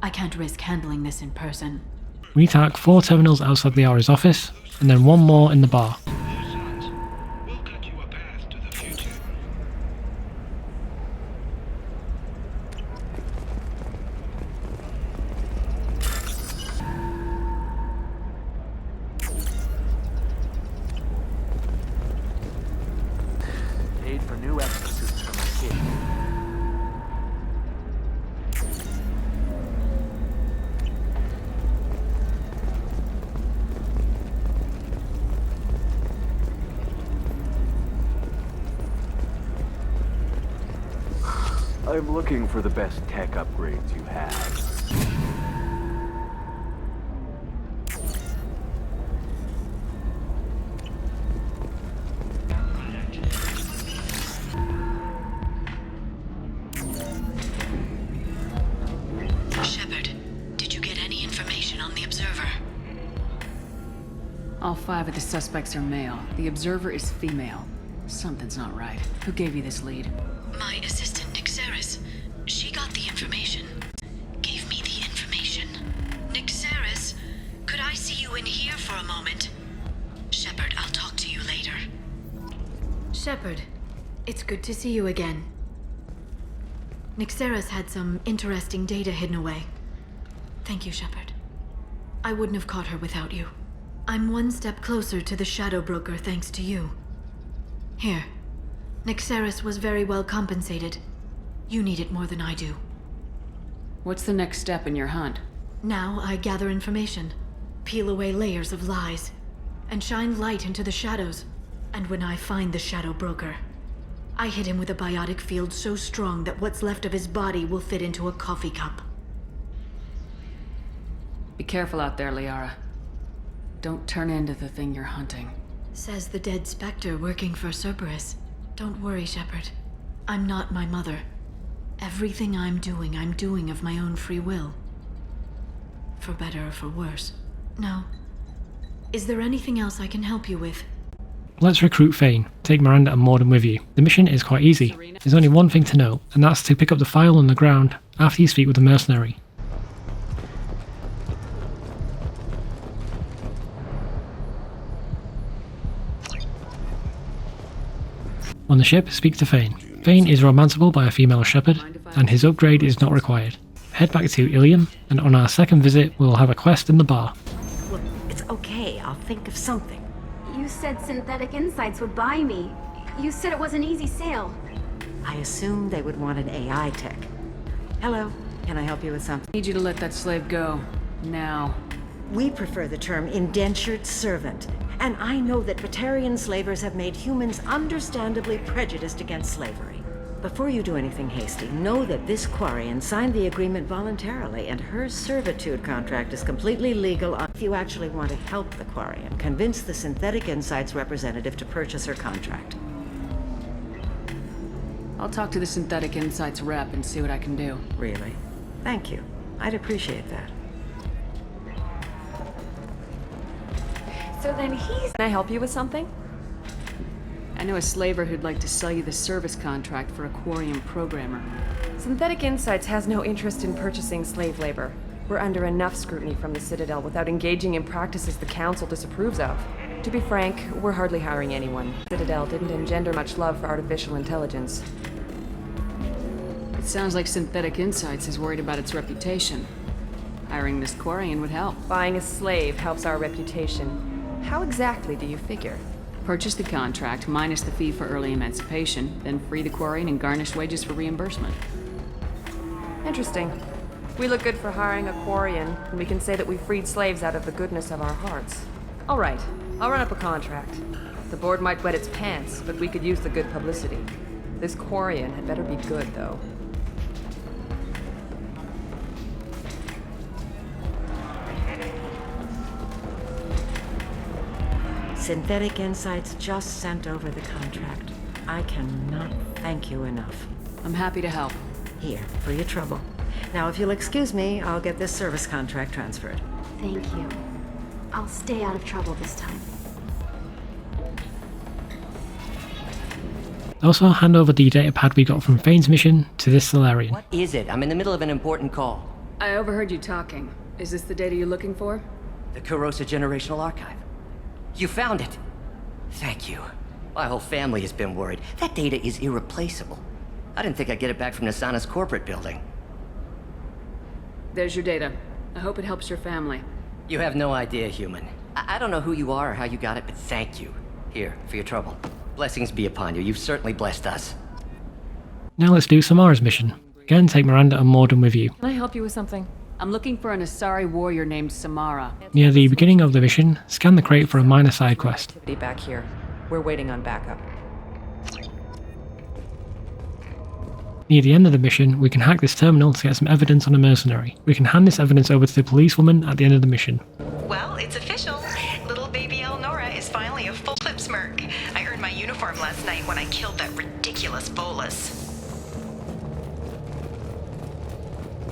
I can't risk handling this in person. We need to hack 4 terminals outside Liara's office, and then 1 more in the bar. Paid for new exosuits for my kid. I'm looking for the best tech upgrades you have. Shepard, did you get any information on the Observer? All 5 of the suspects are male. The Observer is female. Something's not right. Who gave you this lead? My assistant, Nixeris. She got the information. Gave me the information. Nixeris, could I see you in here for a moment? Shepard, I'll talk to you later. Shepard, it's good to see you again. Nixeris had some interesting data hidden away. Thank you, Shepard. I wouldn't have caught her without you. I'm 1 step closer to the Shadow Broker thanks to you. Here. Nixeris was very well compensated. You need it more than I do. What's the next step in your hunt? Now I gather information, peel away layers of lies, and shine light into the shadows. And when I find the Shadow Broker, I hit him with a biotic field so strong that what's left of his body will fit into a coffee cup. Be careful out there, Liara. Don't turn into the thing you're hunting. Says the dead Spectre working for Cerberus. Don't worry, Shepard. I'm not my mother. Everything I'm doing of my own free will. For better or for worse. No. Is there anything else I can help you with? Let's recruit Thane. Take Miranda and Mordin with you. The mission is quite easy. There's only one thing to know, and that's to pick up the file on the ground after you speak with the mercenary. On the ship, speak to Thane. Thane is romanceable by a female shepherd, and his upgrade is not required. Head back to Illium, and on our second visit, we'll have a quest in the bar. Look, it's okay. I'll think of something. You said Synthetic Insights would buy me. You said it was an easy sale. I assumed they would want an AI tech. Hello, can I help you with something? Need you to let that slave go. Now. We prefer the term indentured servant. And I know that Batarian slavers have made humans understandably prejudiced against slavery. Before you do anything hasty, know that this Quarian signed the agreement voluntarily, and her servitude contract is completely legal. If you actually want to help the Quarian, convince the Synthetic Insights representative to purchase her contract. I'll talk to the Synthetic Insights rep and see what I can do. Really? Thank you. I'd appreciate that. So then he's... Can I help you with something? I know a slaver who'd like to sell you the service contract for a Quarian programmer. Synthetic Insights has no interest in purchasing slave labor. We're under enough scrutiny from the Citadel without engaging in practices the Council disapproves of. To be frank, we're hardly hiring anyone. Citadel didn't engender much love for artificial intelligence. It sounds like Synthetic Insights is worried about its reputation. Hiring this Quarian would help. Buying a slave helps our reputation. How exactly do you figure? Purchase the contract, minus the fee for early emancipation, then free the Quarian and garnish wages for reimbursement. Interesting. We look good for hiring a Quarian, and we can say that we freed slaves out of the goodness of our hearts. All right, I'll run up a contract. The board might wet its pants, but we could use the good publicity. This Quarian had better be good, though. Synthetic Insights just sent over the contract. I cannot thank you enough. I'm happy to help. Here, for your trouble. Now, if you'll excuse me, I'll get this service contract transferred. Thank you. I'll stay out of trouble this time. Also, hand over the datapad we got from Thane's mission to this Solarian. What is it? I'm in the middle of an important call. I overheard you talking. Is this the data you're looking for? The Kurosa Generational Archive. You found it! Thank you. My whole family has been worried. That data is irreplaceable. I didn't think I'd get it back from Nasana's corporate building. There's your data. I hope it helps your family. You have no idea, human. I don't know who you are or how you got it, but thank you. Here, for your trouble. Blessings be upon you. You've certainly blessed us. Now let's do Samara's mission. Again, take Miranda and Mordin with you. Can I help you with something? I'm looking for an Asari warrior named Samara. Near the beginning of the mission, scan the crate for a minor side quest. Back here. We're waiting on backup. Near the end of the mission, we can hack this terminal to get some evidence on a mercenary. We can hand this evidence over to the policewoman at the end of the mission. Well, it's official. Little baby Elnora is finally a full clip merc. I earned my uniform last night when I killed that ridiculous bolus.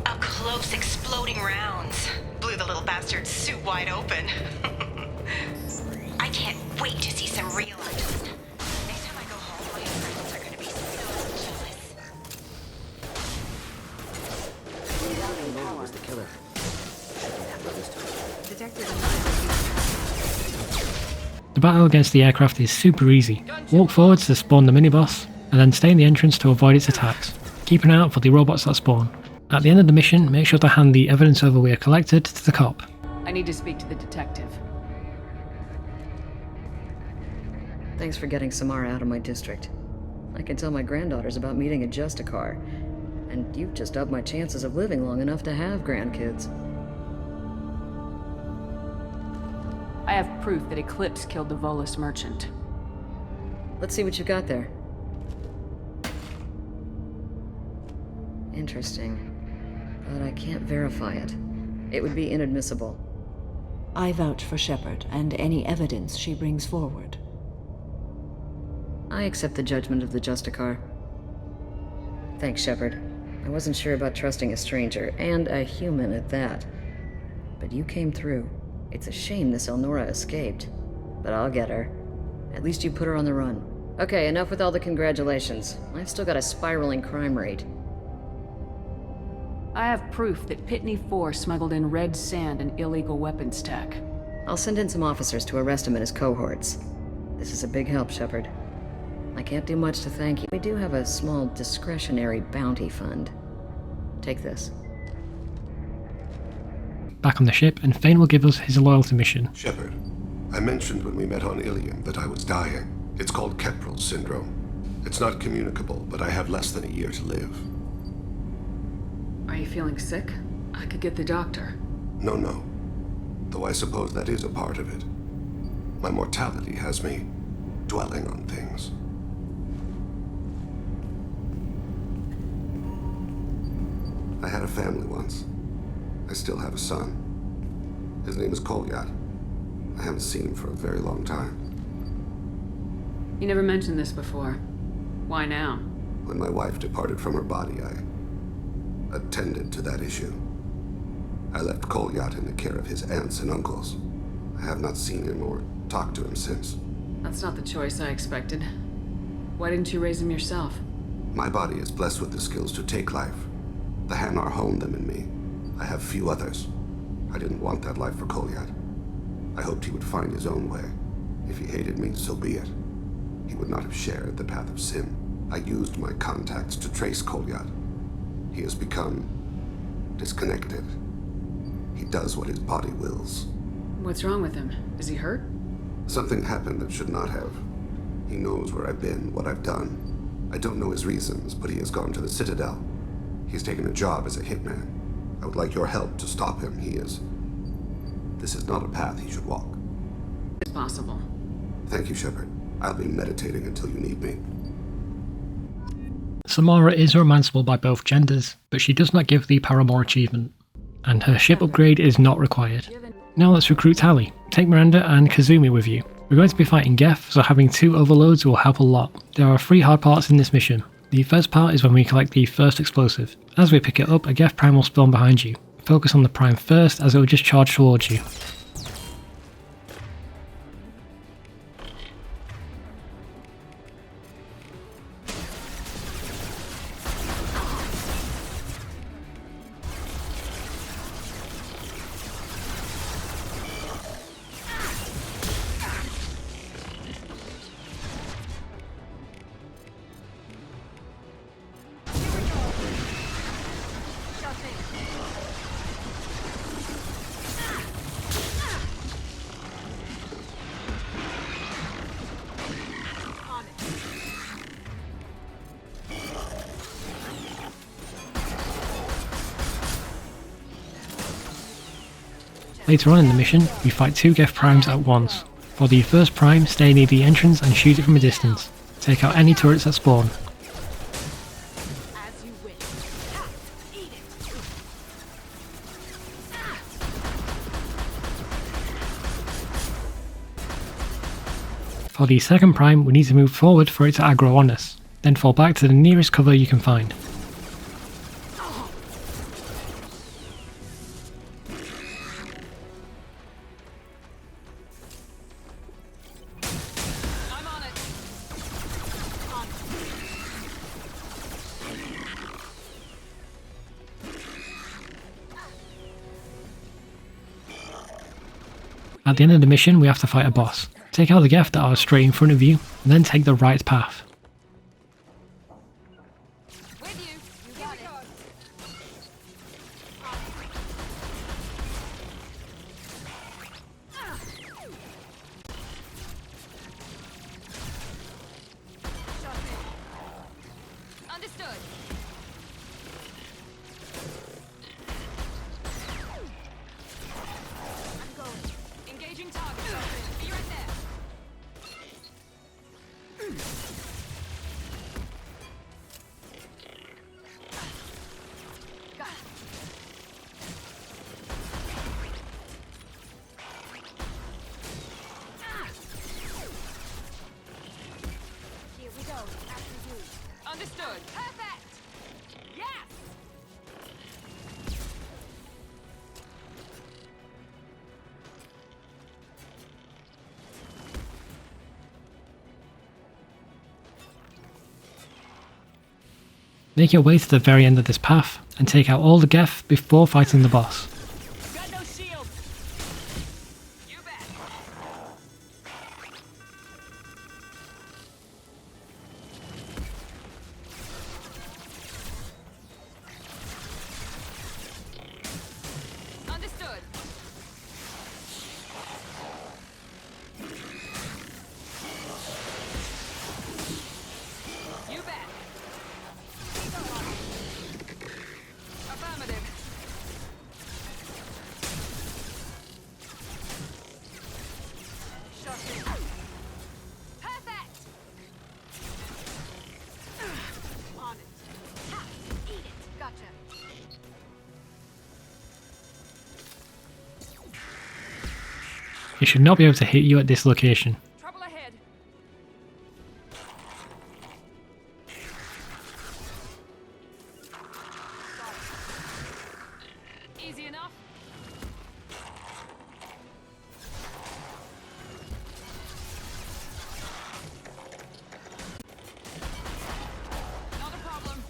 Up close, exploding rounds. Blew the little bastard's suit wide open. I can't wait to see some real action. Next time I go home, my friends are gonna be so jealous. Was the killer. The battle against the aircraft is super easy. Walk forwards to spawn the mini-boss, and then stay in the entrance to avoid its attacks. Keep an eye out for the robots that spawn. At the end of the mission, make sure to hand the evidence over we have collected to the cop. I need to speak to the detective. Thanks for getting Samara out of my district. I can tell my granddaughters about meeting a Justicar, and you've just upped my chances of living long enough to have grandkids. I have proof that Eclipse killed the Volus merchant. Let's see what you got there. Interesting. But I can't verify it. It would be inadmissible. I vouch for Shepard and any evidence she brings forward. I accept the judgment of the Justicar. Thanks, Shepard. I wasn't sure about trusting a stranger, and a human at that. But you came through. It's a shame this Elnora escaped. But I'll get her. At least you put her on the run. Okay, enough with all the congratulations. I've still got a spiraling crime rate. I have proof that Pitney 4 smuggled in red sand and illegal weapons tech. I'll send in some officers to arrest him and his cohorts. This is a big help, Shepard. I can't do much to thank you. We do have a small discretionary bounty fund. Take this. Back on the ship, and Thane will give us his loyalty mission. Shepard, I mentioned when we met on Illium that I was dying. It's called Keprel syndrome. It's not communicable, but I have less than a year to live. Are you feeling sick? I could get the doctor. No. Though I suppose that is a part of it. My mortality has me dwelling on things. I had a family once. I still have a son. His name is Kolyat. I haven't seen him for a very long time. You never mentioned this before. Why now? When my wife departed from her body, I attended to that issue. I left Kolyat in the care of his aunts and uncles. I have not seen him or talked to him since. That's not the choice I expected. Why didn't you raise him yourself? My body is blessed with the skills to take life. The Hanar honed them in me. I have few others. I didn't want that life for Kolyat. I hoped he would find his own way. If he hated me, so be it. He would not have shared the path of sin. I used my contacts to trace Kolyat. He has become disconnected. He does what his body wills. What's wrong with him? Is he hurt? Something happened that should not have. He knows where I've been, what I've done. I don't know his reasons, but he has gone to the Citadel. He's taken a job as a hitman. I would like your help to stop him. This is not a path he should walk. It's possible. Thank you, Shepard. I'll be meditating until you need me. Samara is romanceable by both genders, but she does not give the Paramour achievement, and her ship upgrade is not required. Now let's recruit Tali. Take Miranda and Kasumi with you. We're going to be fighting Geth, so having 2 overloads will help a lot. There are 3 hard parts in this mission. The first part is when we collect the first explosive. As we pick it up, a Geth Prime will spawn behind you. Focus on the Prime first, as it will just charge towards you. Later on in the mission, we fight 2 Geth Primes at once. For the first Prime, stay near the entrance and shoot it from a distance. Take out any turrets that spawn. For the second Prime, we need to move forward for it to aggro on us, then fall back to the nearest cover you can find. At the end of the mission, we have to fight a boss. Take out the Geth that are straight in front of you, and then take the right path. Understood. Perfect! Yes! Make your way to the very end of this path, and take out all the Geth before fighting the boss. Got no shield! You bet! Understood. It should not be able to hit you at this location. Trouble ahead. Easy enough. Not a problem.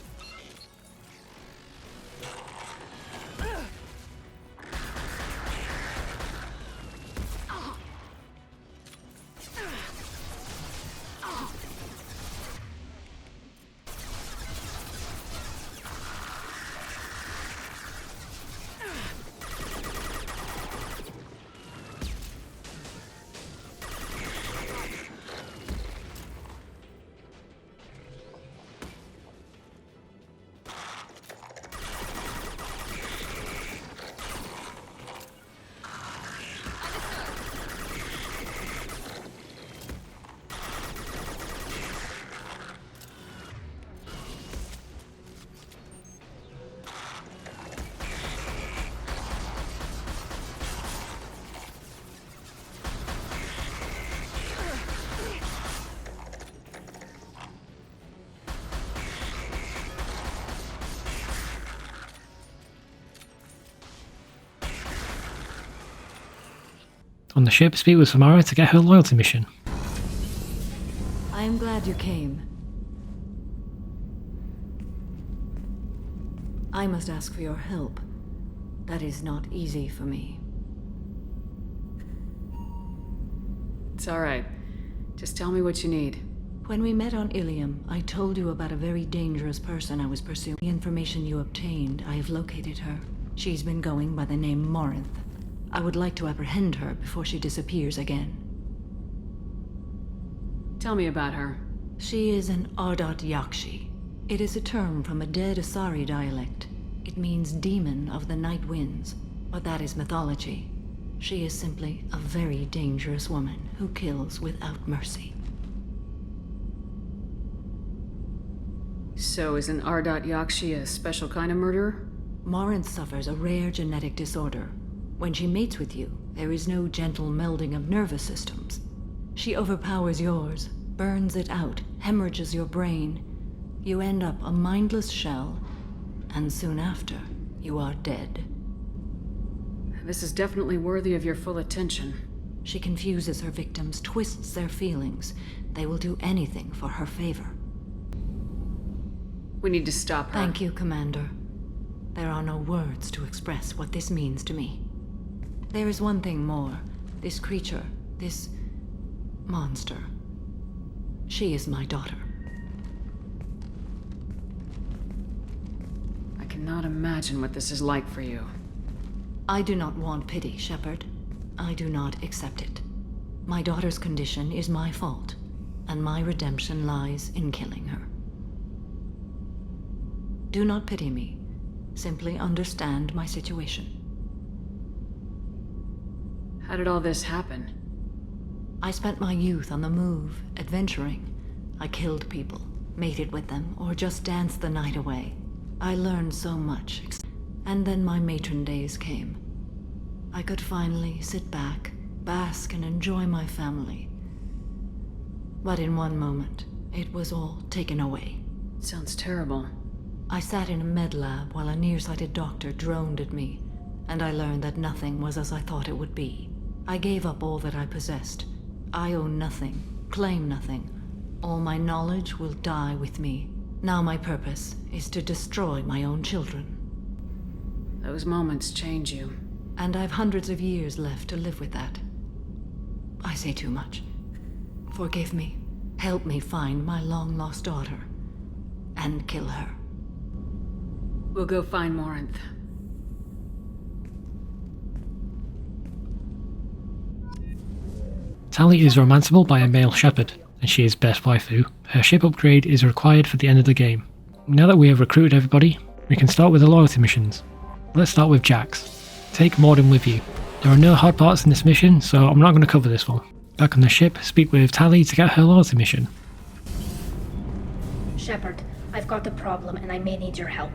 On the ship, speak with Samara to get her loyalty mission. I am glad you came. I must ask for your help. That is not easy for me. It's alright. Just tell me what you need. When we met on Illium, I told you about a very dangerous person I was pursuing. The information you obtained, I have located her. She's been going by the name Morinth. I would like to apprehend her before she disappears again. Tell me about her. She is an Ardat Yakshi. It is a term from a dead Asari dialect. It means demon of the night winds, but that is mythology. She is simply a very dangerous woman who kills without mercy. So is an Ardat Yakshi a special kind of murderer? Morinth suffers a rare genetic disorder. When she mates with you, there is no gentle melding of nervous systems. She overpowers yours, burns it out, hemorrhages your brain. You end up a mindless shell, and soon after, you are dead. This is definitely worthy of your full attention. She confuses her victims, twists their feelings. They will do anything for her favor. We need to stop her. Thank you, Commander. There are no words to express what this means to me. There is one thing more. This creature, this monster. She is my daughter. I cannot imagine what this is like for you. I do not want pity, Shepard. I do not accept it. My daughter's condition is my fault, and my redemption lies in killing her. Do not pity me. Simply understand my situation. How did all this happen? I spent my youth on the move, adventuring. I killed people, mated with them, or just danced the night away. I learned so much, and then my matron days came. I could finally sit back, bask, and enjoy my family. But in one moment, it was all taken away. Sounds terrible. I sat in a med lab while a nearsighted doctor droned at me, and I learned that nothing was as I thought it would be. I gave up all that I possessed. I own nothing, claim nothing. All my knowledge will die with me. Now my purpose is to destroy my own children. Those moments change you. And I've hundreds of years left to live with that. I say too much. Forgive me. Help me find my long-lost daughter. And kill her. We'll go find Morinth. Tali is romanceable by a male shepherd, and she is best waifu. Her ship upgrade is required for the end of the game. Now that we have recruited everybody, we can start with the loyalty missions. Let's start with Jax. Take Mordin with you. There are no hard parts in this mission, so I'm not going to cover this one. Back on the ship, speak with Tali to get her loyalty mission. Shepard, I've got a problem and I may need your help.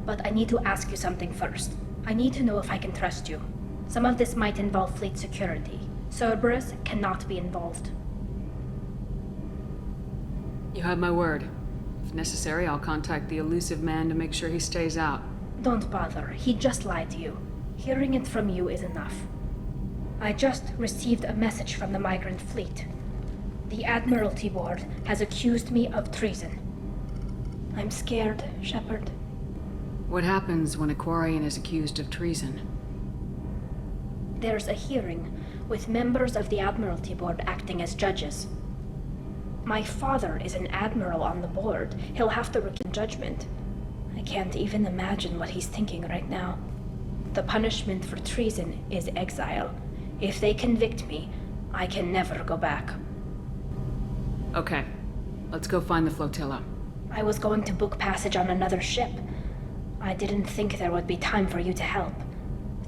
But I need to ask you something first. I need to know if I can trust you. Some of this might involve fleet security. Cerberus cannot be involved. You have my word. If necessary, I'll contact the elusive man to make sure he stays out. Don't bother. He just lied to you. Hearing it from you is enough. I just received a message from the migrant fleet. The Admiralty Board has accused me of treason. I'm scared, Shepard. What happens when a Quarian is accused of treason? There's a hearing with members of the Admiralty Board acting as judges. My father is an admiral on the board. He'll have to recant judgment. I can't even imagine what he's thinking right now. The punishment for treason is exile. If they convict me, I can never go back. Okay, let's go find the flotilla. I was going to book passage on another ship. I didn't think there would be time for you to help.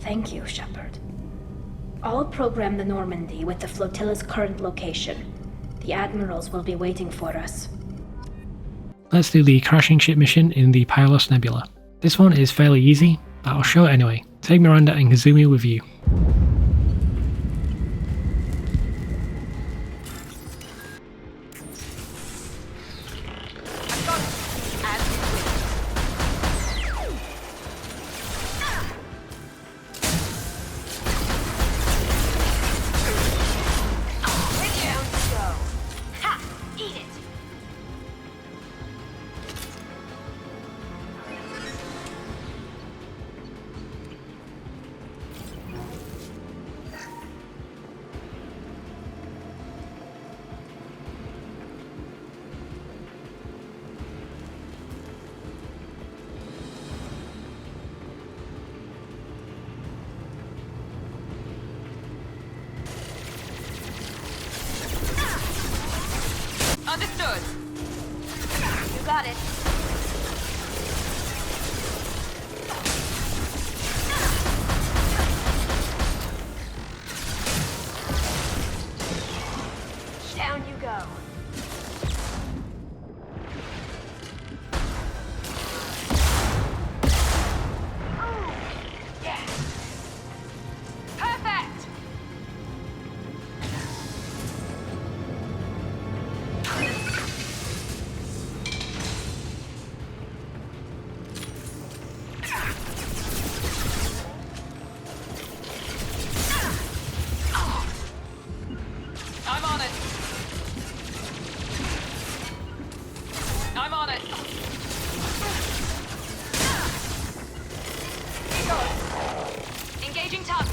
Thank you, Shepard. I'll program the Normandy with the flotilla's current location. The admirals will be waiting for us. Let's do the crashing ship mission in the Pylos Nebula. This one is fairly easy, but I'll show it anyway. Take Miranda and Kasumi with you. Understood. You got it. Down you go. Oh, yeah. Perfect. I'm on it. I'm on it. Keep going. Engaging tug.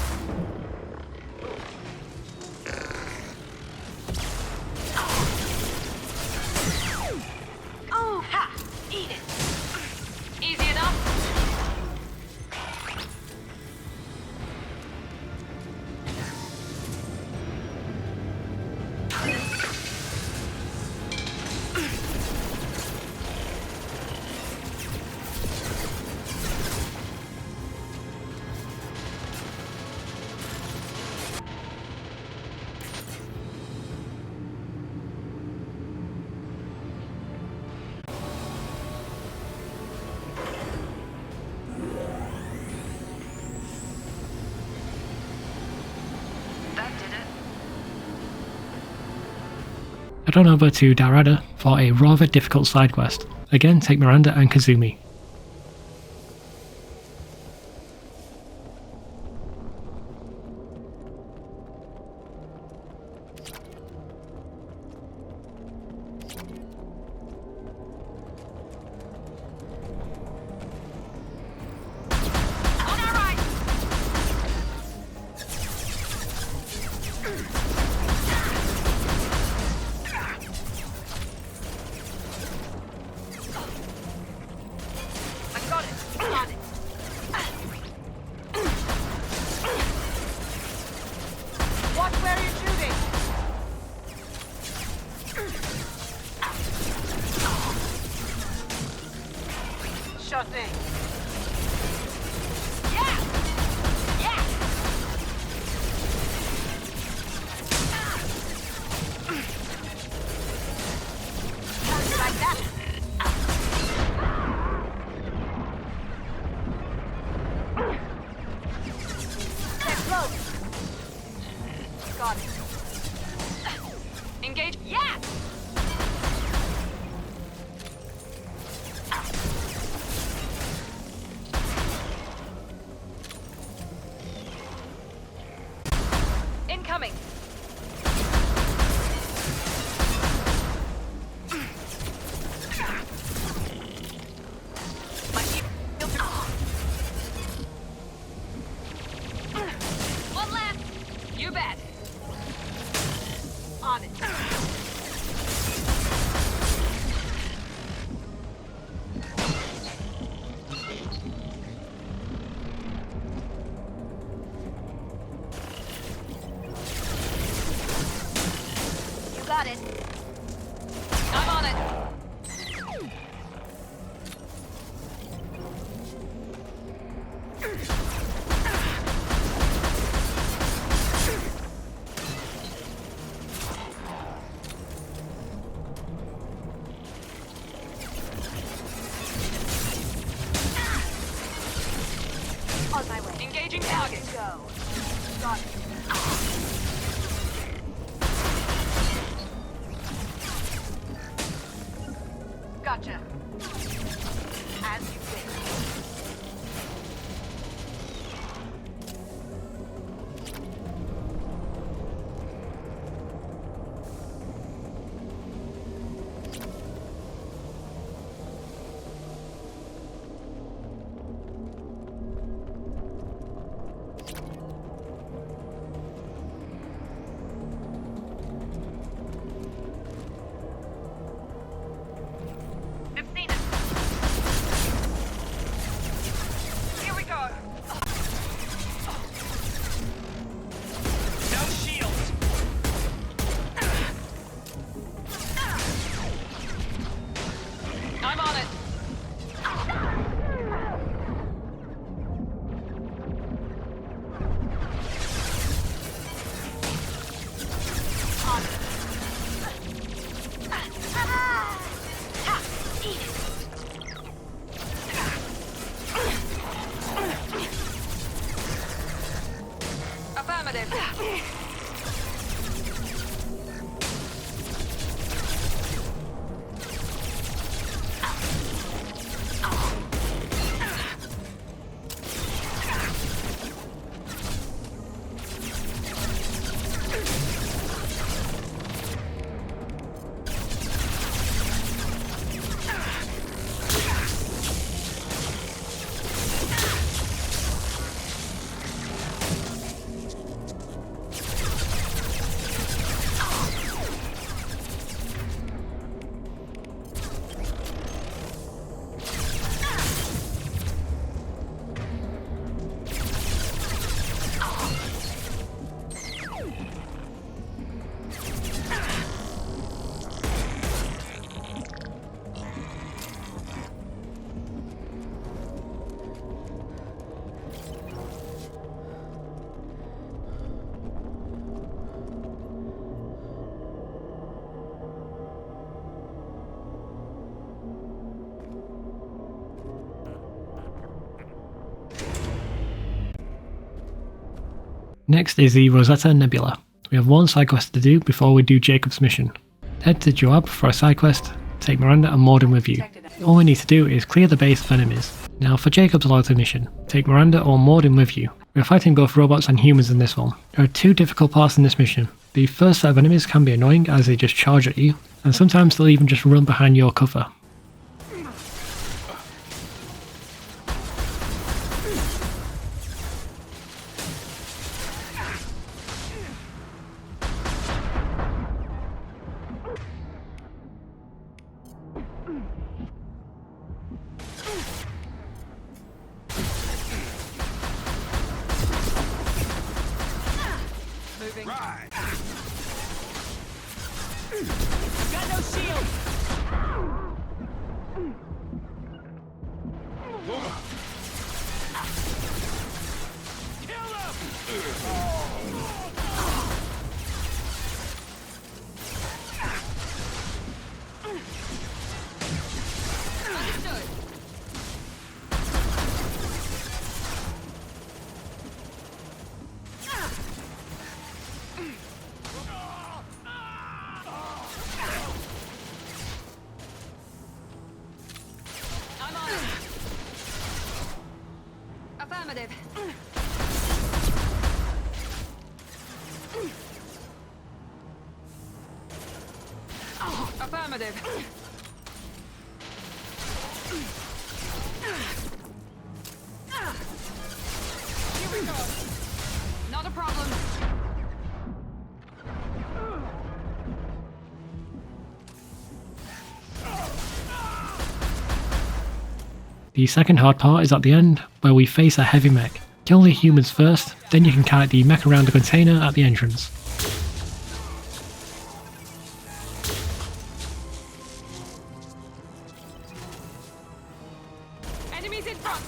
Oh, ha! Eat it. Easy enough. Head on over to Darada for a rather difficult side quest. Again, take Miranda and Kasumi. Sure thing. Yeah! Yeah! How'd you like that? Stay close. Got it. spotted. I'm on it. On my way. Engaging target. Go. Got it. Gotcha. As you wish. Next is the Rosetta Nebula. We have one side quest to do before we do Jacob's mission. Head to Joab for a side quest, take Miranda and Mordin with you. All we need to do is clear the base of enemies. Now for Jacob's Loyalty mission, take Miranda or Mordin with you. We are fighting both robots and humans in this one. There are two difficult parts in this mission. The first set of enemies can be annoying as they just charge at you, and sometimes they'll even just run behind your cover. Affirmative. Affirmative. Here we go. Not a problem. The second hard part is at the end, where we face a heavy mech. Kill the humans first, then you can kite the mech around the container at the entrance. Enemies in front!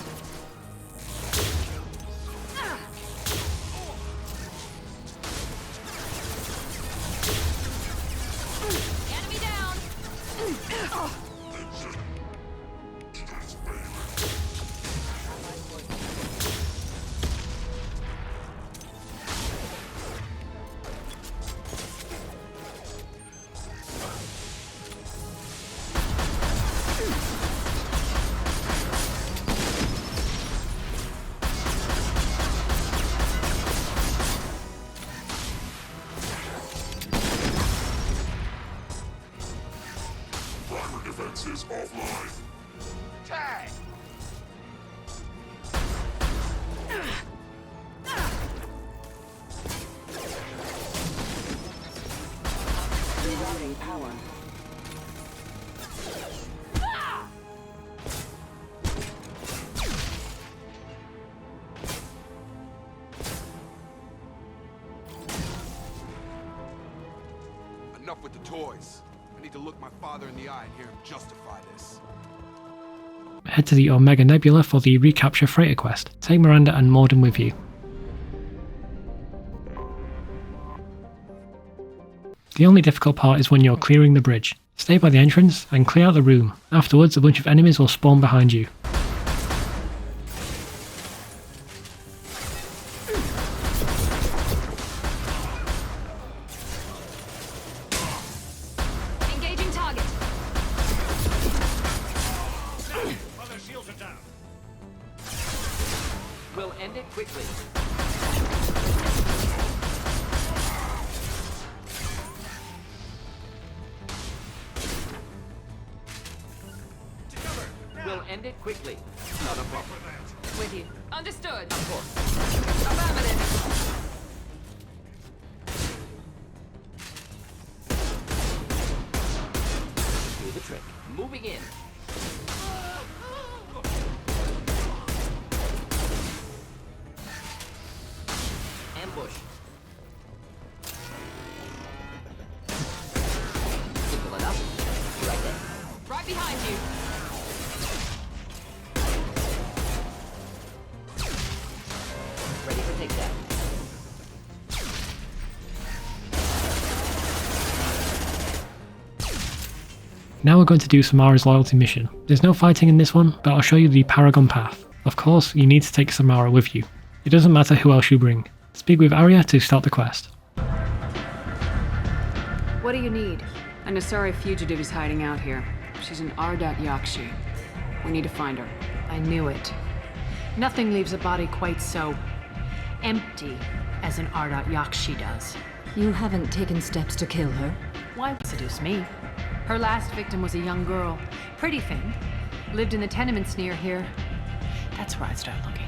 Enemy down! Defenses offline. Tag! Rerouting power. Enough with the toys. I need to look my father in the eye and hear him justify this. Head to the Omega Nebula for the Recapture Freighter quest. Take Miranda and Mordin with you. The only difficult part is when you're clearing the bridge. Stay by the entrance and clear out the room. Afterwards, a bunch of enemies will spawn behind you. We'll end it quickly. We'll end it quickly. Not a problem. With you. Understood. Of course. Affirmative. Do the trick. Moving in. Ambush. Simple enough. Right there. Right behind you. Ready for takedown. Now we're going to do Samara's loyalty mission. There's no fighting in this one, but I'll show you the Paragon path. Of course, you need to take Samara with you. It doesn't matter who else you bring. Speak with Arya to start the quest. What do you need? An Asari fugitive is hiding out here. She's an Ardat Yakshi. We need to find her. I knew it. Nothing leaves a body quite so empty as an Ardat Yakshi does. You haven't taken steps to kill her? Why seduce me? Her last victim was a young girl. Pretty thing. Lived in the tenements near here. That's where I'd start looking.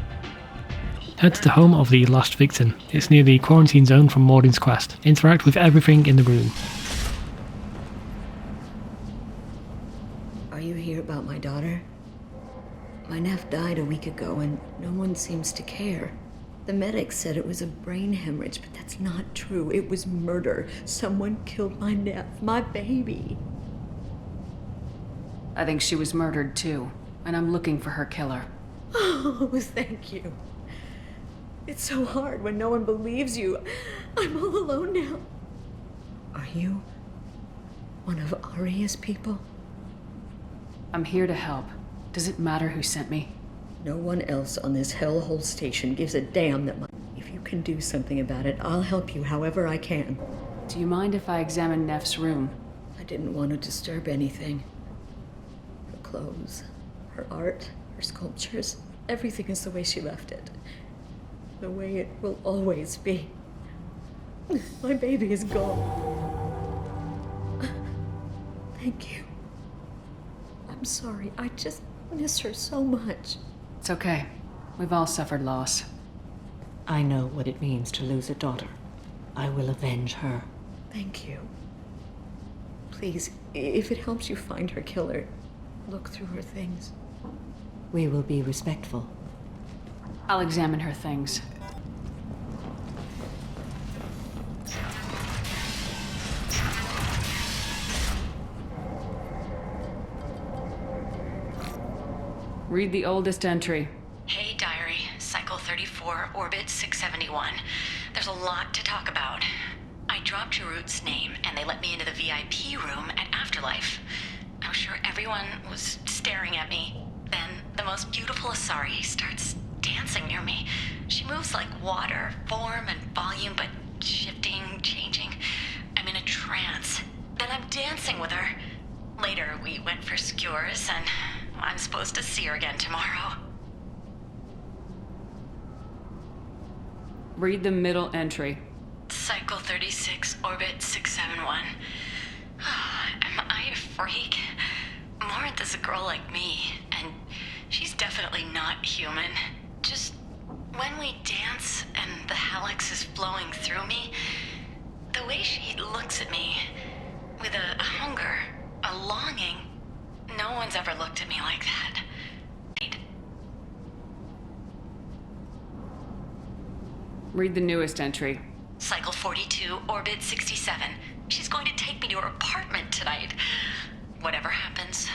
Head to the home of the last victim. It's near the quarantine zone from Mordin's quest. Interact with everything in the room. Are you here about my daughter? My nephew died a week ago and no one seems to care. The medics said it was a brain hemorrhage, but that's not true. It was murder. Someone killed my nephew, my baby. I think she was murdered too, and I'm looking for her killer. Oh, thank you. It's so hard when no one believes you. I'm all alone now. Are you one of Arya's people? I'm here to help. Does it matter who sent me? No one else on this hellhole station gives a damn that If you can do something about it, I'll help you however I can. Do you mind if I examine Neff's room? I didn't want to disturb anything. Her clothes, her art, her sculptures, everything is the way she left it. The way it will always be. My baby is gone. Thank you. I'm sorry, I just miss her so much. It's okay. We've all suffered loss. I know what it means to lose a daughter. I will avenge her. Thank you. Please, if it helps you find her killer, look through her things. We will be respectful. I'll examine her things. Read the oldest entry. Hey, Diary. Cycle 34, Orbit 671. There's a lot to talk about. I dropped Jarut's name, and they let me into the VIP room at Afterlife. I'm sure everyone was staring at me. Then the most beautiful Asari starts dancing near me. She moves like water, form and volume, but shifting, changing. I'm in a trance. Then I'm dancing with her. Later, we went for skewers, and I'm supposed to see her again tomorrow. Read the middle entry. Cycle 36, Orbit 671. Am I a freak? Morinth is a girl like me, and she's definitely not human. Just when we dance and the helix is flowing through me, the way she looks at me, with a hunger, a longing, no one's ever looked at me like that. Read the newest entry. Cycle 42, Orbit 67. She's going to take me to her apartment tonight. Whatever happens,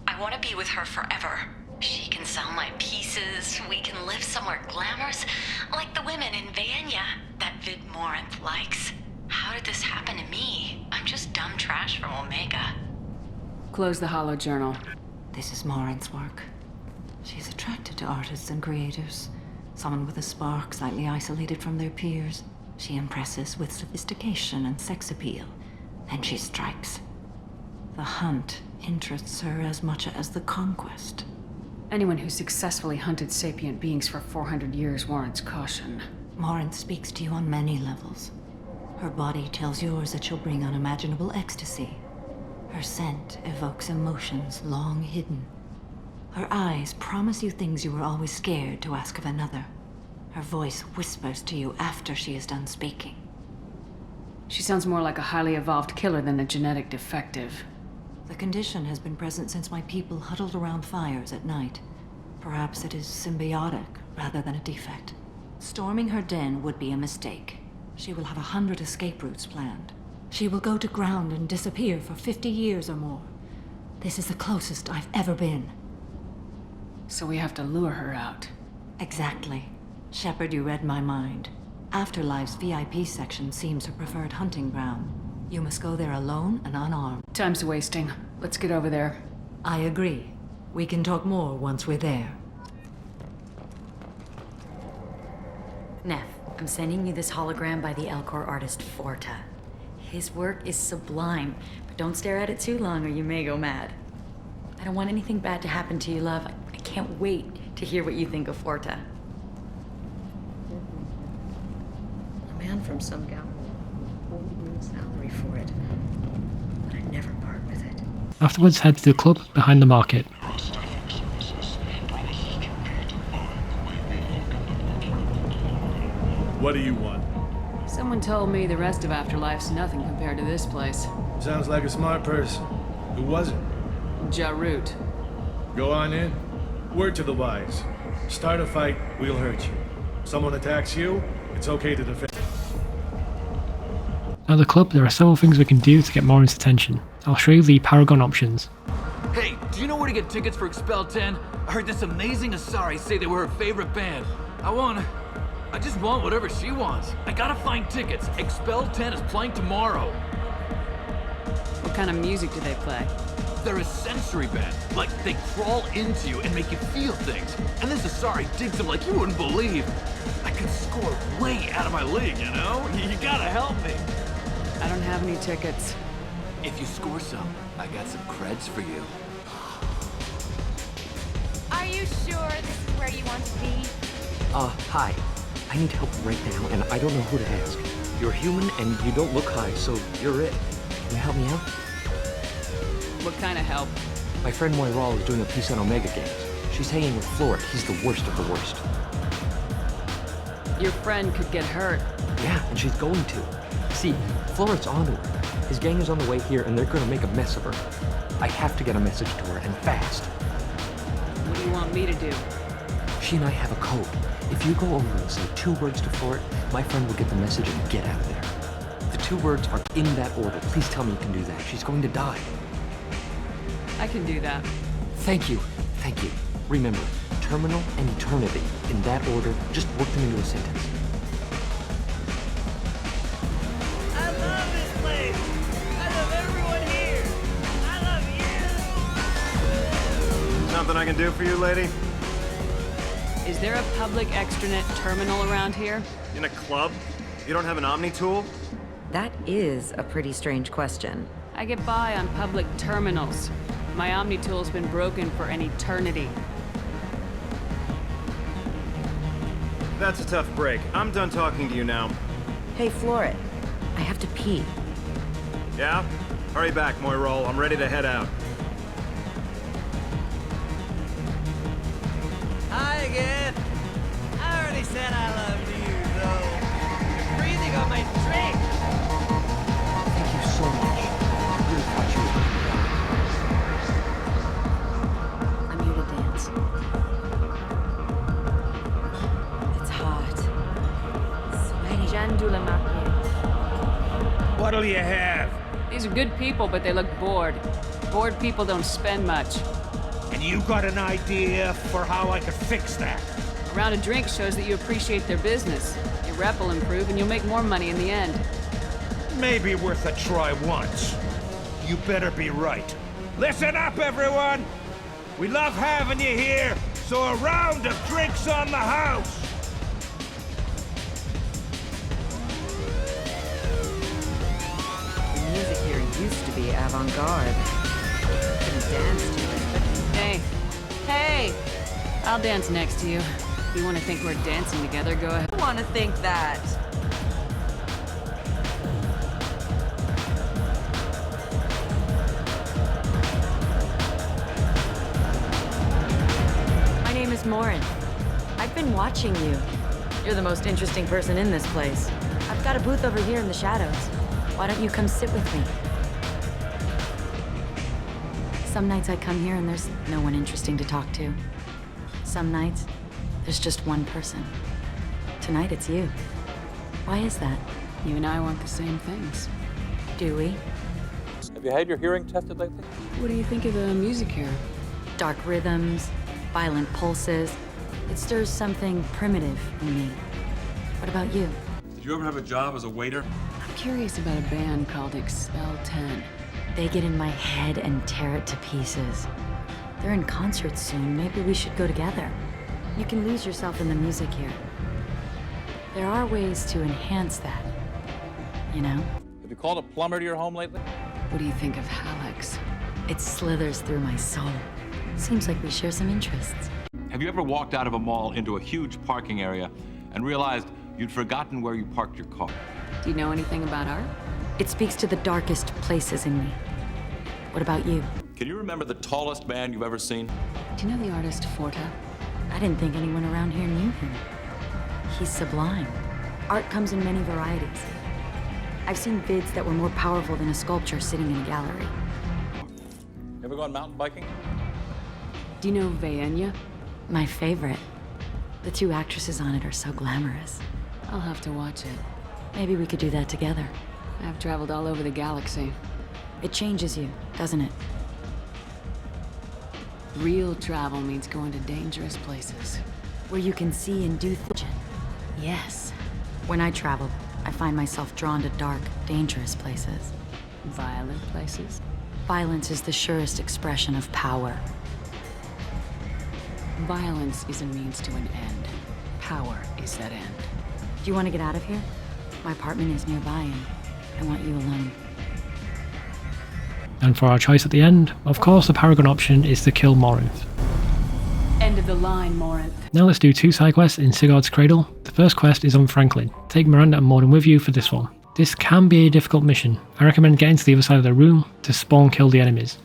I want to be with her forever. She can sell my pieces, we can live somewhere glamorous, like the women in Vanya that Vid Morinth likes. How did this happen to me? I'm just dumb trash from Omega. Close the hollow journal. This is Morinth's work. She's attracted to artists and creators. Someone with a spark, slightly isolated from their peers. She impresses with sophistication and sex appeal. Then she strikes. The hunt interests her as much as the conquest. Anyone who successfully hunted sapient beings for 400 years warrants caution. Morinth speaks to you on many levels. Her body tells yours that she'll bring unimaginable ecstasy. Her scent evokes emotions long hidden. Her eyes promise you things you were always scared to ask of another. Her voice whispers to you after she is done speaking. She sounds more like a highly evolved killer than a genetic defective. The condition has been present since my people huddled around fires at night. Perhaps it is symbiotic rather than a defect. Storming her den would be a mistake. She will have 100 escape routes planned. She will go to ground and disappear for 50 years or more. This is the closest I've ever been. So we have to lure her out. Exactly. Shepard, you read my mind. Afterlife's VIP section seems her preferred hunting ground. You must go there alone and unarmed. Time's wasting. Let's get over there. I agree. We can talk more once we're there. Neff, I'm sending you this hologram by the Elcor artist Forta. His work is sublime, but don't stare at it too long or you may go mad. I don't want anything bad to happen to you, love. I can't wait to hear what you think of Forta. A man from some gal will salary for it, but I'd never part with it. Afterwards, head to the club behind the market. What do you want? Someone told me the rest of Afterlife's nothing compared to this place. Sounds like a smart person. Who was it? Jarut. Go on in. Word to the wise. Start a fight, we'll hurt you. Someone attacks you, it's okay to defend. At the club, there are several things we can do to get Morinth's attention. I'll show you the Paragon options. Hey, do you know where to get tickets for Expel 10? I heard this amazing Asari say they were her favorite band. I just want whatever she wants. I gotta find tickets. Expel 10 is playing tomorrow. What kind of music do they play? They're a sensory band. Like, they crawl into you and make you feel things. And this Asari digs them like you wouldn't believe. I could score way out of my league, you know? You gotta help me. I don't have any tickets. If you score some, I got some creds for you. Are you sure this is where you want to be? Hi. I need help right now, and I don't know who to ask. You're human, and you don't look high, so you're it. Can you help me out? What kind of help? My friend Moiral is doing a piece on Omega Games. She's hanging with Florid. He's the worst of the worst. Your friend could get hurt. Yeah, and she's going to. See, Florid's onto her. His gang is on the way here, and they're gonna make a mess of her. I have to get a message to her, and fast. What do you want me to do? She and I have a code. If you go over and say 2 words to Florid, my friend will get the message and get out of there. The 2 words are in that order. Please tell me you can do that. She's going to die. I can do that. Thank you. Thank you. Remember, terminal and eternity. In that order, just work them into a sentence. I love this place! I love everyone here! I love you! Something I can do for you, lady? Is there a public extranet terminal around here? In a club? You don't have an Omni tool? That is a pretty strange question. I get by on public terminals. My Omni tool's been broken for an eternity. That's a tough break. I'm done talking to you now. Hey, Floret. I have to pee. Yeah? Hurry back, Moirol. I'm ready to head out. Hi again! I already said I loved you, though. You're breathing on my drink! Thank you so much. I really thought you were I'm here to dance. It's hot. Sweaty. What'll you have? These are good people, but they look bored. Bored people don't spend much. And you got an idea for how I could fix that? A round of drinks shows that you appreciate their business. Your rep will improve and you'll make more money in the end. Maybe worth a try once. You better be right. Listen up, everyone! We love having you here, so a round of drinks on the house! The music here used to be avant-garde. Couldn't dance to it. Hey. Hey! I'll dance next to you. If you want to think we're dancing together, go ahead. I want to think that. My name is Morin. I've been watching you. You're the most interesting person in this place. I've got a booth over here in the shadows. Why don't you come sit with me? Some nights I come here and there's no one interesting to talk to. Some nights, there's just one person. Tonight it's you. Why is that? You and I want the same things. Do we? Have you had your hearing tested lately? What do you think of the music here? Dark rhythms, violent pulses. It stirs something primitive in me. What about you? Did you ever have a job as a waiter? I'm curious about a band called Expel 10. They get in my head and tear it to pieces. They're in concert soon. Maybe we should go together. You can lose yourself in the music here. There are ways to enhance that, you know? Have you called a plumber to your home lately? What do you think of Hallex? It slithers through my soul. Seems like we share some interests. Have you ever walked out of a mall into a huge parking area and realized you'd forgotten where you parked your car? Do you know anything about art? It speaks to the darkest places in me. What about you? Can you remember the tallest man you've ever seen? Do you know the artist Forta? I didn't think anyone around here knew him. He's sublime. Art comes in many varieties. I've seen vids that were more powerful than a sculpture sitting in a gallery. Ever gone mountain biking? Do you know Vaenya? My favorite. The two actresses on it are so glamorous. I'll have to watch it. Maybe we could do that together. I've traveled all over the galaxy. It changes you, doesn't it? Real travel means going to dangerous places. Where you can see and do things. Yes. When I travel, I find myself drawn to dark, dangerous places. Violent places? Violence is the surest expression of power. Violence is a means to an end. Power is that end. Do you want to get out of here? My apartment is nearby and I want you alone. And for our choice at the end, of course the Paragon option is to kill Morinth. End of the line, Morinth. Now let's do 2 side quests in Sigurd's Cradle. The first quest is on Franklin. Take Miranda and Mordin with you for this one. This can be a difficult mission. I recommend getting to the other side of the room to spawn kill the enemies.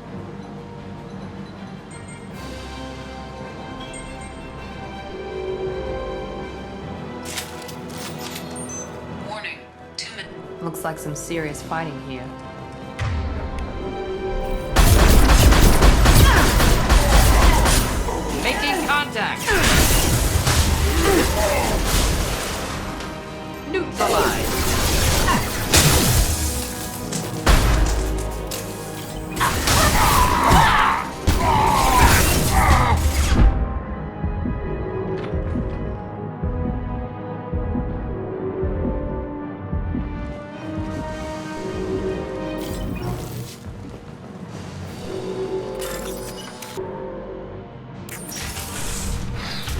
Warning. 2 minutes. Looks like some serious fighting here. Making contact! Neutralized!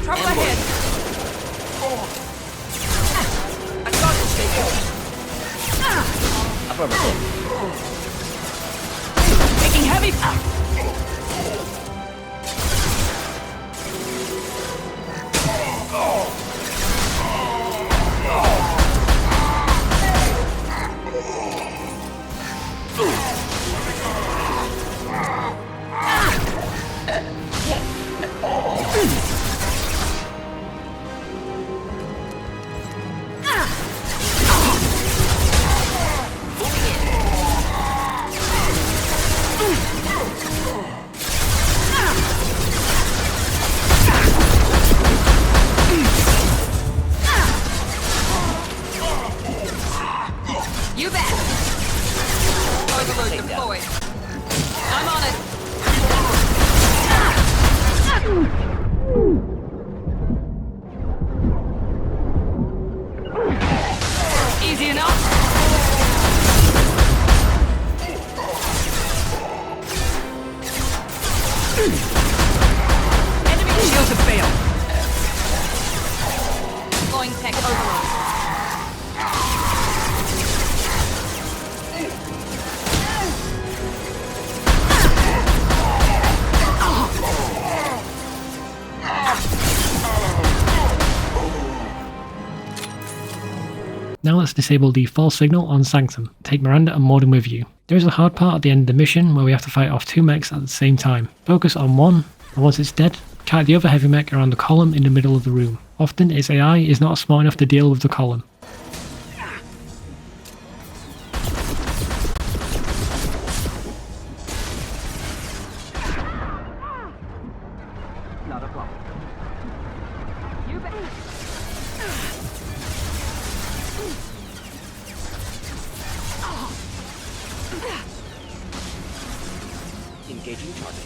Trouble ahead. I got to stay close. Affirmative. Taking heavy. You bet. Overlord deployed. I'm on it. Easy enough. Enemy shields have failed. Deploying tech overload. Now let's disable the false signal on Sanctum. Take Miranda and Mordin with you. There is a hard part at the end of the mission where we have to fight off 2 mechs at the same time. Focus on one, and once it's dead, kite the other heavy mech around the column in the middle of the room. Often its AI is not smart enough to deal with the column. Not a problem. You bet. Engaging target.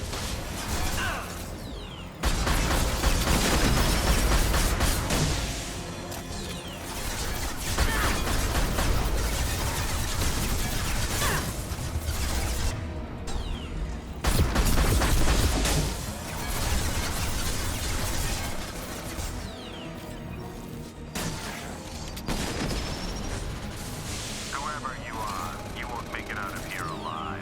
Whoever you are, you won't make it out of here alive.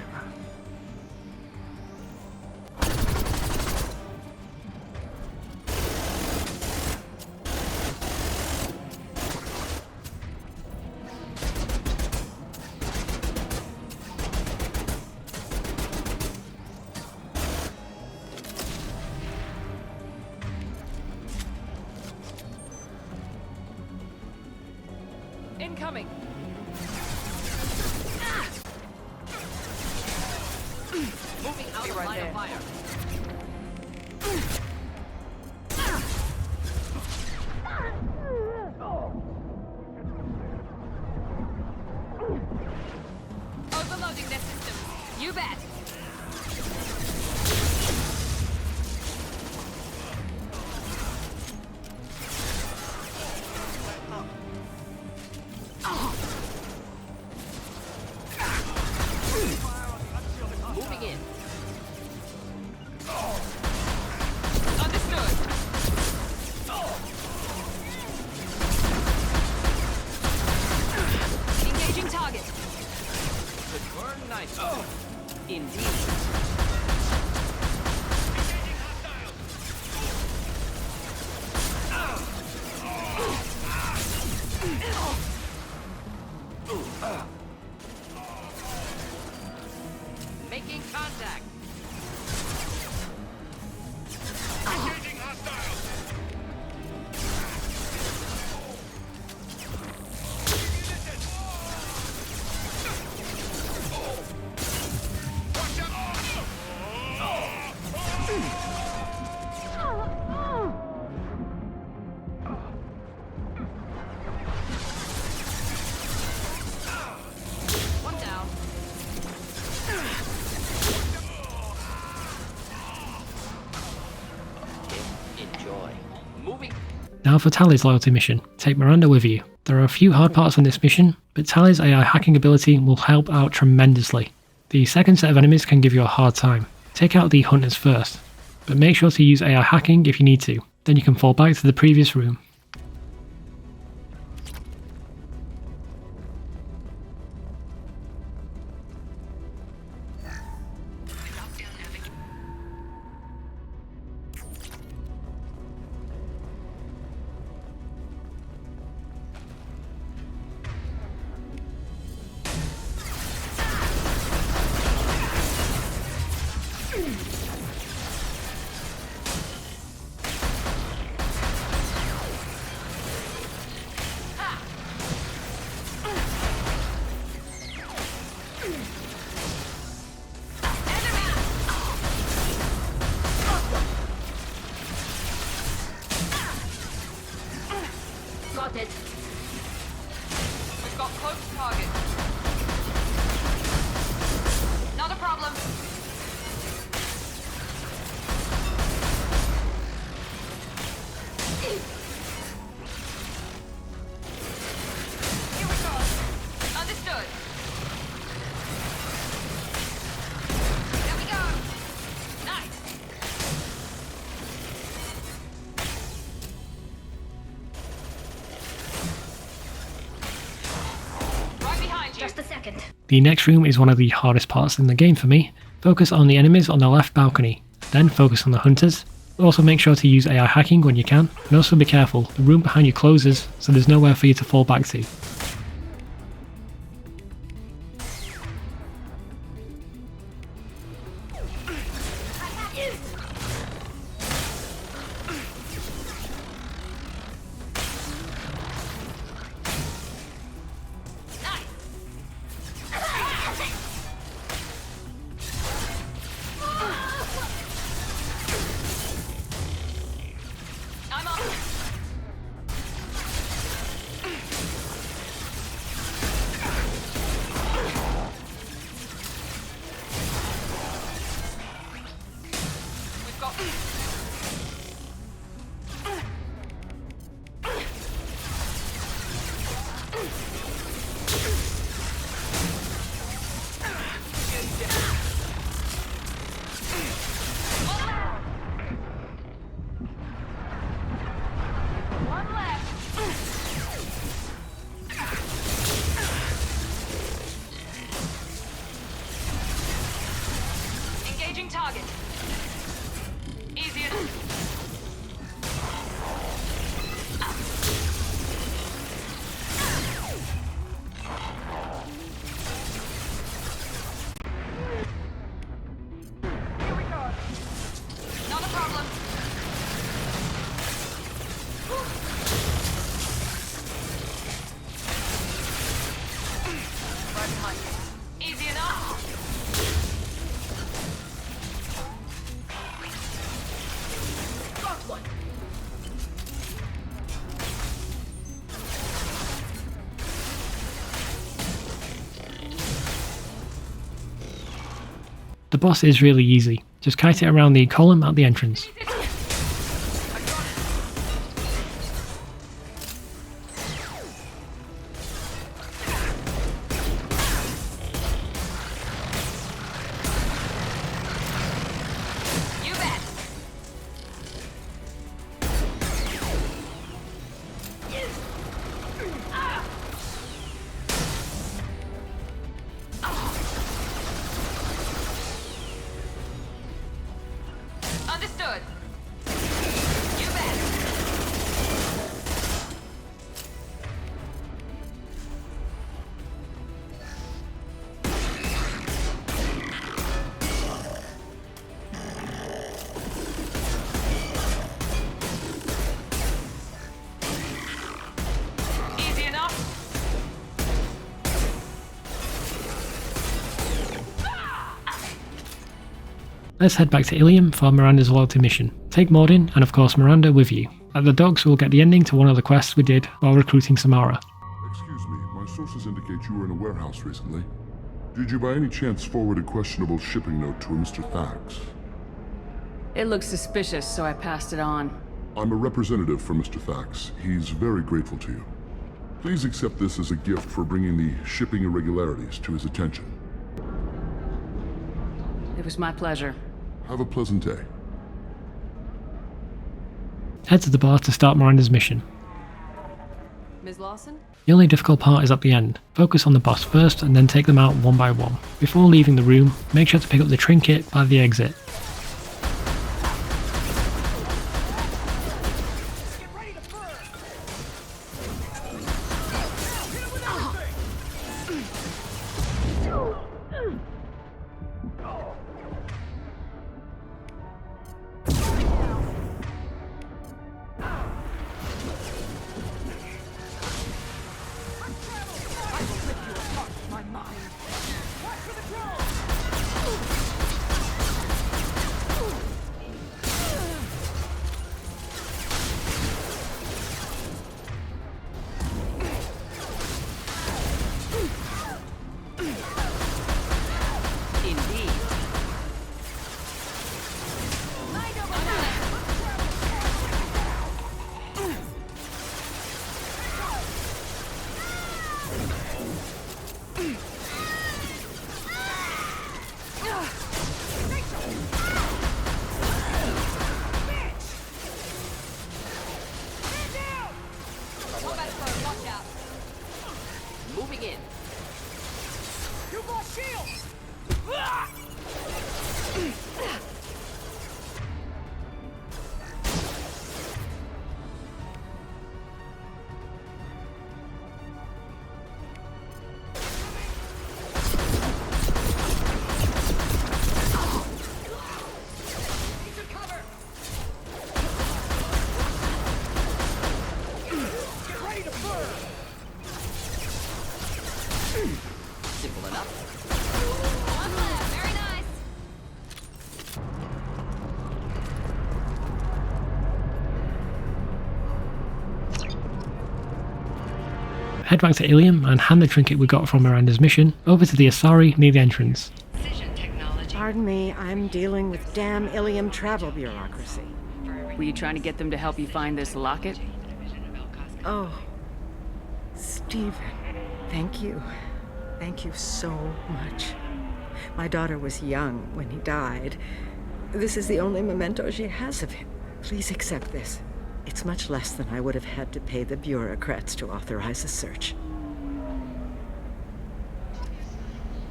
Incoming. Moving out of line of fire. Overloading their systems. You bet. Moving in. Understood. Engaging target. Could burn nicely. Indeed. Making contact. Engaging hostiles. One down. Enjoy. Moving. Now for Tali's loyalty mission. Take Miranda with you. There are a few hard parts on this mission, but Tali's AI hacking ability will help out tremendously. The second set of enemies can give you a hard time. Take out the hunters first, but make sure to use AI hacking if you need to. then you can fall back to the previous room. Spotted. We've got close target. Not a problem. Here we go. Understood. There we go. Nice. Just a second. The next room is one of the hardest parts in the game for me. Focus on the enemies on the left balcony, then focus on the hunters. Also make sure to use AI hacking when you can, and also be careful, the room behind you closes, so there's nowhere for you to fall back to. Target. Easy enough. Here we go. Not a problem. Right behind you. Easy enough. The boss is really easy, just kite it around the column at the entrance. Understood. You bet. Easy enough. Let's head back to Illium for Miranda's loyalty mission. Take Mordin and of course Miranda with you. At the docks we'll get the ending to one of the quests we did while recruiting Samara. Excuse me, my sources indicate you were in a warehouse recently. Did you by any chance forward a questionable shipping note to a Mr. Thax? It looks suspicious, so I passed it on. I'm a representative for Mr. Thax. He's very grateful to you. Please accept this as a gift for bringing the shipping irregularities to his attention. It was my pleasure. Have a pleasant day. head to the bar to start Miranda's mission. Ms. Lawson? The only difficult part is at the end. Focus on the boss first and then take them out one by one. Before leaving the room, make sure to pick up the trinket by the exit. Moving in. You got shields! Simple enough. One left. Very nice. Head back to Illium and hand the trinket we got from Miranda's mission over to the Asari near the entrance. Pardon me, I'm dealing with damn Illium travel bureaucracy. Were you trying to get them to help you find this locket? Oh, Stephen, thank you. Thank you so much. My daughter was young when he died. This is the only memento she has of him. Please accept this. It's much less than I would have had to pay the bureaucrats to authorize a search.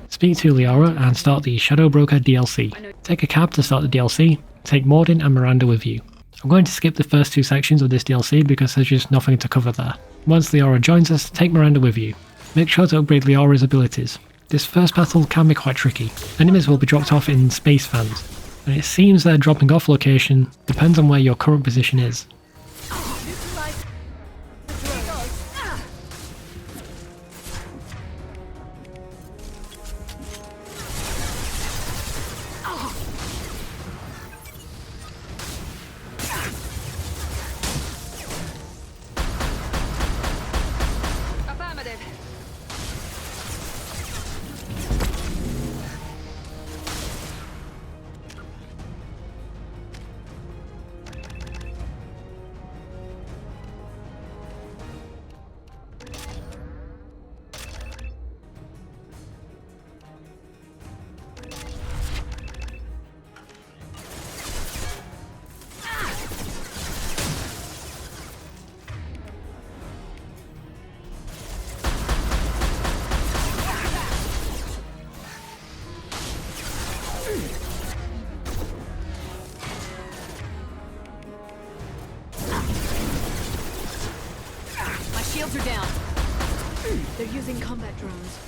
Speak to Liara and start the Shadow Broker DLC. Take a cab to start the DLC, take Mordin and Miranda with you. I'm going to skip the first two sections of this DLC because there's just nothing to cover there. Once Liara joins us, take Miranda with you. Make sure to upgrade Liara's abilities. This first battle can be quite tricky. Enemies will be dropped off in space fans, and it seems their dropping off location depends on where your current position is. Shields are down. They're using combat drones.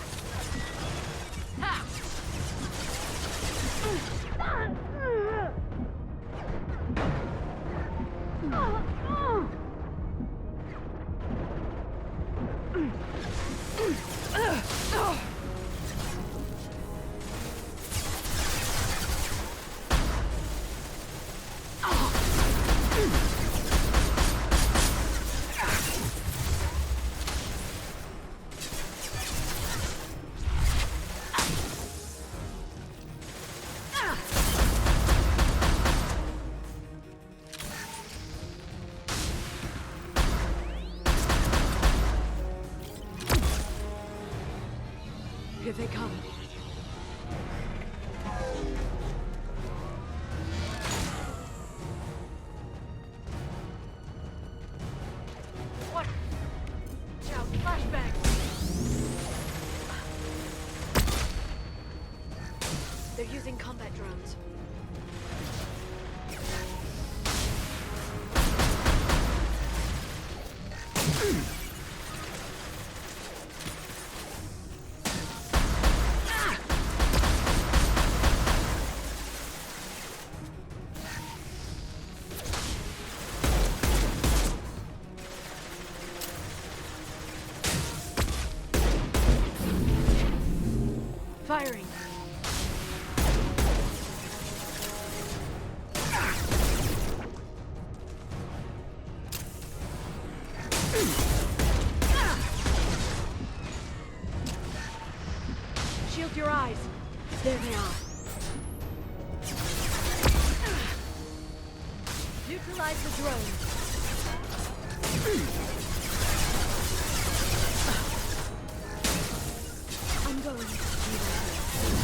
Here they come. They're using combat drones. Firing. Shield your eyes. There they are. Neutralize the drone. I'm going to be right here.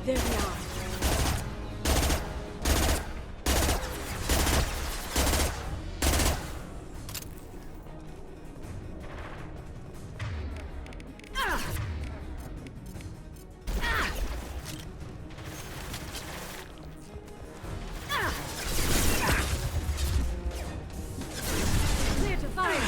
There they are. Clear to fire.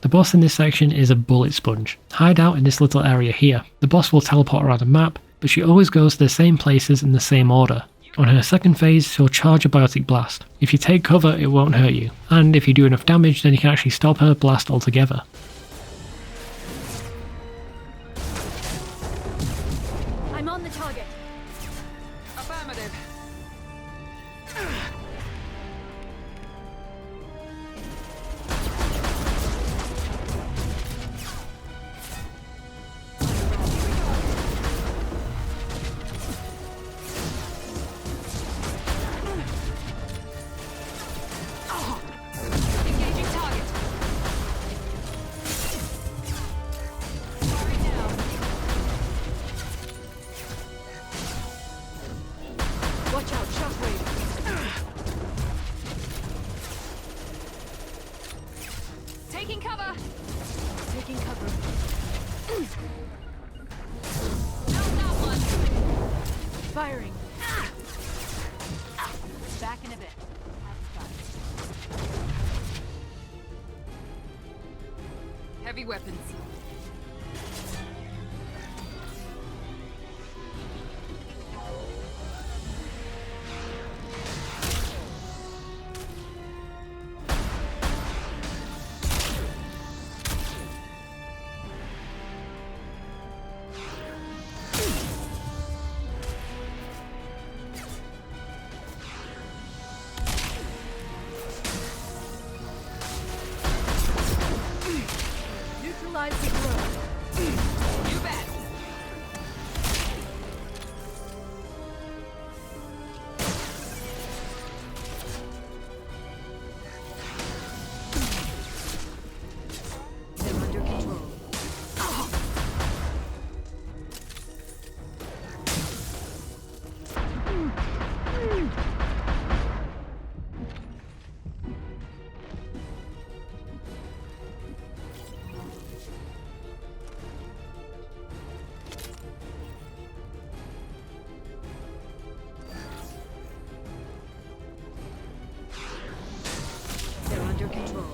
The boss in this section is a bullet sponge. Hide out in this little area here. The boss will teleport around the map, but she always goes to the same places in the same order. On her second phase, she'll charge a biotic blast. If you take cover, it won't hurt you, and if you do enough damage, then you can actually stop her blast altogether. I'm on the target. Affirmative. Engaging target. Sorry now. Watch out, shockwave. Taking cover. Taking cover. How's that one? Firing. Back in a bit. Heavy weapons. Neutralize the drone. You bet. They're under control. Under control.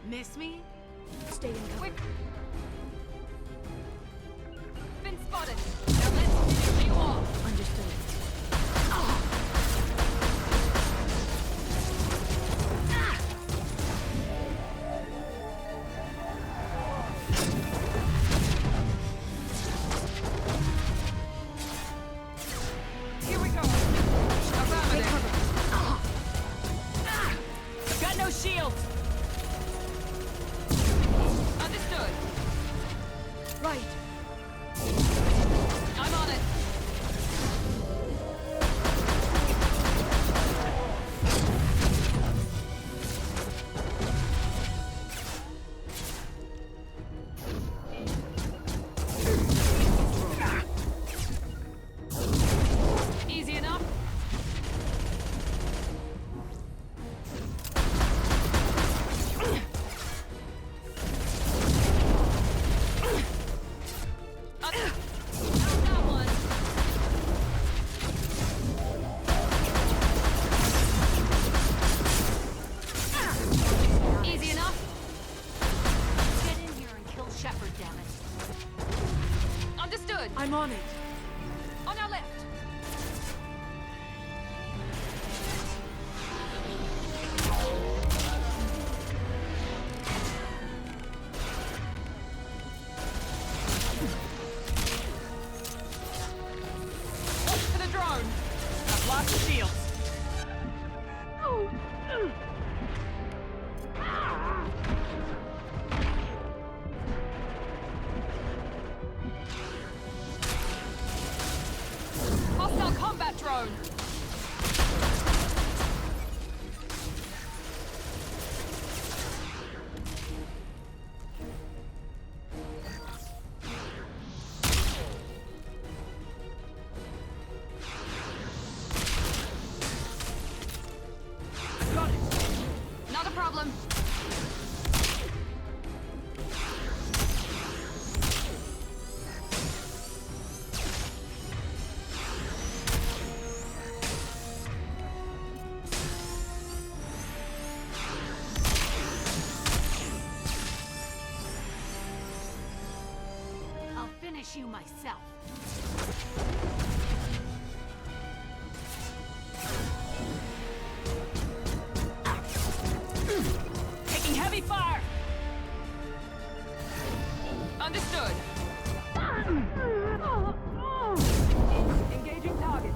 Miss me? Stay in cover. Been spotted. Now let's finish you off. Understood. Here we go. Affirmative. I've got no shields. Understood. Right. I'm on it. Easy enough. That one. Easy enough. Get in here and kill Shepard, damn it. Understood. I'm on it. On our left. Watch for the drone. I've lost the shields. Hostile combat drone. Got it. Not a problem. I'll finish you myself. Taking heavy fire. Understood. Engaging target.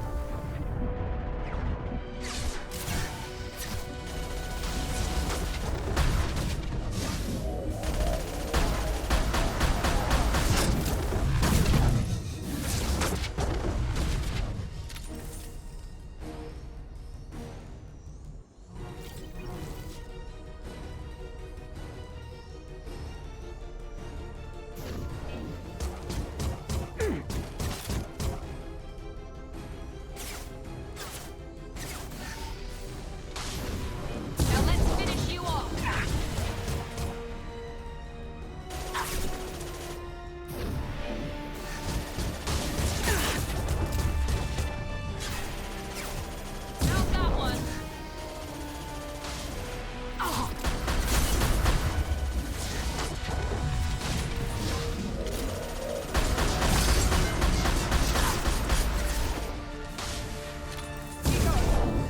Now let's finish you off. How's that one?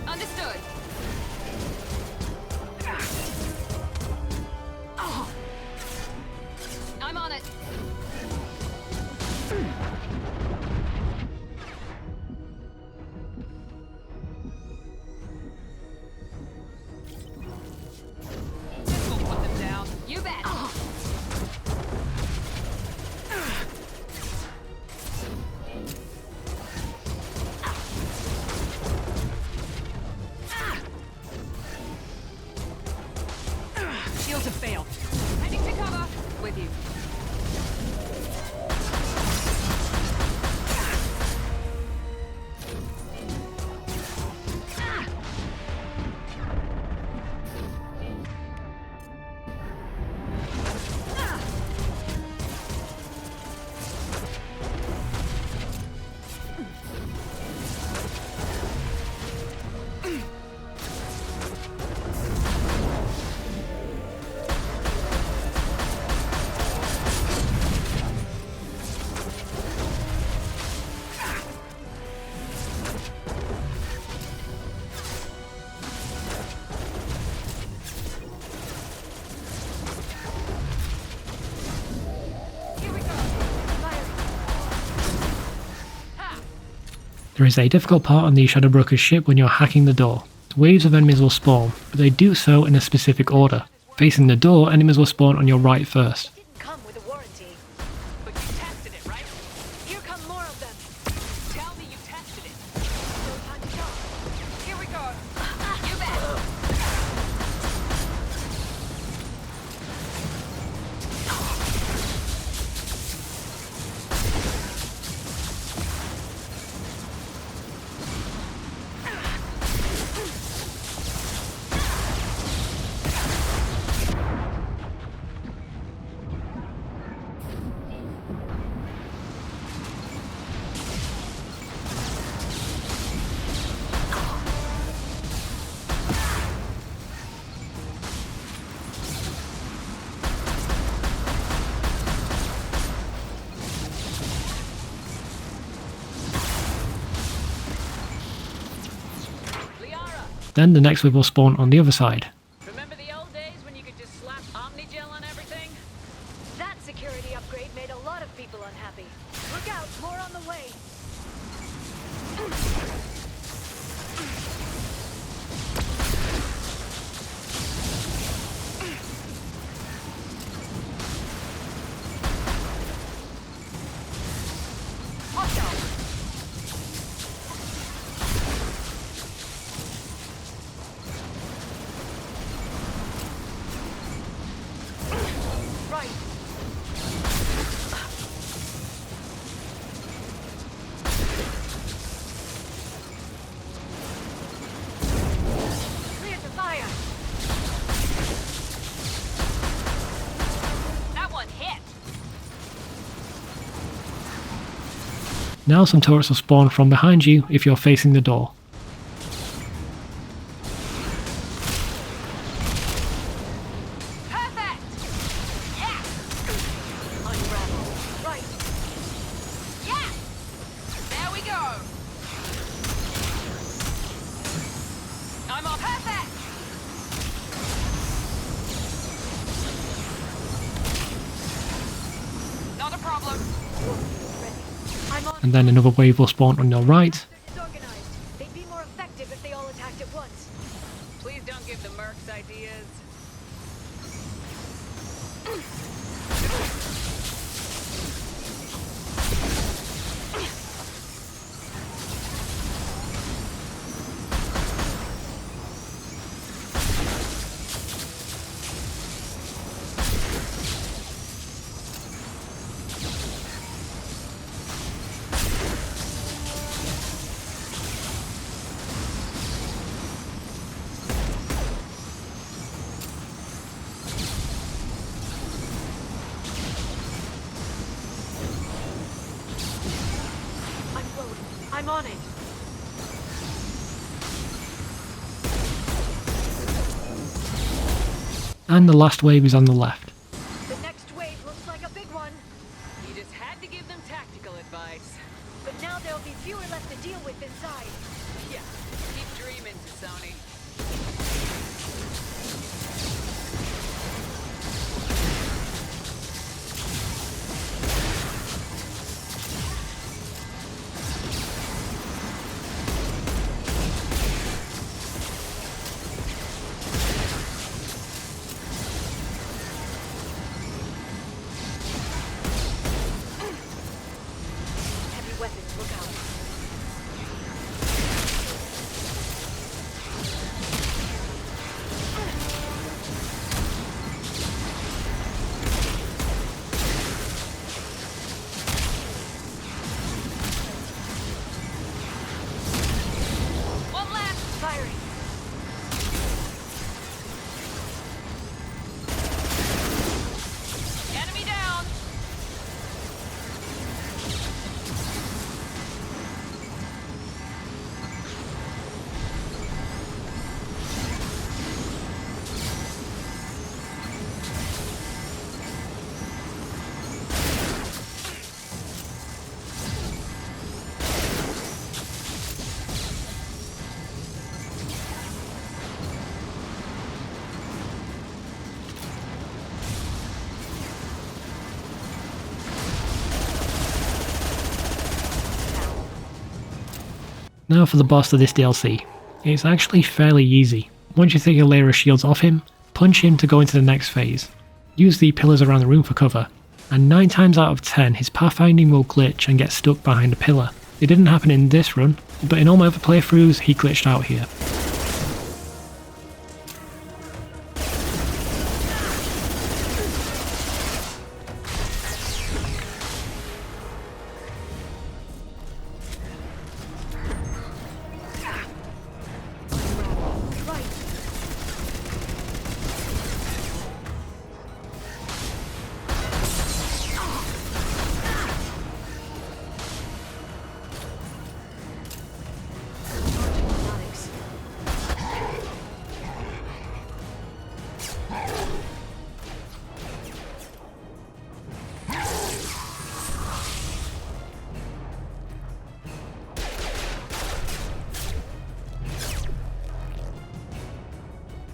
Understood. I'm on it. This will put them down. You bet. Shields have failed. Heading to cover. With you. There is a difficult part on the Shadow Broker's ship when you're hacking the door. Waves of enemies will spawn, but they do so in a specific order. Facing the door, enemies will spawn on your right first. Come with a warranty. But you tested it, right? Here come more of them. Tell me you tested it. No time to talk. Here we go. You bet. Then the next wave will spawn on the other side. Remember the old days when you could just slap Omnigel on everything? That security upgrade made a lot of people unhappy. Look out, more on the way. Watch out. Right. Clear to fire. That one hit. Now some turrets will spawn from behind you if you're facing the door. Perfect. Yeah. Unravel. Right. Yeah. There we go. I'm on. Perfect. Not a problem. I'm on. And then another wave will spawn on your right. Disorganized. They'd be more effective if they all attacked at once. Please don't give the mercs ideas. I'm on it. And the last wave is on the left. The next wave looks like a big one. You just had to give them tactical advice. But now there'll be fewer left to deal with inside. Yeah, keep dreaming, Sony. Heavy weapons, look out. Now for the boss of this DLC. It's actually fairly easy. Once you take a layer of shields off him, punch him to go into the next phase. Use the pillars around the room for cover, and 9 times out of 10 his pathfinding will glitch and get stuck behind a pillar. It didn't happen in this run, but in all my other playthroughs he glitched out here.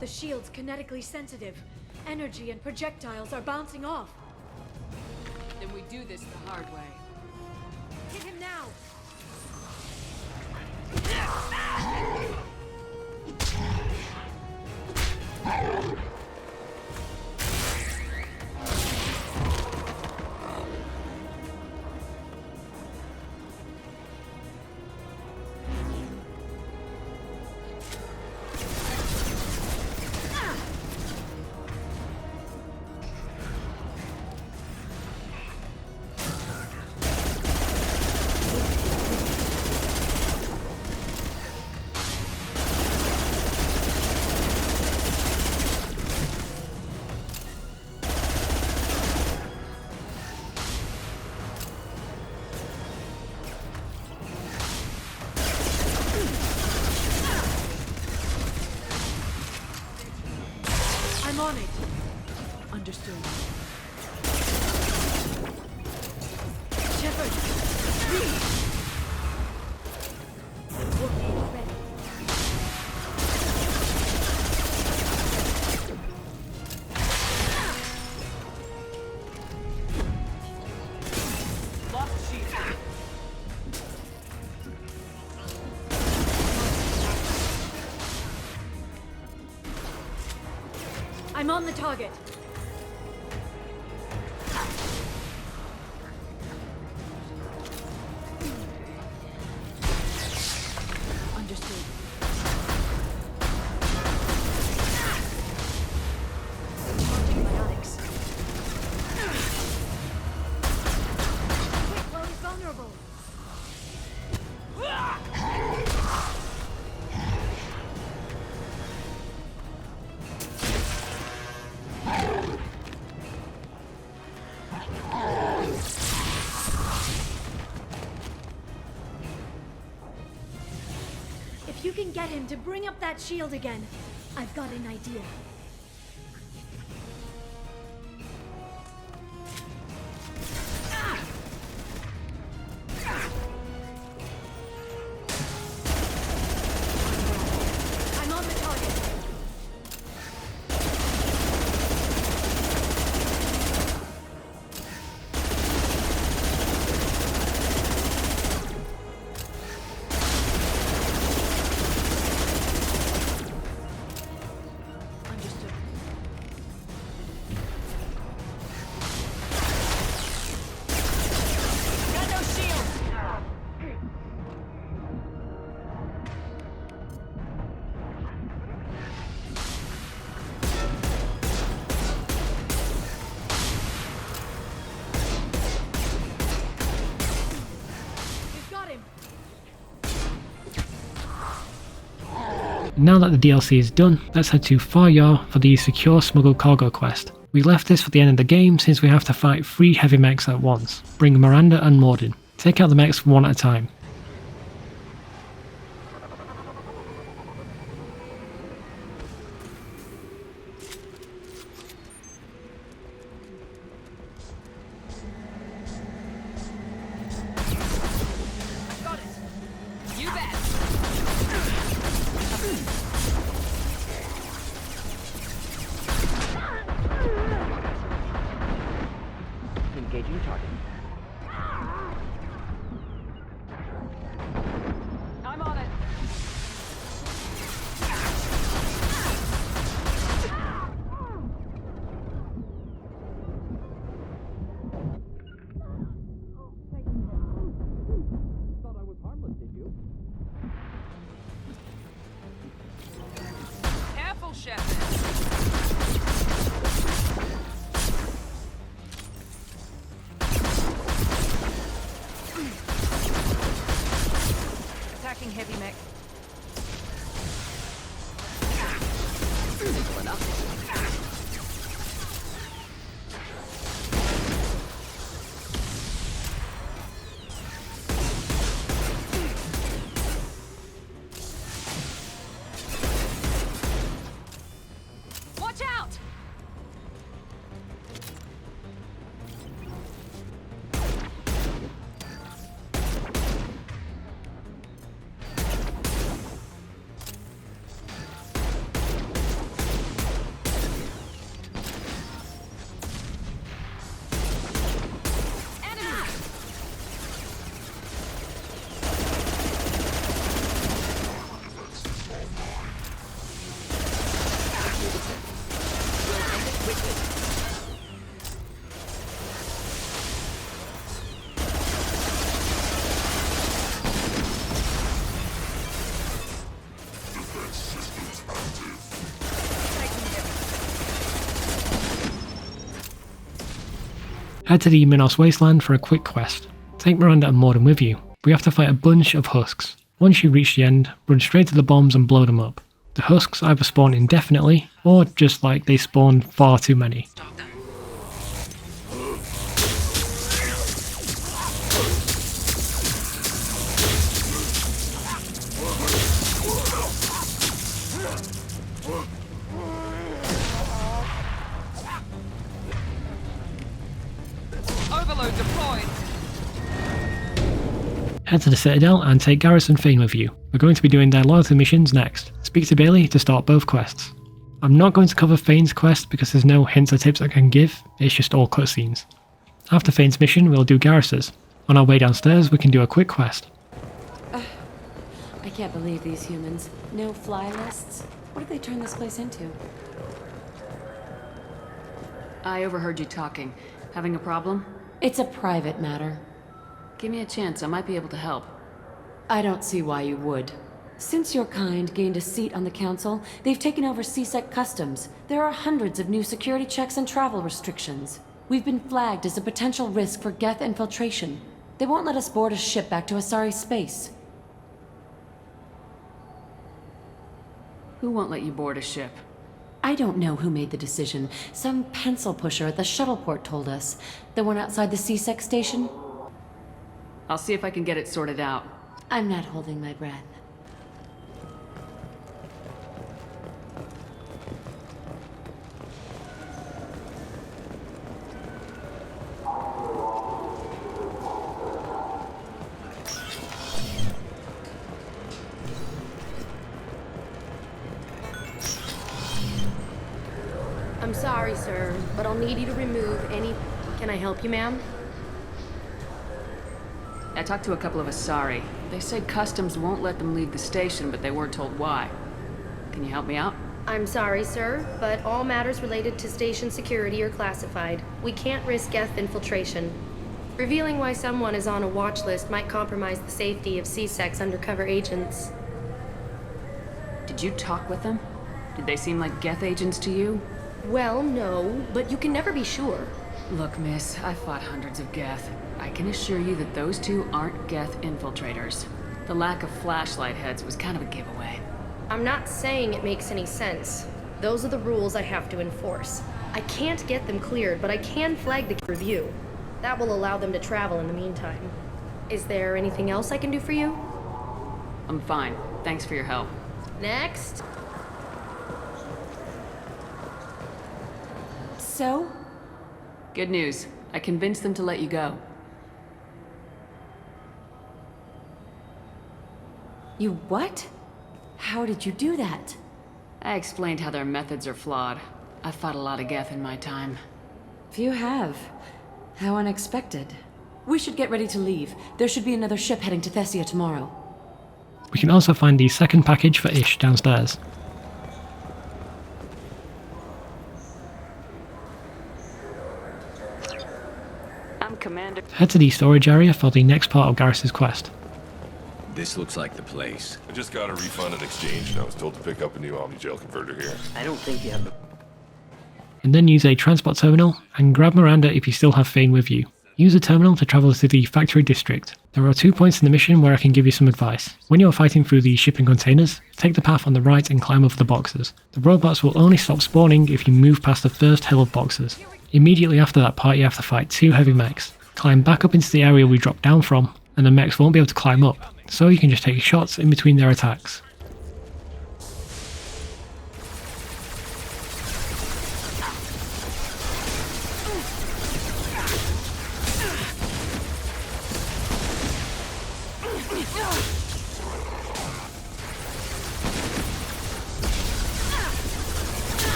The shield's kinetically sensitive. Energy and projectiles are bouncing off. Then we do this the hard way. Hit him now! I'm on it. Understood. Shepard, read. Warhead ready. Lost sheep. I'm on the target. Understood. Antibiotics. Quick, while he's vulnerable. If you can get him to bring up that shield again, I've got an idea. I'm on the target. Now that the DLC is done, let's head to Far Yar for the Secure Smuggled Cargo quest. We left this for the end of the game since we have to fight 3 heavy mechs at once. Bring Miranda and Mordin. Take out the mechs one at a time. Engaging target. I'm on it. Head to the Minos Wasteland for a quick quest. Take Miranda and Mordin with you. We have to fight a bunch of husks. Once you reach the end, run straight to the bombs and blow them up. The husks either spawn indefinitely, or just like they spawn far too many. Overload deployed. Head to the Citadel and take Garrus and Thane with you. We're going to be doing their loyalty missions next. Speak to Bailey to start both quests. I'm not going to cover Thane's quest because there's no hints or tips I can give, it's just all cutscenes. After Thane's mission, we'll do Garrus's. On our way downstairs, we can do a quick quest. I can't believe these humans. No fly lists? What did they turn this place into? I overheard you talking. Having a problem? It's a private matter. Give me a chance, I might be able to help. I don't see why you would. Since your kind gained a seat on the council, they've taken over CSEC customs. There are hundreds of new security checks and travel restrictions. We've been flagged as a potential risk for Geth infiltration. They won't let us board a ship back to Asari space. Who won't let you board a ship? I don't know who made the decision. Some pencil pusher at the shuttle port told us. The one outside the CSEC station? I'll see if I can get it sorted out. I'm not holding my breath. I'm sorry, sir, but I'll need you to remove any... Can I help you, ma'am? I talked to a couple of Asari. They said customs won't let them leave the station, but they weren't told why. Can you help me out? I'm sorry, sir, but all matters related to station security are classified. We can't risk Geth infiltration. Revealing why someone is on a watch list might compromise the safety of CSEC's undercover agents. Did you talk with them? Did they seem like Geth agents to you? Well, no, but you can never be sure. Look, miss, I fought hundreds of Geth. I can assure you that those two aren't Geth infiltrators. The lack of flashlight heads was kind of a giveaway. I'm not saying it makes any sense. Those are the rules I have to enforce. I can't get them cleared, but I can flag the review. That will allow them to travel in the meantime. Is there anything else I can do for you? I'm fine. Thanks for your help. Next. So? Good news. I convinced them to let you go. You what? How did you do that? I explained how their methods are flawed. I've fought a lot of Geth in my time. Few have. How unexpected. We should get ready to leave. There should be another ship heading to Thessia tomorrow. We can also find the second package for Ish downstairs. I'm Commander. Head to the storage area for the next part of Garrus's quest. This looks like the place. I just got a refund and exchange, and I was told to pick up a new Omni-Gel converter here. I don't think you have the... And then use a transport terminal and grab Miranda if you still have Thane with you. Use a terminal to travel to the factory district. There are 2 points in the mission where I can give you some advice. When you're fighting through the shipping containers, take the path on the right and climb over the boxes. The robots will only stop spawning if you move past the first hill of boxes. Immediately after that part you have to fight 2 heavy mechs. Climb back up into the area we dropped down from, and the mechs won't be able to climb up, so you can just take shots in between their attacks.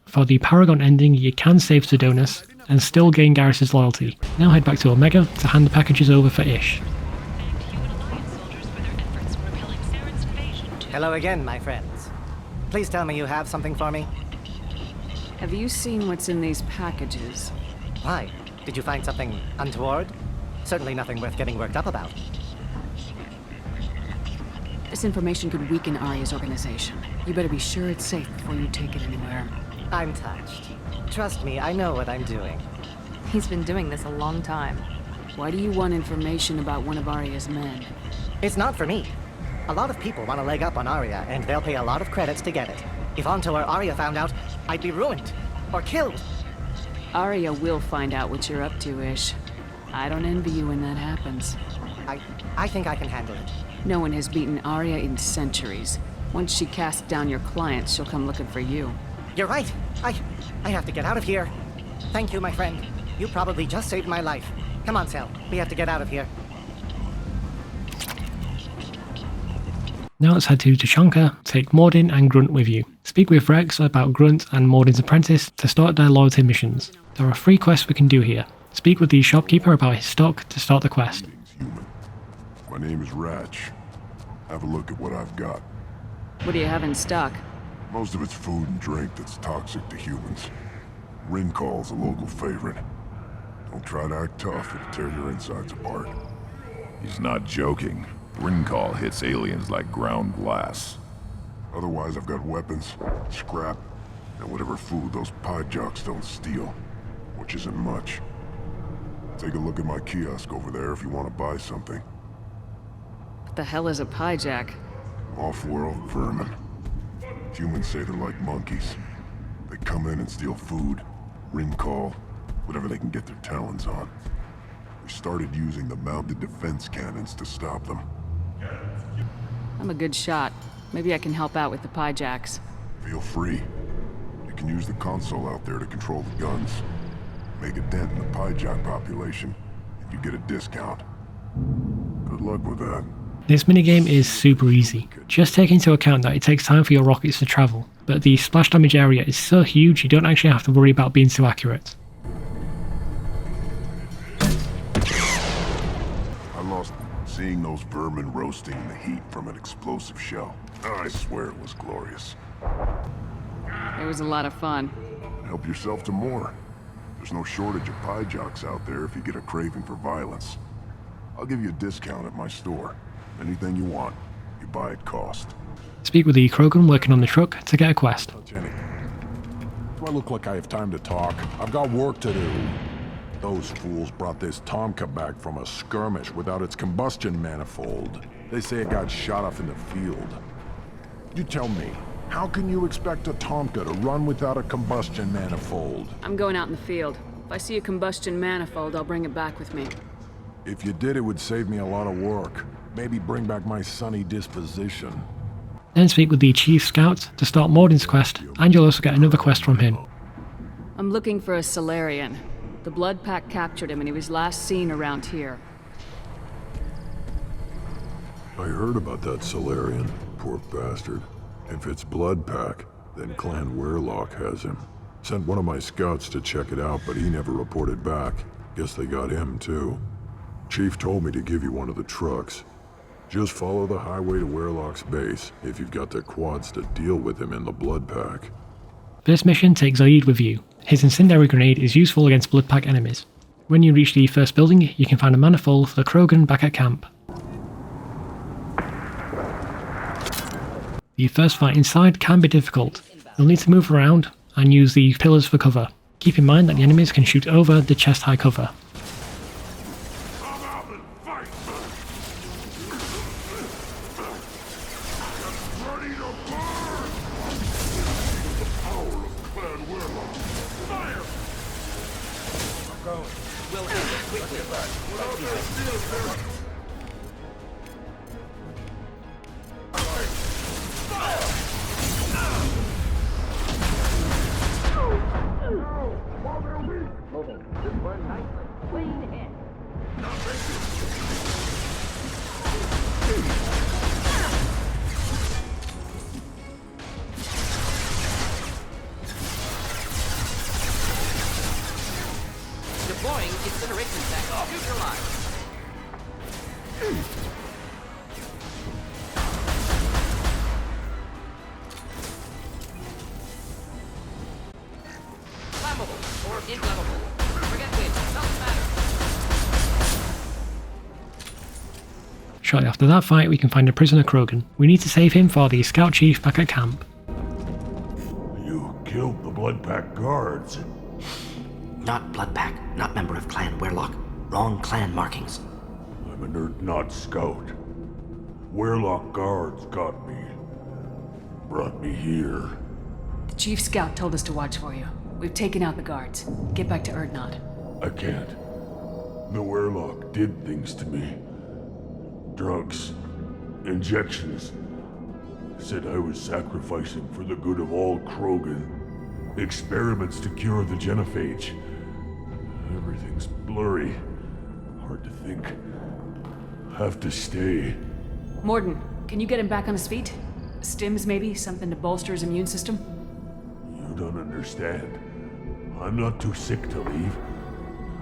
For the Paragon ending, you can save Sidonus and still gain Garrus' loyalty. Now head back to Omega to hand the packages over for Ish. Hello again, my friends. Please tell me you have something for me. Have you seen what's in these packages? Why? Did you find something untoward? Certainly nothing worth getting worked up about. This information could weaken Arya's organization. You better be sure it's safe before you take it anywhere. I'm touched. Trust me, I know what I'm doing. He's been doing this a long time. Why do you want information about one of Arya's men? It's not for me. A lot of people want to leg up on Arya, and they'll pay a lot of credits to get it. If Anto or Arya found out, I'd be ruined. Or killed. Arya will find out what you're up to, Ish. I don't envy you when that happens. I think I can handle it. No one has beaten Arya in centuries. Once she casts down your clients, she'll come looking for you. You're right. I have to get out of here. Thank you, my friend. You probably just saved my life. Come on, Sel. We have to get out of here. Now let's head to Tuchanka, take Mordin and Grunt with you. Speak with Rex about Grunt and Mordin's apprentice to start their loyalty missions. There are 3 quests we can do here. Speak with the shopkeeper about his stock to start the quest. My name is Ratch. Have a look at what I've got. What do you have in stock? Most of it's food and drink that's toxic to humans. Rincall's a local favorite. Don't try to act tough, it'll tear your insides apart. He's not joking. Rincall hits aliens like ground glass. Otherwise, I've got weapons, scrap, and whatever food those pie jocks don't steal, which isn't much. Take a look at my kiosk over there if you want to buy something. What the hell is a pie jack? Off-world vermin. Humans say they're like monkeys. They come in and steal food, Rincall, whatever they can get their talons on. We started using the mounted defense cannons to stop them. I'm a good shot. Maybe I can help out with the pie jacks. Feel free. You can use the console out there to control the guns. Make a dent in the pie jack population, and you get a discount. Good luck with that. This minigame is super easy. Just take into account that it takes time for your rockets to travel, but the splash damage area is so huge you don't actually have to worry about being too accurate. I lost seeing those vermin roasting in the heat from an explosive shell. I swear it was glorious. It was a lot of fun. Help yourself to more. There's no shortage of pie jocks out there if you get a craving for violence. I'll give you a discount at my store. Anything you want, you buy at cost. Speak with the Krogan working on the truck to get a quest. Do I look like I have time to talk? I've got work to do. Those fools brought this Tomka back from a skirmish without its combustion manifold. They say it got shot off in the field. You tell me, how can you expect a Tomka to run without a combustion manifold? I'm going out in the field. If I see a combustion manifold, I'll bring it back with me. If you did, it would save me a lot of work. Maybe bring back my sunny disposition. Then speak with the Chief Scout to start Mordin's quest, and you'll also get another quest from him. I'm looking for a Solarian. The Blood Pack captured him and he was last seen around here. I heard about that Solarian, poor bastard. If it's Blood Pack, then Clan Weirlock has him. Sent one of my scouts to check it out, but he never reported back. Guess they got him too. Chief told me to give you one of the trucks. Just follow the highway to Weirlock's base if you've got the quads to deal with him in the Blood Pack. This mission takes Zaeed with you. His incendiary grenade is useful against Blood Pack enemies. When you reach the first building, you can find a manifold for the Krogan back at camp. The first fight inside can be difficult. You'll need to move around and use the pillars for cover. Keep in mind that the enemies can shoot over the chest-high cover. Flammable or inflammable. Forget which, doesn't matter. Shortly after that fight, we can find a prisoner Krogan. We need to save him for the scout chief back at camp. You killed the Bloodpack guards. Not Bloodpack, not member of Clan Weirlock. Wrong clan markings. I'm a nerd, not scout. Weirlock guards got me. Brought me here. The chief scout told us to watch for you. We've taken out the guards. Get back to Erdnot. I can't. The Weirlock did things to me. Drugs. Injections. Said I was sacrificing for the good of all Krogan. Experiments to cure the genophage. Everything's blurry. Hard to think. Have to stay. Mordin, can you get him back on his feet? Stims, maybe? Something to bolster his immune system? You don't understand. I'm not too sick to leave.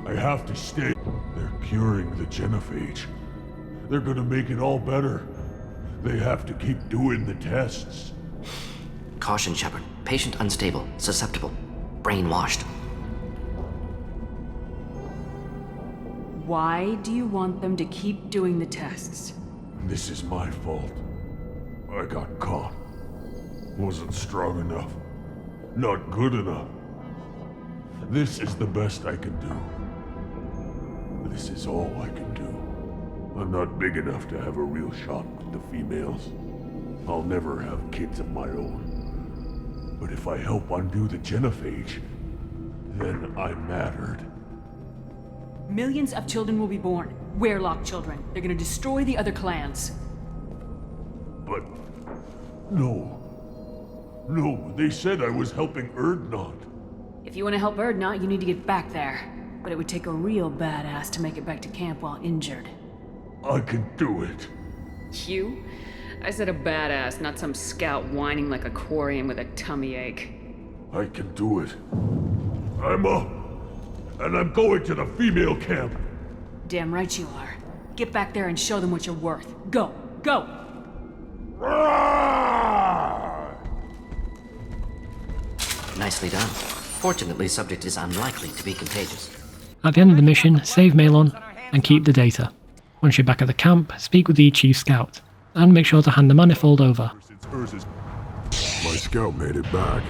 I have to stay. They're curing the genophage. They're gonna make it all better. They have to keep doing the tests. Caution, Shepard. Patient unstable, susceptible, brainwashed. Why do you want them to keep doing the tests? This is my fault. I got caught. Wasn't strong enough. Not good enough. This is the best I can do. This is all I can do. I'm not big enough to have a real shot with the females. I'll never have kids of my own. But if I help undo the genophage, then I mattered. Millions of children will be born. Weirlock children. They're gonna destroy the other clans. But... No. No, they said I was helping Erdnot. If you want to help Erdnot, you need to get back there. But it would take a real badass to make it back to camp while injured. I can do it. You? I said a badass, not some scout whining like a Quarian with a tummy ache. I can do it. I'm up. And I'm going to the female camp. Damn right you are. Get back there and show them what you're worth. Go! Go! Nicely done. Fortunately, subject is unlikely to be contagious. At the end of the mission, save Malon and keep the data. Once you're back at the camp, speak with the chief scout, and make sure to hand the manifold over. My scout made it back.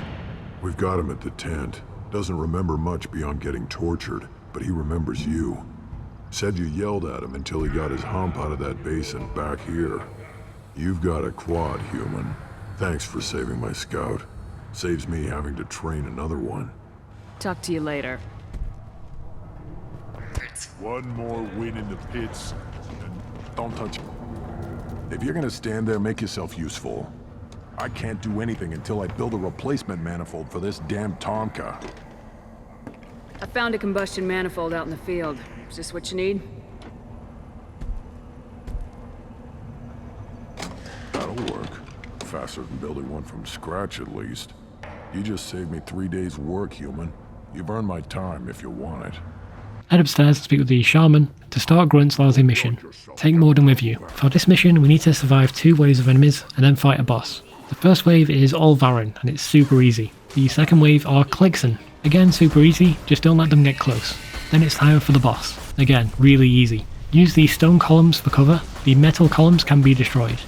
We've got him at the tent. Doesn't remember much beyond getting tortured, but he remembers you. Said you yelled at him until he got his hump out of that basin back here. You've got a quad, human. Thanks for saving my scout. Saves me having to train another one. Talk to you later. One more win in the pits, and don't touch him. If you're gonna stand there, make yourself useful. I can't do anything until I build a replacement manifold for this damn Tonka. I found a combustion manifold out in the field. Is this what you need? That'll work. Faster than building one from scratch, at least. You just saved me 3 days' work, human. You've earned my time if you want it. Head upstairs to speak with the shaman to start Grunt's lousy mission. Take Mordin with you. For this mission, we need to survive 2 waves of enemies and then fight a boss. The first wave is all Varren, and it's super easy. The second wave are Clixon. Again, super easy, just don't let them get close. Then it's time for the boss. Again, really easy. Use the stone columns for cover. The metal columns can be destroyed.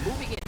Moving in.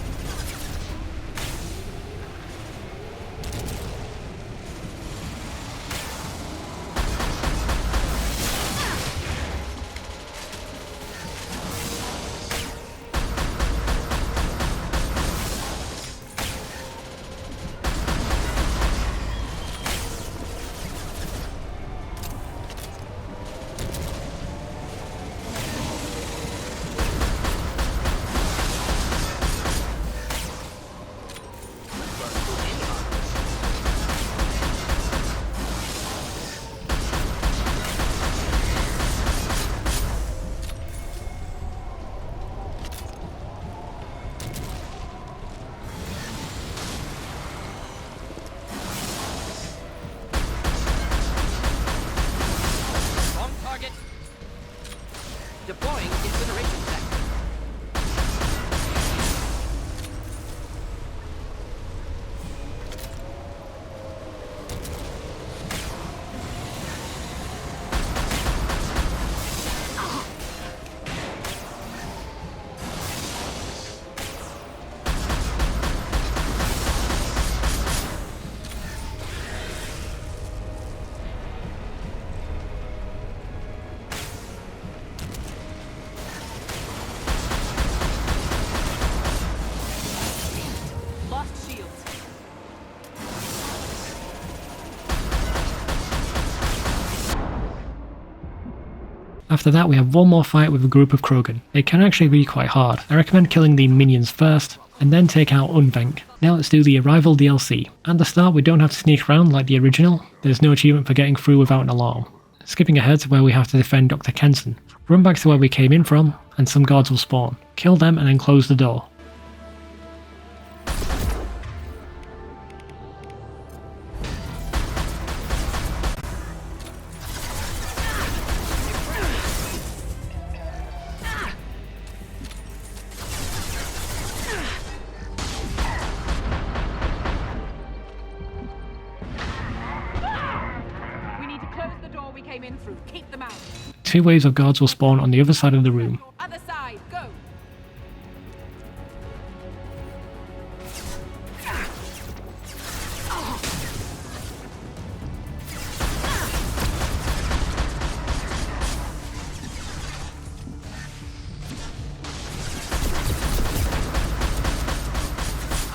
After that we have one more fight with a group of Krogan. It can actually be quite hard. I recommend killing the minions first, and then take out Unvenk. Now let's do the Arrival DLC. At the start we don't have to sneak around like the original, there's no achievement for getting through without an alarm. Skipping ahead to where we have to defend Dr. Kenson. Run back to where we came in from, and some guards will spawn. Kill them and then close the door. Two waves of guards will spawn on the other side of the room. Other side, go!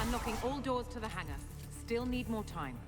Unlocking all doors to the hangar. Still need more time.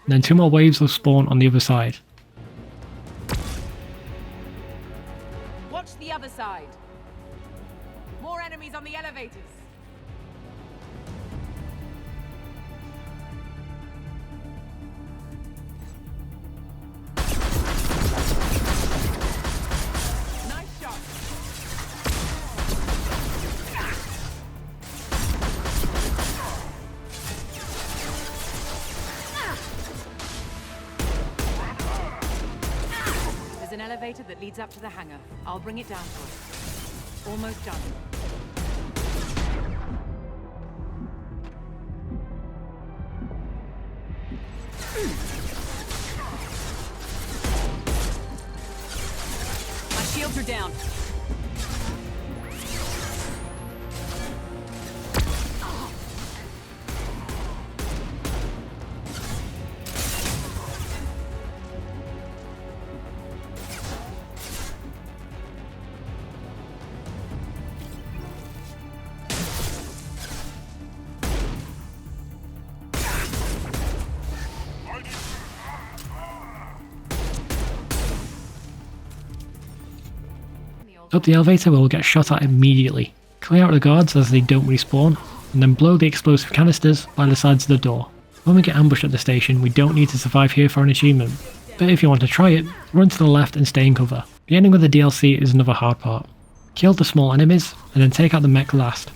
Then two more waves will spawn on the other side. Watch the other side. More enemies on the elevators. Nice shot. There's an elevator that leads up to the hangar. I'll bring it down for us. Almost done. My shields are down. Up the elevator we will get shot at immediately. Clear out the guards as they don't respawn, and then blow the explosive canisters by the sides of the door. When we get ambushed at the station we don't need to survive here for an achievement, but if you want to try it, run to the left and stay in cover. The ending of the DLC is another hard part. Kill the small enemies, and then take out the mech last.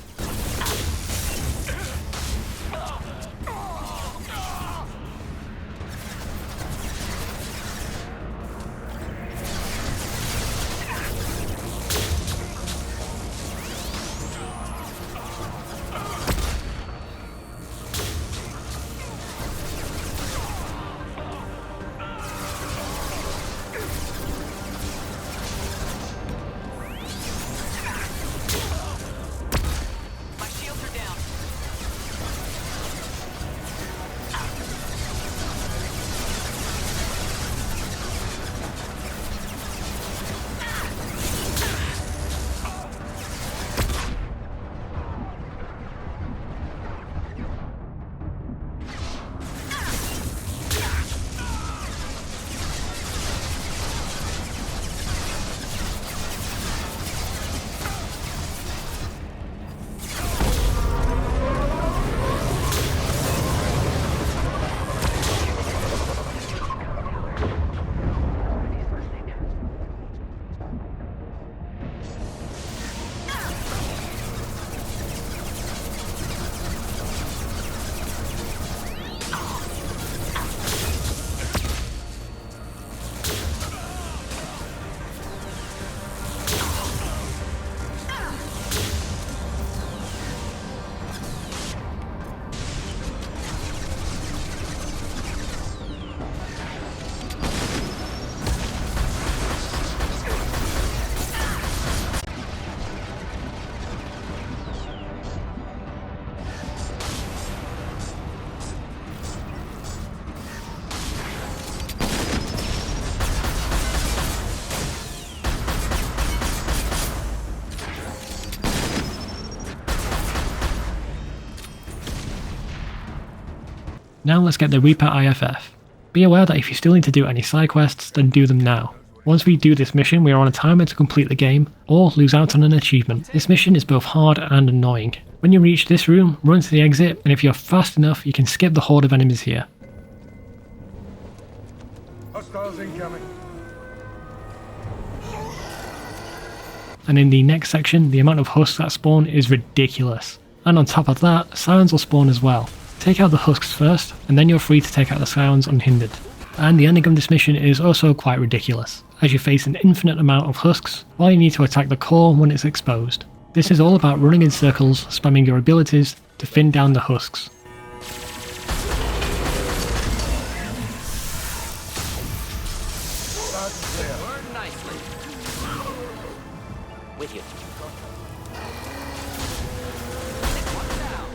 Now let's get the Reaper IFF. Be aware that if you still need to do any side quests, then do them now. Once we do this mission, we are on a timer to complete the game, or lose out on an achievement. This mission is both hard and annoying. When you reach this room, run to the exit, and if you're fast enough, you can skip the horde of enemies here. Hostiles incoming. And in the next section, the amount of husks that spawn is ridiculous. And on top of that, Scions will spawn as well. Take out the husks first, and then you're free to take out the Scions unhindered. And the ending of this mission is also quite ridiculous, as you face an infinite amount of husks, while you need to attack the core when it's exposed. This is all about running in circles, spamming your abilities to thin down the husks. Burn nicely. With you. One down.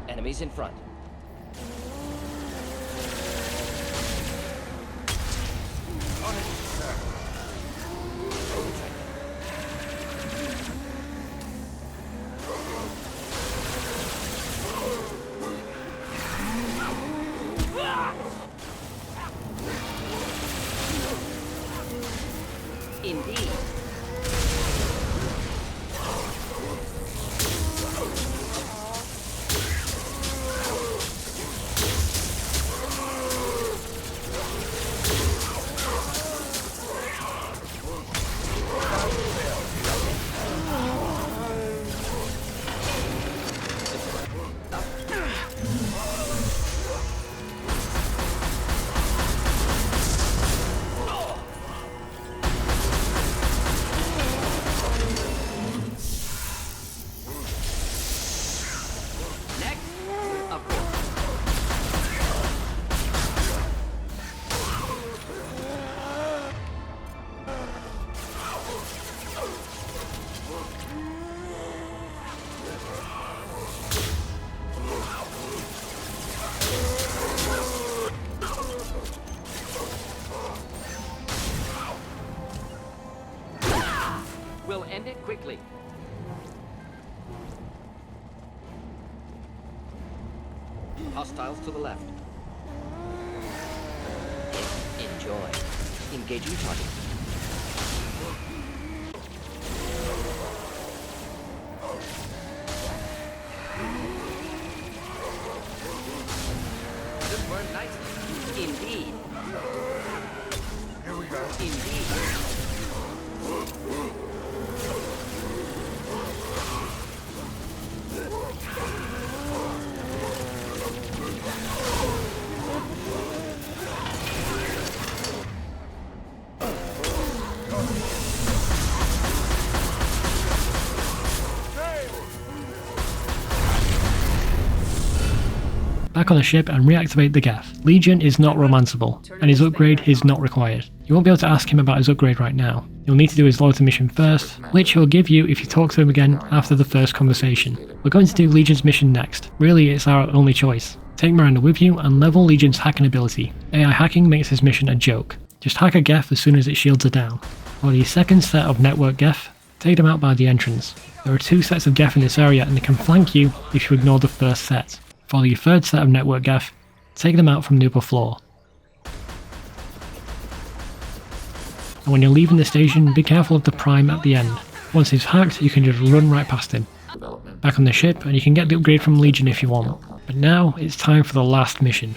Enemies in front. Indeed. We'll end it quickly. Hostiles to the left. Enjoy. Engaging target. This burned nicely. Indeed. Here we go. Indeed. back on the ship and reactivate the Geth. Legion is not romanceable, and his upgrade is not required. You won't be able to ask him about his upgrade right now. You'll need to do his loyalty mission first, which he'll give you if you talk to him again after the first conversation. We're going to do Legion's mission next. Really, it's our only choice. Take Miranda with you and level Legion's hacking ability. AI hacking makes his mission a joke. Just hack a Geth as soon as its shields are down. For the second set of network Geth, take them out by the entrance. There are 2 sets of Geth in this area and they can flank you if you ignore the first set. For the third set of network Geth, take them out from the upper floor. And when you're leaving the station, be careful of the Prime at the end. Once he's hacked, you can just run right past him. Back on the ship, and you can get the upgrade from Legion if you want. But now, it's time for the last mission.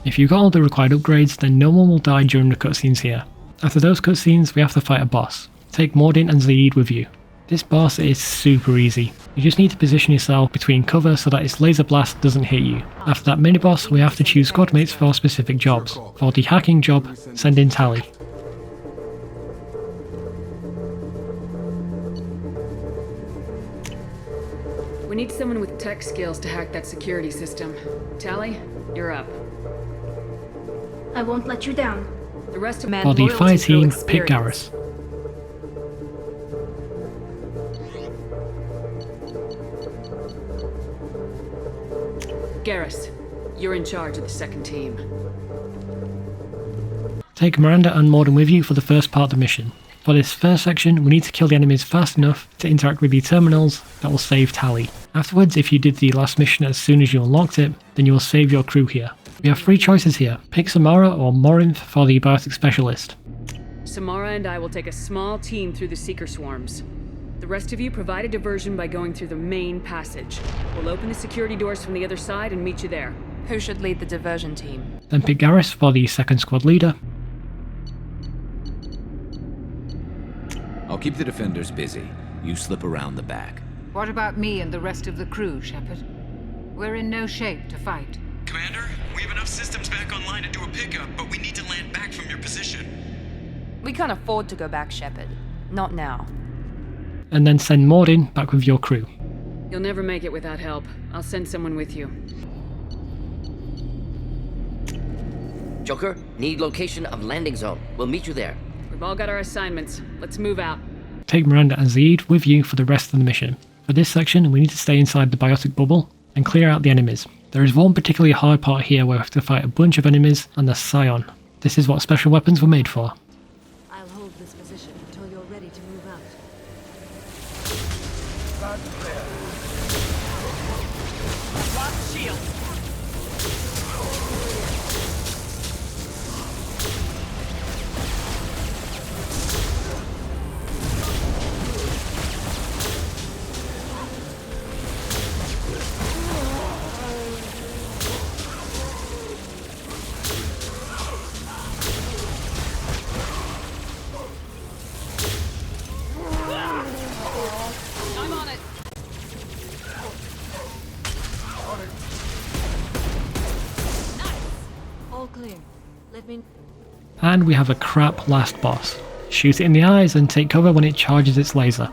If you've got all the required upgrades, then no one will die during the cutscenes here. After those cutscenes, we have to fight a boss. Take Mordin and Zaeed with you. This boss is super easy. You just need to position yourself between cover so that its laser blast doesn't hit you. After that mini boss, we have to choose squad mates for specific jobs. For the hacking job, send in Tali. We need someone with tech skills to hack that security system. Tali, you're up. I won't let you down. The rest of For the fire team, pick Garrus. Garrus, you're in charge of the second team. Take Miranda and Mordin with you for the first part of the mission. For this first section, we need to kill the enemies fast enough to interact with the terminals that will save Tali. Afterwards, if you did the last mission as soon as you unlocked it, then you will save your crew here. We have 3 choices here. Pick Samara or Morinth for the biotic specialist. Samara and I will take a small team through the Seeker Swarms. The rest of you provide a diversion by going through the main passage. We'll open the security doors from the other side and meet you there. Who should lead the diversion team? Then pick Garrus for the second squad leader. I'll keep the defenders busy. You slip around the back. What about me and the rest of the crew, Shepard? We're in no shape to fight. Commander, we have enough systems back online to do a pickup, but we need to land back from your position. We can't afford to go back, Shepard. Not now. And then send Mordin back with your crew. You'll never make it without help. I'll send someone with you. Joker, need location of landing zone. We'll meet you there. We've all got our assignments. Let's move out. Take Miranda and Zaeed with you for the rest of the mission. For this section, we need to stay inside the biotic bubble and clear out the enemies. There is one particularly hard part here where we have to fight a bunch of enemies and the Scion. This is what special weapons were made for. I'll hold this position until you're ready to move out. Lost shield. And we have a crap last boss. Shoot it in the eyes and take cover when it charges its laser.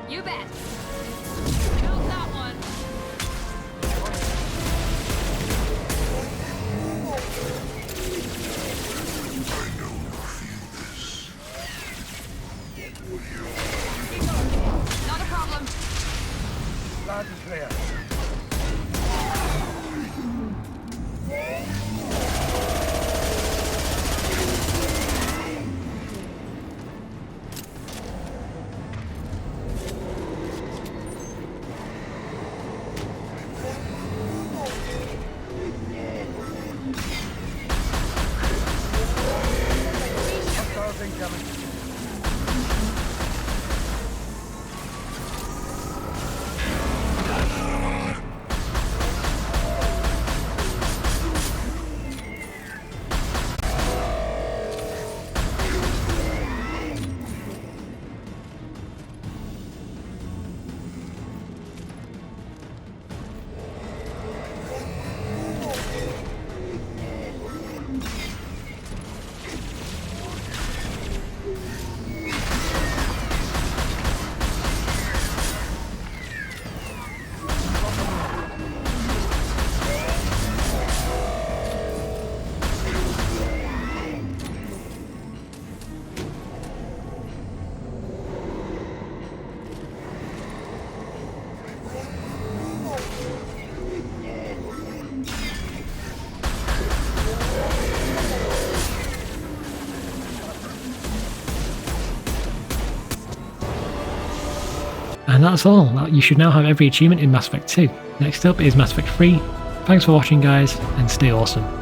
You bet. Count that one. Not a problem. Loud and clear. And that's all. You should now have every achievement in Mass Effect 2. Next up is Mass Effect 3. Thanks for watching guys, and stay awesome.